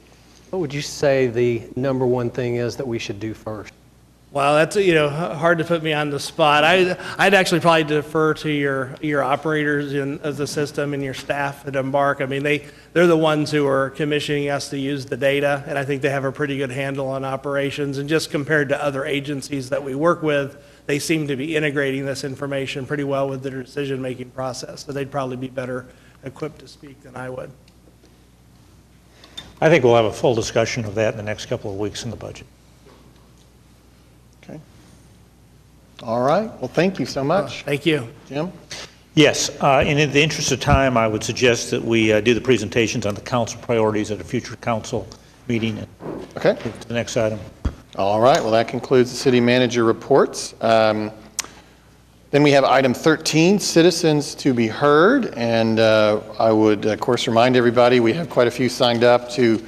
what would you say the number one thing is that we should do first? Well, that's hard to put me on the spot. I'd actually probably defer to your operators of the system and your staff at Embark. I mean, they're the ones who are commissioning us to use the data, and I think they have a pretty good handle on operations. And just compared to other agencies that we work with, they seem to be integrating this information pretty well with their decision-making process. So they'd probably be better equipped to speak than I would. I think we'll have a full discussion of that in the next couple of weeks in the budget. Okay. All right. Well, thank you so much. Thank you. Jim? Yes. And in the interest of time, I would suggest that we do the presentations on the council priorities at a future council meeting. Okay. Move to the next item. All right. Well, that concludes the city manager reports. Then we have item 13, citizens to be heard. And I would, of course, remind everybody we have quite a few signed up to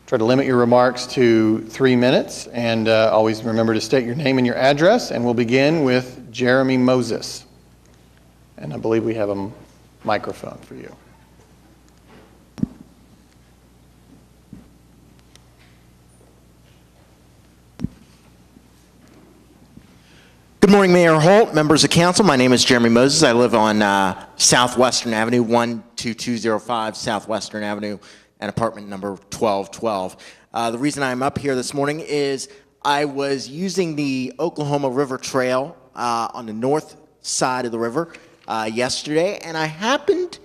try to limit your remarks to 3 minutes. And always remember to state your name and your address. And we'll begin with Jeremy Moses. And I believe we have a microphone for you. Good morning, Mayor Holt, members of council. My name is Jeremy Moses. I live on Southwestern Avenue, 12205 Southwestern Avenue, and apartment number 1212. The reason I'm up here this morning is I was using the Oklahoma River Trail on the north side of the river yesterday, and I happened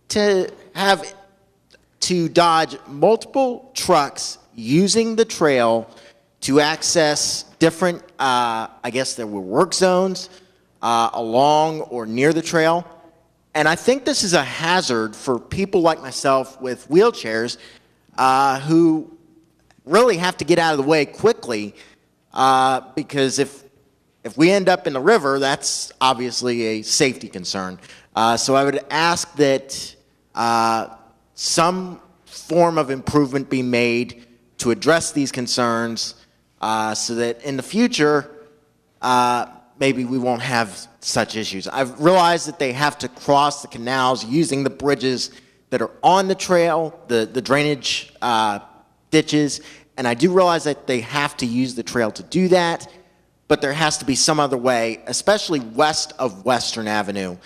to have to dodge multiple trucks using the trail to access different, I guess there were work zones along or near the trail. And I think this is a hazard for people like myself with wheelchairs who really have to get out of the way quickly because if we end up in the river, that's obviously a safety concern. So I would ask that some form of improvement be made to address these concerns so that in the future, maybe we won't have such issues. I've realized that they have to cross the canals using the bridges that are on the trail, the drainage ditches, and I do realize that they have to use the trail to do that, but there has to be some other way, especially west of Western Avenue,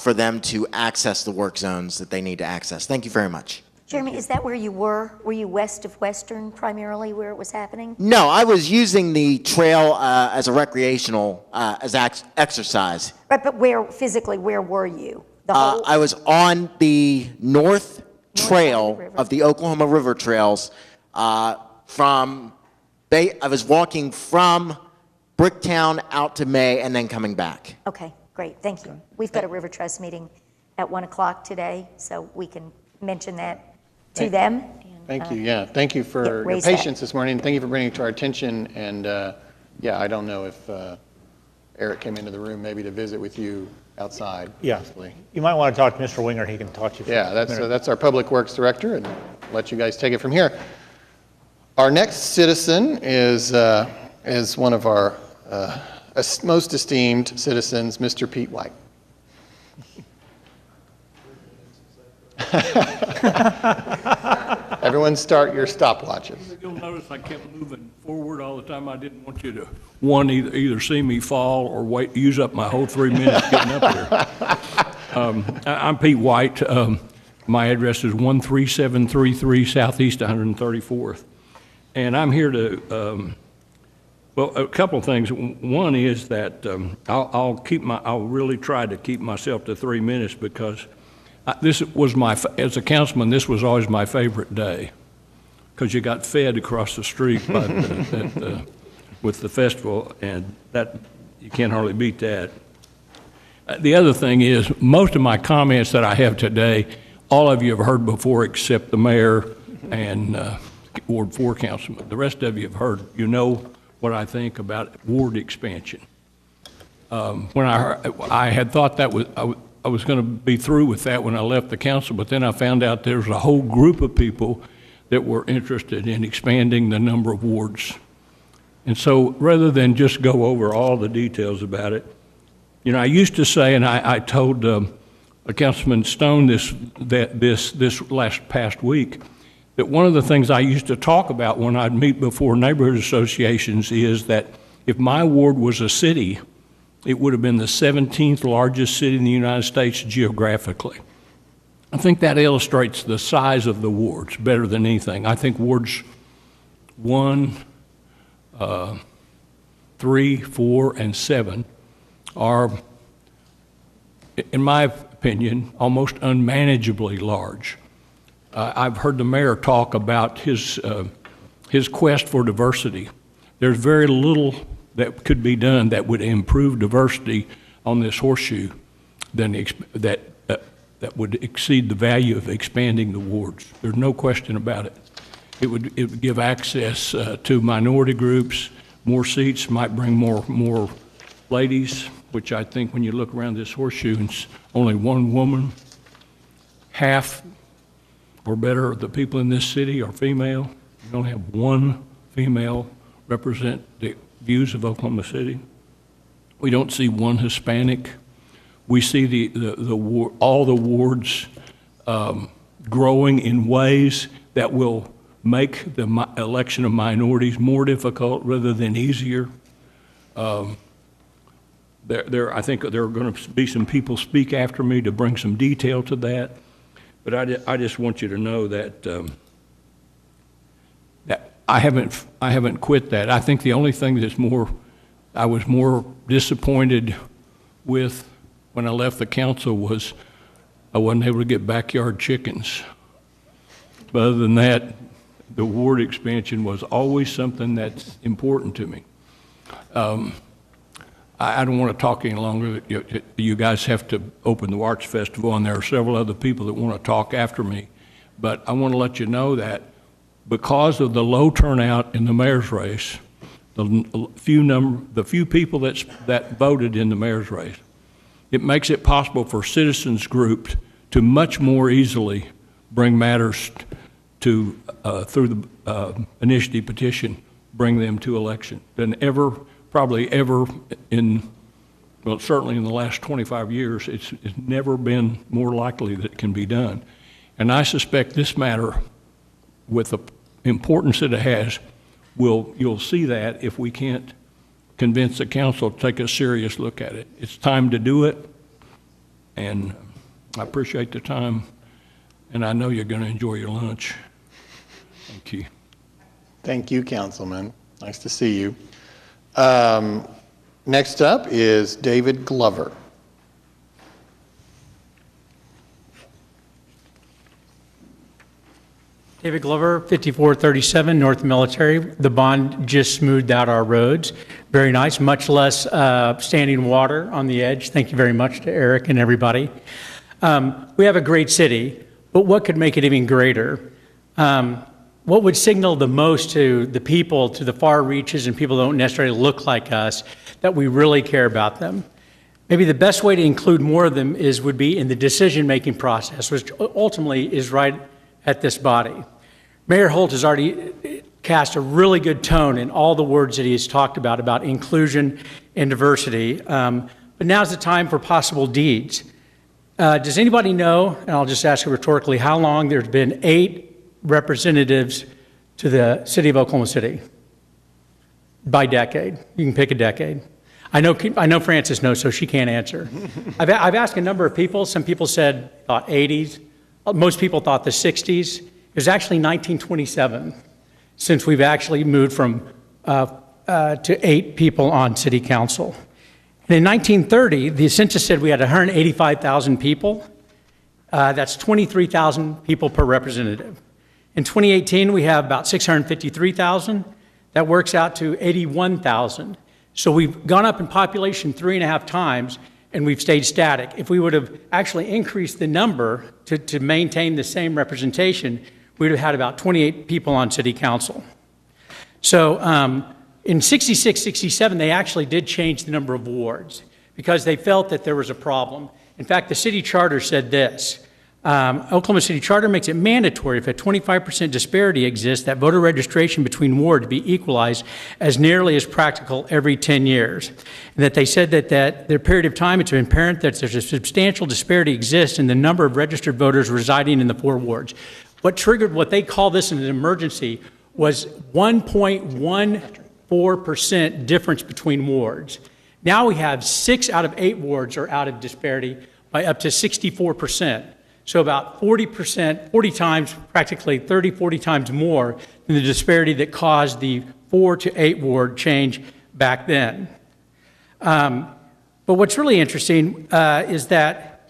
for them to access the work zones that they need to access. Thank you very much. Jeremy, is that where you were? Were you west of Western primarily where it was happening? No, I was using the trail as a recreational, as exercise. Right, but where, physically, where were you? I was on the north trail of the Oklahoma River trails I was walking from Bricktown out to May and then coming back. Okay, great, thank you. We've got a River Trust meeting at 1 o'clock today, so we can mention that to them. Thank you, yeah. Thank you for your raise patience this morning. Thank you for bringing it to our attention. And yeah, I don't know if Eric came into the room maybe to visit with you outside. Yeah, possibly. you might want to talk to Mr. Winger, he can talk to you for Yeah, a minute. that's our Public Works Director, and let you guys take it from here. Our next citizen is one of our most esteemed citizens, Mr. Pete White. Everyone start your stopwatches. You'll notice I kept moving forward all the time. I didn't want you to, one, either see me fall or use up my whole 3 minutes getting up here. I'm Pete White. My address is 13733 Southeast 134th. And I'm here to, well, a couple of things. One is that I'll really try to keep myself to 3 minutes because this was as a councilman, this was always my favorite day because you got fed across the street with the festival, and that you can't hardly beat that. The other thing is, most of my comments that I have today, all of you have heard before except the mayor and Ward 4 councilman. The rest of you have heard. You know what I think about ward expansion. When I had thought that I was going to be through with that when I left the council, but then I found out there was a whole group of people that were interested in expanding the number of wards. And so rather than just go over all the details about it, you know, I used to say, and I told Councilman Stone this past week, that one of the things I used to talk about when I'd meet before neighborhood associations is that if my ward was a city, it would have been the 17th largest city in the United States geographically. I think that illustrates the size of the wards better than anything. I think wards 1, 3, 4, and 7 are, in my opinion, almost unmanageably large. I've heard the mayor talk about his quest for diversity. There's very little that could be done that would improve diversity on this horseshoe that would exceed the value of expanding the wards. There's no question about it. It would give access to minority groups, more seats, might bring more ladies, which I think when you look around this horseshoe, it's only one woman. Half or better of the people in this city are female. You only have one female represent the views of Oklahoma City. We don't see one Hispanic. We see all the wards growing in ways that will make the election of minorities more difficult rather than easier. I think there are going to be some people speak after me to bring some detail to that, but I just want you to know that that I haven't quit that. I think the only thing that's I was more disappointed with when I left the council was I wasn't able to get backyard chickens. But other than that, the ward expansion was always something that's important to me. I don't want to talk any longer. You guys have to open the Arts Festival, and there are several other people that want to talk after me. But I want to let you know that because of the low turnout in the mayor's race, the few people that voted in the mayor's race, it makes it possible for citizens groups to much more easily bring matters to through the initiative petition, bring them to election than probably ever certainly in the last 25 years, it's never been more likely that it can be done. And I suspect this matter, with the importance that it has, you'll see that if we can't convince the council to take a serious look at it. It's time to do it, and I appreciate the time, and I know you're going to enjoy your lunch. Thank you. Thank you, Councilman. Nice to see you. Next up is David Glover. David Glover, 5437 North Military. The bond just smoothed out our roads. Very nice, much less standing water on the edge. Thank you very much to Eric and everybody. We have a great city, but what could make it even greater? What would signal the most to the people, to the far reaches and people who don't necessarily look like us, that we really care about them? Maybe the best way to include more of them would be in the decision-making process, which ultimately is right at this body. Mayor Holt has already cast a really good tone in all the words that he has talked about inclusion and diversity. But now's the time for possible deeds. Does anybody know, and I'll just ask you rhetorically, how long there's been 8 representatives to the city of Oklahoma City? By decade. You can pick a decade. I know Frances knows, so she can't answer. I've asked a number of people. Some people said thought 80s. Most people thought the 60s. It was actually 1927 since we've actually moved from to 8 people on city council. And in 1930, the census said we had 185,000 people. That's 23,000 people per representative. In 2018, we have about 653,000. That works out to 81,000. So we've gone up in population 3.5 times, and we've stayed static. If we would have actually increased the number to maintain the same representation, we would have had about 28 people on city council. So in 66, 67, they actually did change the number of wards because they felt that there was a problem. In fact, the city charter said this. Oklahoma City Charter makes it mandatory if a 25% disparity exists that voter registration between wards be equalized as nearly as practical every 10 years. And that they said that their period of time it's been apparent that there's a substantial disparity exists in the number of registered voters residing in the 4 wards. What triggered what they call this an emergency was 1.14% difference between wards. Now we have 6 out of 8 wards are out of disparity by up to 64%. So about 40%, 40 times, practically 30, 40 times more than the disparity that caused the 4 to 8 ward change back then. But what's really interesting is that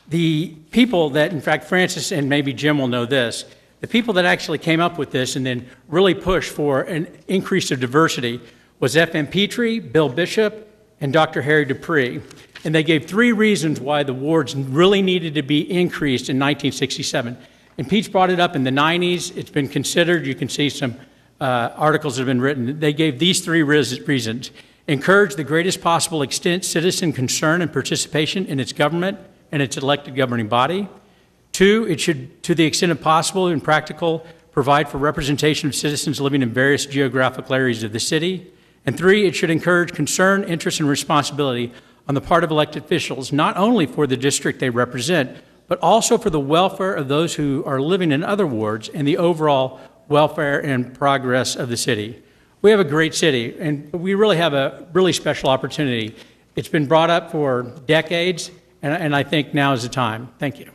the people that, in fact, Francis and maybe Jim will know this, the people that actually came up with this and then really pushed for an increase of diversity was F.M. Petrie, Bill Bishop, and Dr. Harry Dupree. And they gave 3 reasons why the wards really needed to be increased in 1967. And Pete's brought it up in the 90s. It's been considered. You can see some articles that have been written. They gave these 3 reasons. Encourage the greatest possible extent citizen concern and participation in its government and its elected governing body. 2, it should, to the extent possible and practical, provide for representation of citizens living in various geographical areas of the city. And 3, it should encourage concern, interest, and responsibility on the part of elected officials, not only for the district they represent, but also for the welfare of those who are living in other wards and the overall welfare and progress of the city. We have a great city, and we really have a really special opportunity. It's been brought up for decades, and I think now is the time. Thank you.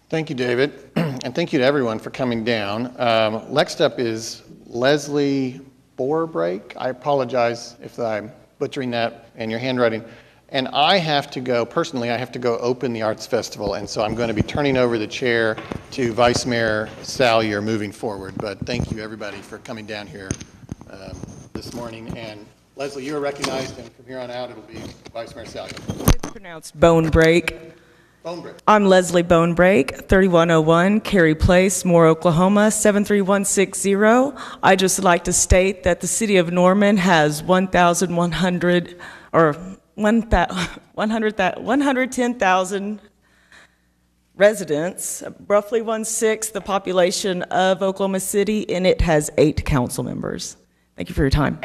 Thank you, David, and thank you to everyone for coming down. Next up is Leslie Borbrake. I apologize if I'm butchering that and your handwriting. And I have to go, personally, I have to go open the Arts Festival, and so I'm going to be turning over the chair to Vice Mayor Salyer moving forward. But thank you, everybody, for coming down here this morning. And Leslie, you are recognized, and from here on out, it'll be Vice Mayor Salyer. It's pronounced Bone Break. Bone Break. I'm Leslie Bone Break, 3101 Cary Place, Moore, Oklahoma, 73160. I just like to state that the city of Norman has 110,000 residents, roughly 1/6 the population of Oklahoma City, and it has 8 council members. Thank you for your time.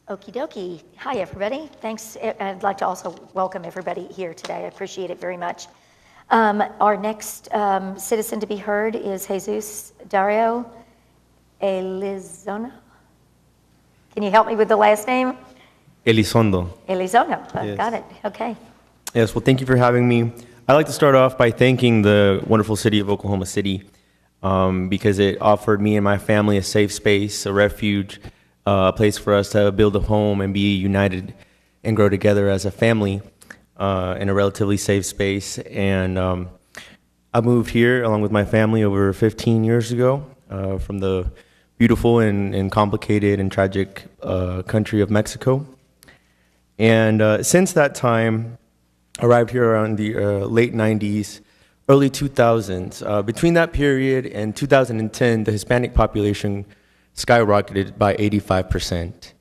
Okie dokie. Hi, everybody. Thanks. I'd like to also welcome everybody here today. I appreciate it very much. Our next citizen to be heard is Jesus Dario Elizondo. Can you help me with the last name? Elizondo. Elizondo. Yes. Got it. Okay. Yes, well, thank you for having me. I'd like to start off by thanking the wonderful city of Oklahoma City because it offered me and my family a safe space, a refuge, a place for us to build a home and be united and grow together as a family. in a relatively safe space. And I moved here along with my family over 15 years ago from the beautiful and complicated and tragic country of Mexico. And since that time, arrived here around the late 90s, early 2000s. Between that period and 2010, the Hispanic population skyrocketed by 85%.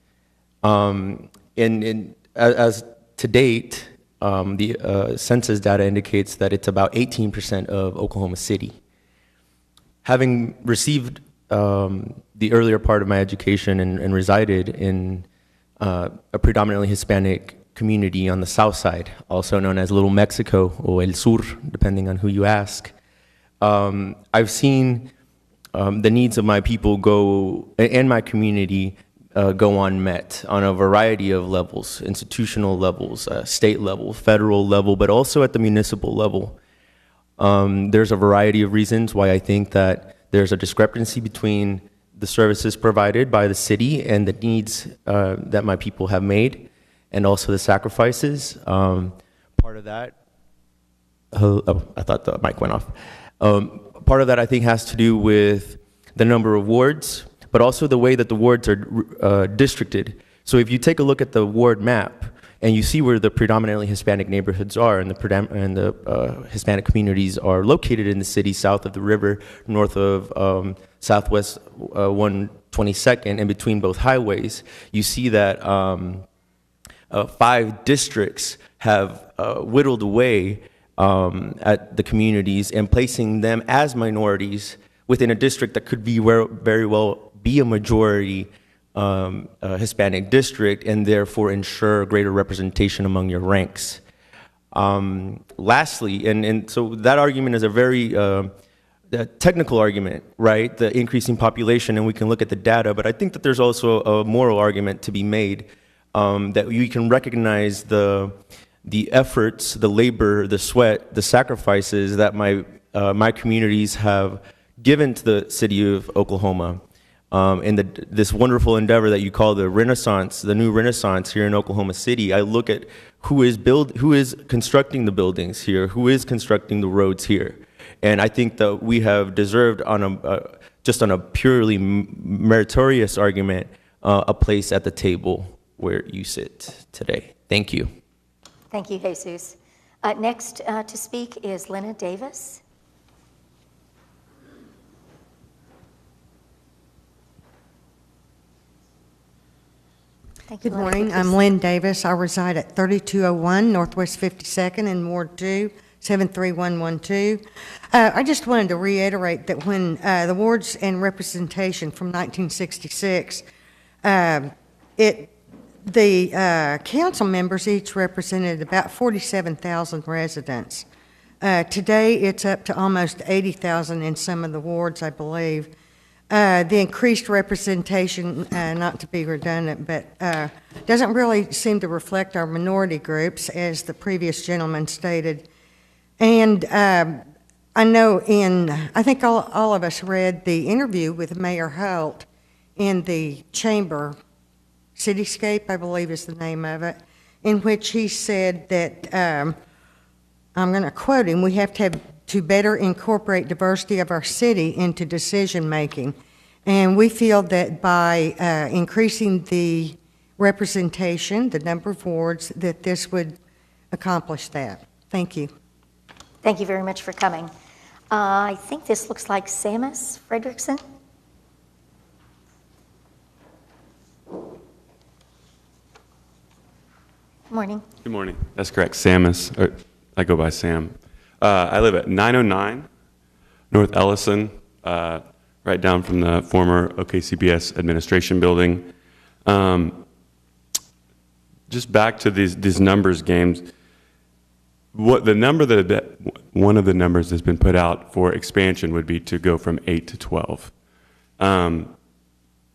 As to date, the census data indicates that it's about 18% of Oklahoma City. Having received the earlier part of my education and resided in a predominantly Hispanic community on the south side, also known as Little Mexico or El Sur, depending on who you ask, I've seen the needs of my people go, and my community, go unmet on a variety of levels, institutional levels, state level, federal level, but also at the municipal level. There's a variety of reasons why I think that there's a discrepancy between the services provided by the city and the needs that my people have made, and also the sacrifices. Part of that, I thought the mic went off. Part of that I think has to do with the number of wards, but also the way that the wards are districted. So if you take a look at the ward map and you see where the predominantly Hispanic neighborhoods are and the Hispanic communities are located in the city south of the river, north of Southwest 122nd, and between both highways, you see that 5 districts have whittled away at the communities and placing them as minorities within a district that could be very well be a majority Hispanic district, and therefore ensure greater representation among your ranks. Lastly, and so that argument is a very technical argument, right? The increasing population, and we can look at the data, but I think that there's also a moral argument to be made, that you can recognize the efforts, the labor, the sweat, the sacrifices that my communities have given to the city of Oklahoma, and this wonderful endeavor that you call the Renaissance, the new Renaissance here in Oklahoma City. I look at who is constructing the buildings here, who is constructing the roads here, and I think that we have deserved just on a purely meritorious argument a place at the table where you sit today. Thank you. Thank you, Jesus. Next to speak is Lena Davis. Good morning. I'm Lynn Davis. I reside at 3201 Northwest 52nd in Ward 2, 73112. I just wanted to reiterate that when the wards and representation from 1966, the council members each represented about 47,000 residents. Today, it's up to almost 80,000 in some of the wards, I believe. The increased representation, not to be redundant, but doesn't really seem to reflect our minority groups, as the previous gentleman stated. And I know I think all of us read the interview with Mayor Holt in the Chamber, Cityscape, I believe is the name of it, in which he said that, I'm going to quote him, we have to better incorporate diversity of our city into decision-making. And we feel that by increasing the representation, the number of wards, that this would accomplish that. Thank you. Thank you very much for coming. I think this looks like Samus Fredrickson. Good morning. Good morning. That's correct, Samus. Or I go by Sam. I live at 909 North Ellison, right down from the former OKCBS administration building. Just back to these numbers games. One of the numbers that's been put out for expansion would be to go from 8 to 12.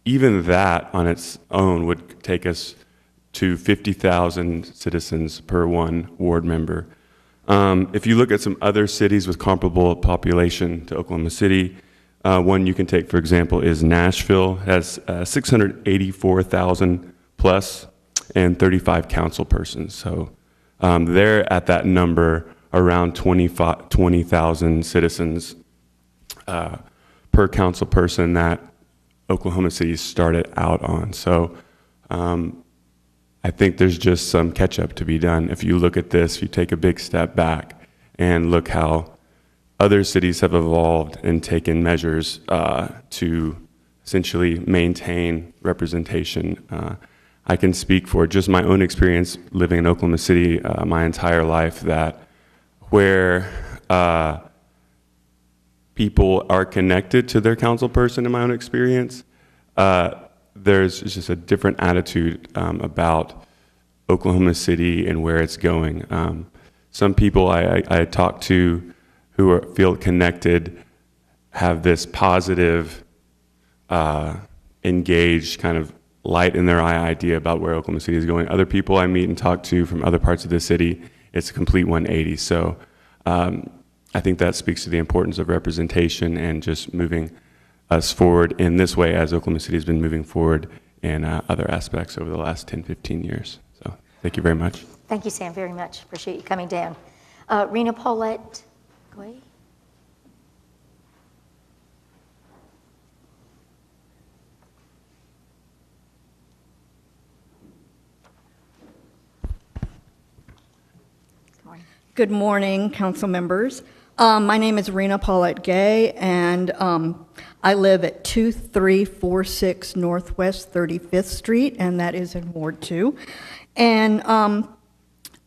Even that on its own would take us to 50,000 citizens per one ward member. If you look at some other cities with comparable population to Oklahoma City, one you can take, for example, is Nashville, has 684,000 plus and 35 council persons. So they're at that number around 20,000 citizens per council person that Oklahoma City started out on. So I think there's just some catch up to be done. If you look at this, you take a big step back and look how other cities have evolved and taken measures to essentially maintain representation. I can speak for just my own experience living in Oklahoma City my entire life, that where people are connected to their council person, in my own experience, there's just a different attitude about Oklahoma City and where it's going. Some people I talk to who feel connected have this positive, engaged kind of light in their eye idea about where Oklahoma City is going. Other people I meet and talk to from other parts of the city, it's a complete 180. So I think that speaks to the importance of representation and just moving us forward in this way, as Oklahoma City has been moving forward in other aspects over the last 10, 15 years. So thank you very much. Thank you, Sam, very much. Appreciate you coming down. Rena Paulette Guay. Good morning, council members. My name is Rena Paulette Gay, and I live at 2346 Northwest 35th Street, and that is in Ward 2. And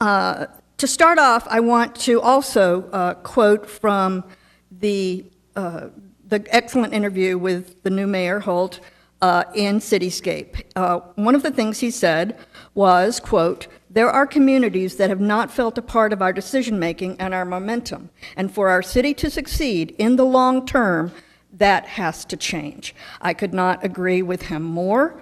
to start off, I want to also quote from the excellent interview with the new Mayor Holt in Cityscape. One of the things he said was, quote, "There are communities that have not felt a part of our decision-making and our momentum, and for our city to succeed in the long term, that has to change." I could not agree with him more.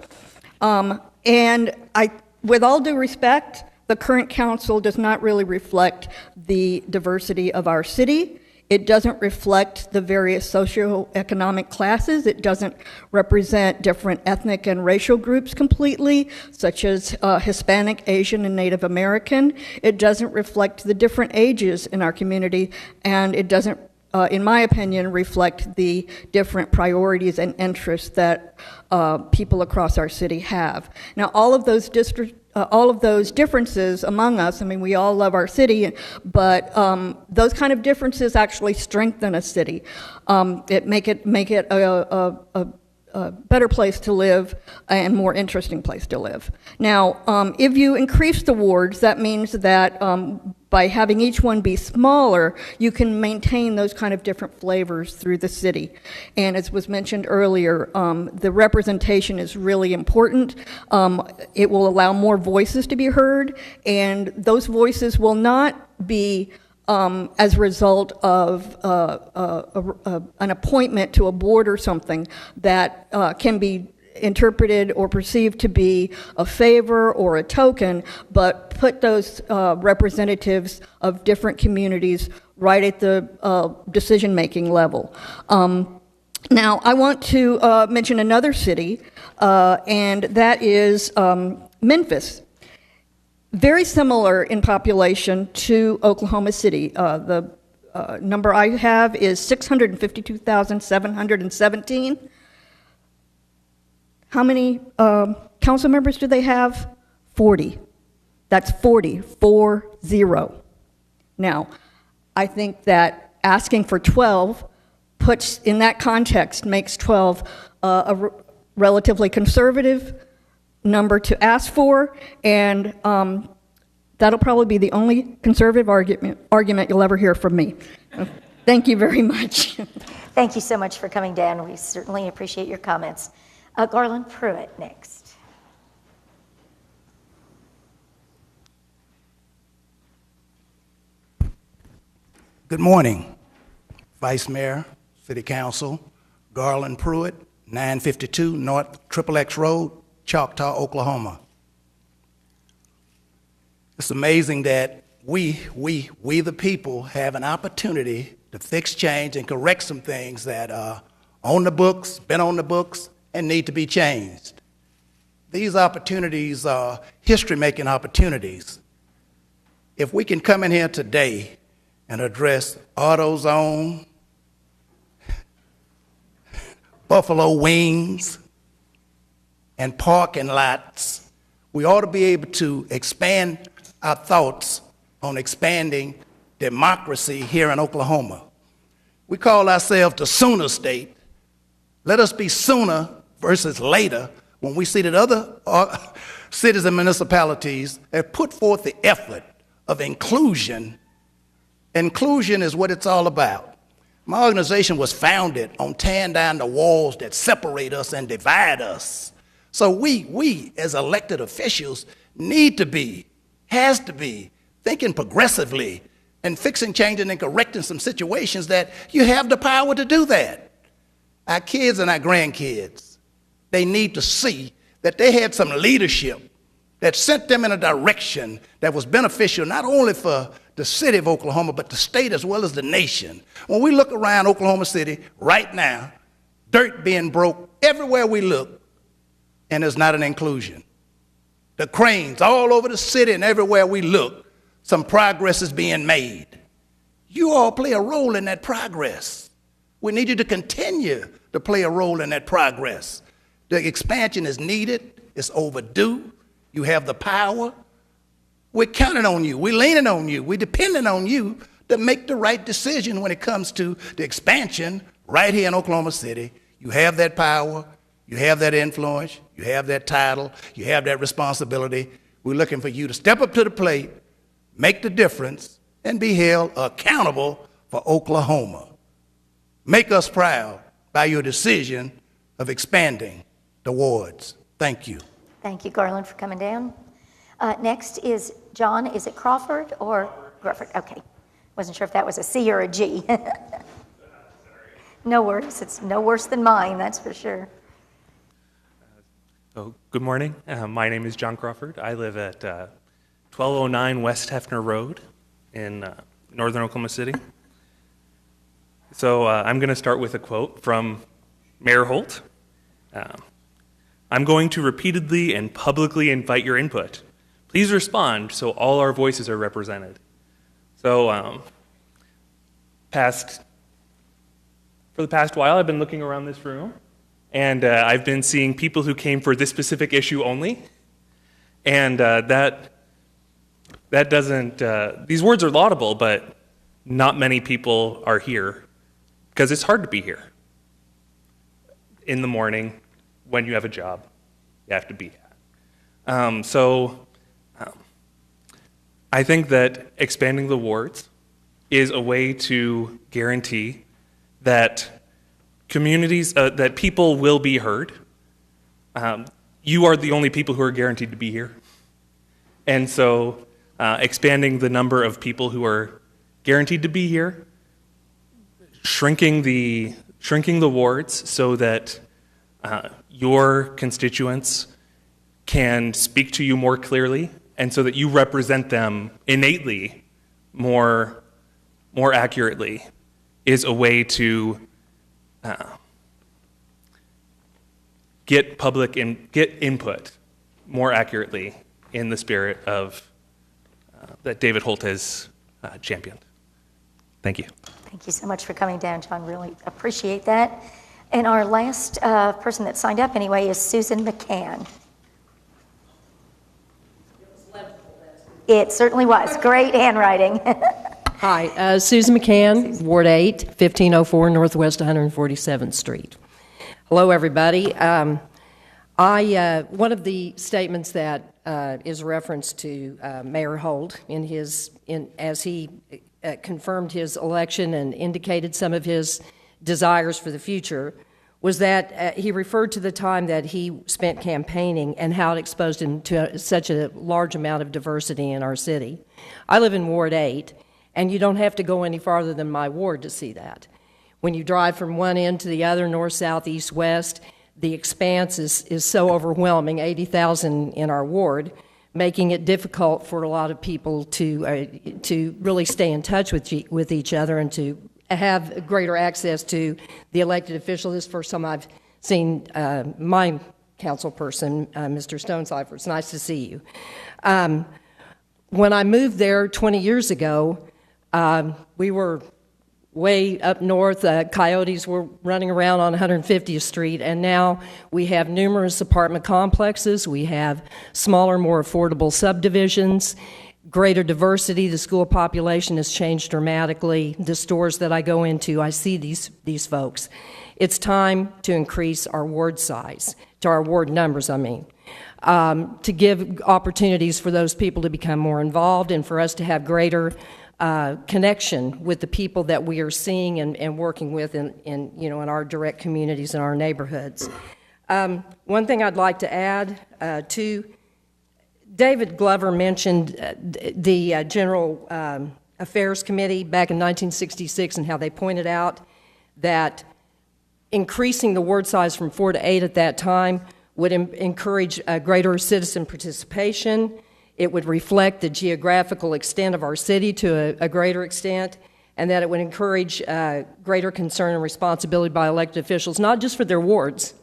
With all due respect, the current council does not really reflect the diversity of our city. It doesn't reflect the various socioeconomic classes. It doesn't represent different ethnic and racial groups completely, such as Hispanic, Asian, and Native American. It doesn't reflect the different ages in our community, and it doesn't, in my opinion, reflect the different priorities and interests that people across our city have. Now, all of those differences among us, I mean, we all love our city, but those kind of differences actually strengthen a city. It make it a better place to live and more interesting place to live. Now, if you increase the wards, that means that by having each one be smaller, you can maintain those kind of different flavors through the city. And as was mentioned earlier, the representation is really important. It will allow more voices to be heard, and those voices will not be as a result of an appointment to a board or something that can be interpreted or perceived to be a favor or a token, but put those representatives of different communities right at the decision-making level. Now, I want to mention another city, and that is Memphis. Very similar in population to Oklahoma City. The number I have is 652,717. How many council members do they have? 40. That's 40, 4-0. Now, I think that asking for 12 puts, in that context, makes 12 a relatively conservative number to ask for, and that'll probably be the only conservative argument you'll ever hear from me. Thank you very much. Thank you so much for coming down. We certainly appreciate your comments. Garland Pruitt next. Good morning, Vice Mayor, City Council, Garland Pruitt, 952 North XXX Road, Choctaw, Oklahoma. It's amazing that we the people have an opportunity to fix, change, and correct some things that are on the books, been on the books, and need to be changed. These opportunities are history-making opportunities. if we can come in here today and address AutoZone, Buffalo Wings, and parking lots, we ought to be able to expand our thoughts on expanding democracy here in Oklahoma. We call ourselves the Sooner State. Let us be sooner versus later when we see that other cities and municipalities have put forth the effort of inclusion. Inclusion is what it's all about. My organization was founded on tearing down the walls that separate us and divide us. So we as elected officials need to be, has to be, thinking progressively and fixing, changing, and correcting some situations that you have the power to do that. Our kids and our grandkids, they need to see that they had some leadership that sent them in a direction that was beneficial not only for the city of Oklahoma, but the state as well as the nation. When we look around Oklahoma City right now, dirt being broke everywhere we look, and there's not an inclusion. The cranes all over the city and everywhere we look, some progress is being made. You all play a role in that progress. We need you to continue to play a role in that progress. The expansion is needed. It's overdue. You have the power. We're counting on you. We're leaning on you. We're depending on you to make the right decision when it comes to the expansion right here in Oklahoma City. You have that power. You have that influence. You have that title. You have that responsibility. We're looking for you to step up to the plate, make the difference, and be held accountable for Oklahoma. Make us proud by your decision of expanding the wards. Thank you. Thank you, Garland, for coming down. Next is John. Is it Crawford or Crawford? Okay. Wasn't sure if that was a C or a G. No worries. It's no worse than mine, that's for sure. Good morning. My name is John Crawford. I live at 1209 West Hefner Road in northern Oklahoma City. So I'm going to start with a quote from Mayor Holt. I'm going to repeatedly and publicly invite your input. Please respond so all our voices are represented. So for the past while, I've been looking around this room, and I've been seeing people who came for this specific issue only, and that doesn't, these words are laudable, but not many people are here because it's hard to be here. In the morning, when you have a job, you have to be at. I think that expanding the wards is a way to guarantee that communities, that people will be heard. You are the only people who are guaranteed to be here. And so expanding the number of people who are guaranteed to be here, shrinking the wards so that your constituents can speak to you more clearly and so that you represent them innately more accurately is a way to get input more accurately in the spirit of that David Holt has championed. Thank you. Thank you so much for coming down, John. Really appreciate that. And our last person that signed up anyway is Susan McCann. It certainly was. Great handwriting. Hi, Susan McCann, Ward 8, 1504 Northwest 147th Street. Hello, everybody. One of the statements that is referenced to Mayor Holt as he confirmed his election and indicated some of his desires for the future was that he referred to the time that he spent campaigning and how it exposed him to such a large amount of diversity in our city. I live in Ward 8, and you don't have to go any farther than my ward to see that. When you drive from one end to the other, north, south, east, west, the expanse is so overwhelming, 80,000 in our ward, making it difficult for a lot of people to really stay in touch with each other and to have greater access to the elected official. This is the first time I've seen my council person, Mr. Stonecipher. It's nice to see you. when I moved there 20 years ago, we were way up north. Coyotes were running around on 150th Street, and now we have numerous apartment complexes. We have smaller, more affordable subdivisions, greater diversity. The school population has changed dramatically. The stores that I go into, I see these folks. It's time to increase our ward size, to our ward numbers, I mean, to give opportunities for those people to become more involved and for us to have greater connection with the people that we are seeing and working with in our direct communities and our neighborhoods. One thing I'd like to add to David Glover mentioned the General Affairs Committee back in 1966 and how they pointed out that increasing the ward size from 4 to 8 at that time would encourage greater citizen participation. It would reflect the geographical extent of our city to a greater extent, and that it would encourage greater concern and responsibility by elected officials, not just for their wards,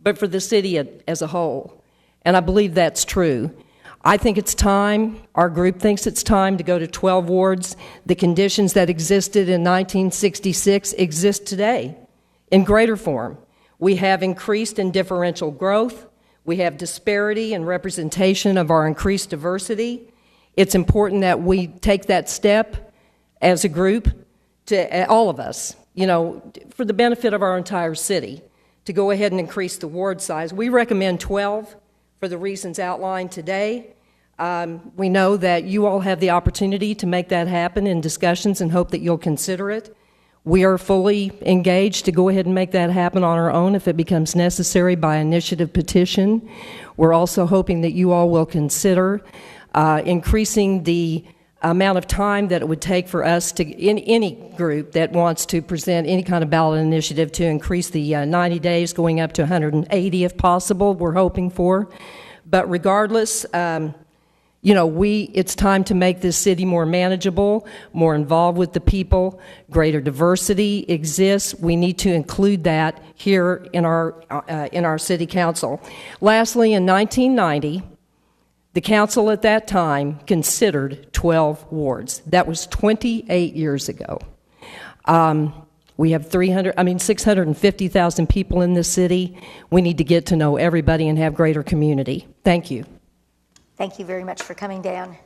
but for the city as a whole. And I believe that's true. I think it's time, our group thinks it's time to go to 12 wards. The conditions that existed in 1966 exist today in greater form. We have increased and differential growth. We have disparity and representation of our increased diversity. It's important that we take that step as a group, to all of us, for the benefit of our entire city, to go ahead and increase the ward size. We recommend 12 for the reasons outlined today. We know that you all have the opportunity to make that happen in discussions and hope that you'll consider it. We are fully engaged to go ahead and make that happen on our own if it becomes necessary by initiative petition. We're also hoping that you all will consider increasing the amount of time that it would take for us to, in any group that wants to present any kind of ballot initiative, to increase the 90 days going up to 180 if possible, we're hoping for. But regardless, it's time to make this city more manageable, more involved with the people. Greater diversity exists. We need to include that here in our city council. Lastly, in 1990, the council at that time considered 12 wards. That was 28 years ago. We have 650,000 people in this city. We need to get to know everybody and have greater community. Thank you. Thank you very much for coming down.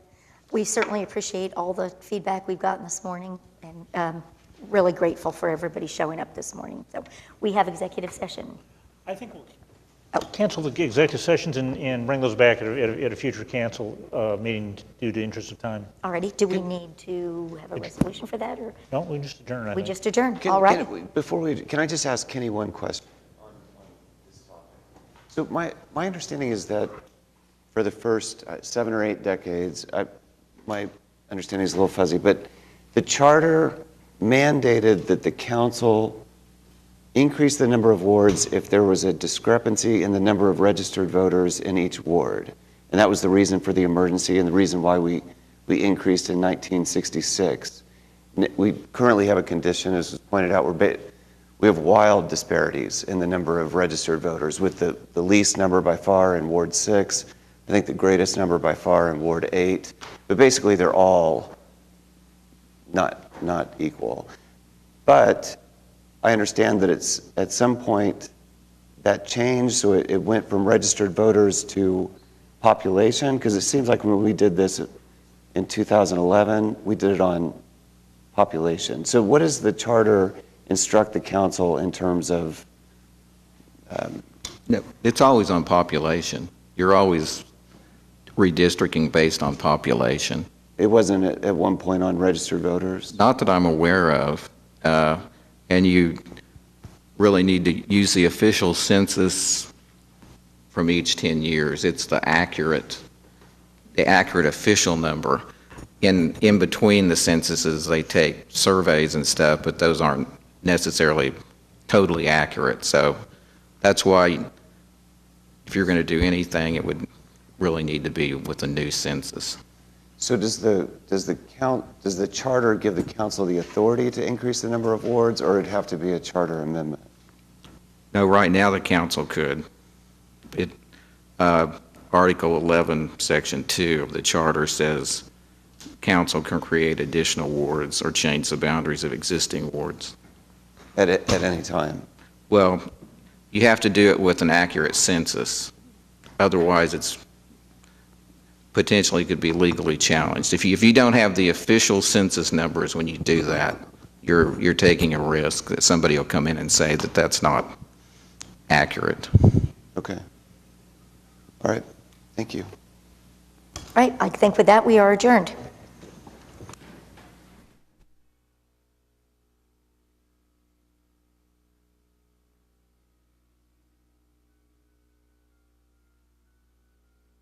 We certainly appreciate all the feedback we've gotten this morning, and really grateful for everybody showing up this morning. So we have executive session. I think we'll cancel the executive sessions and bring those back at a future council meeting due to interest of time. Alrighty, do we need to have a resolution for that, or? No, we just adjourn. We just adjourn, all right. Can I just ask Kenny one question on this topic? So my understanding is that for the first 7 or 8 decades, my understanding is a little fuzzy, but the charter mandated that the council increase the number of wards if there was a discrepancy in the number of registered voters in each ward. And that was the reason for the emergency and the reason why we increased in 1966. We currently have a condition, as was pointed out, we have wild disparities in the number of registered voters, with the least number by far in Ward 6, I think the greatest number by far in Ward 8, but basically they're all not equal. But I understand that it's at some point that changed, so it went from registered voters to population, because it seems like when we did this in 2011, we did it on population. So what does the charter instruct the council in terms of? No, it's always on population. You're always redistricting based on population. It wasn't at one point on registered voters? Not that I'm aware of. And you really need to use the official census from each 10 years. It's the accurate official number. In between the censuses, they take surveys and stuff, but those aren't necessarily totally accurate. So that's why if you're going to do anything, it would really need to be with a new census. So does the charter give the council the authority to increase the number of wards, or it'd have to be a charter amendment? No, right now the council could. Article 11, Section 2 of the charter says council can create additional wards or change the boundaries of existing wards. At any time? Well, you have to do it with an accurate census. Otherwise, it's potentially could be legally challenged. If you don't have the official census numbers when you do that, you're taking a risk that somebody will come in and say that that's not accurate. Okay. All right. Thank you. Right, I think with that, we are adjourned.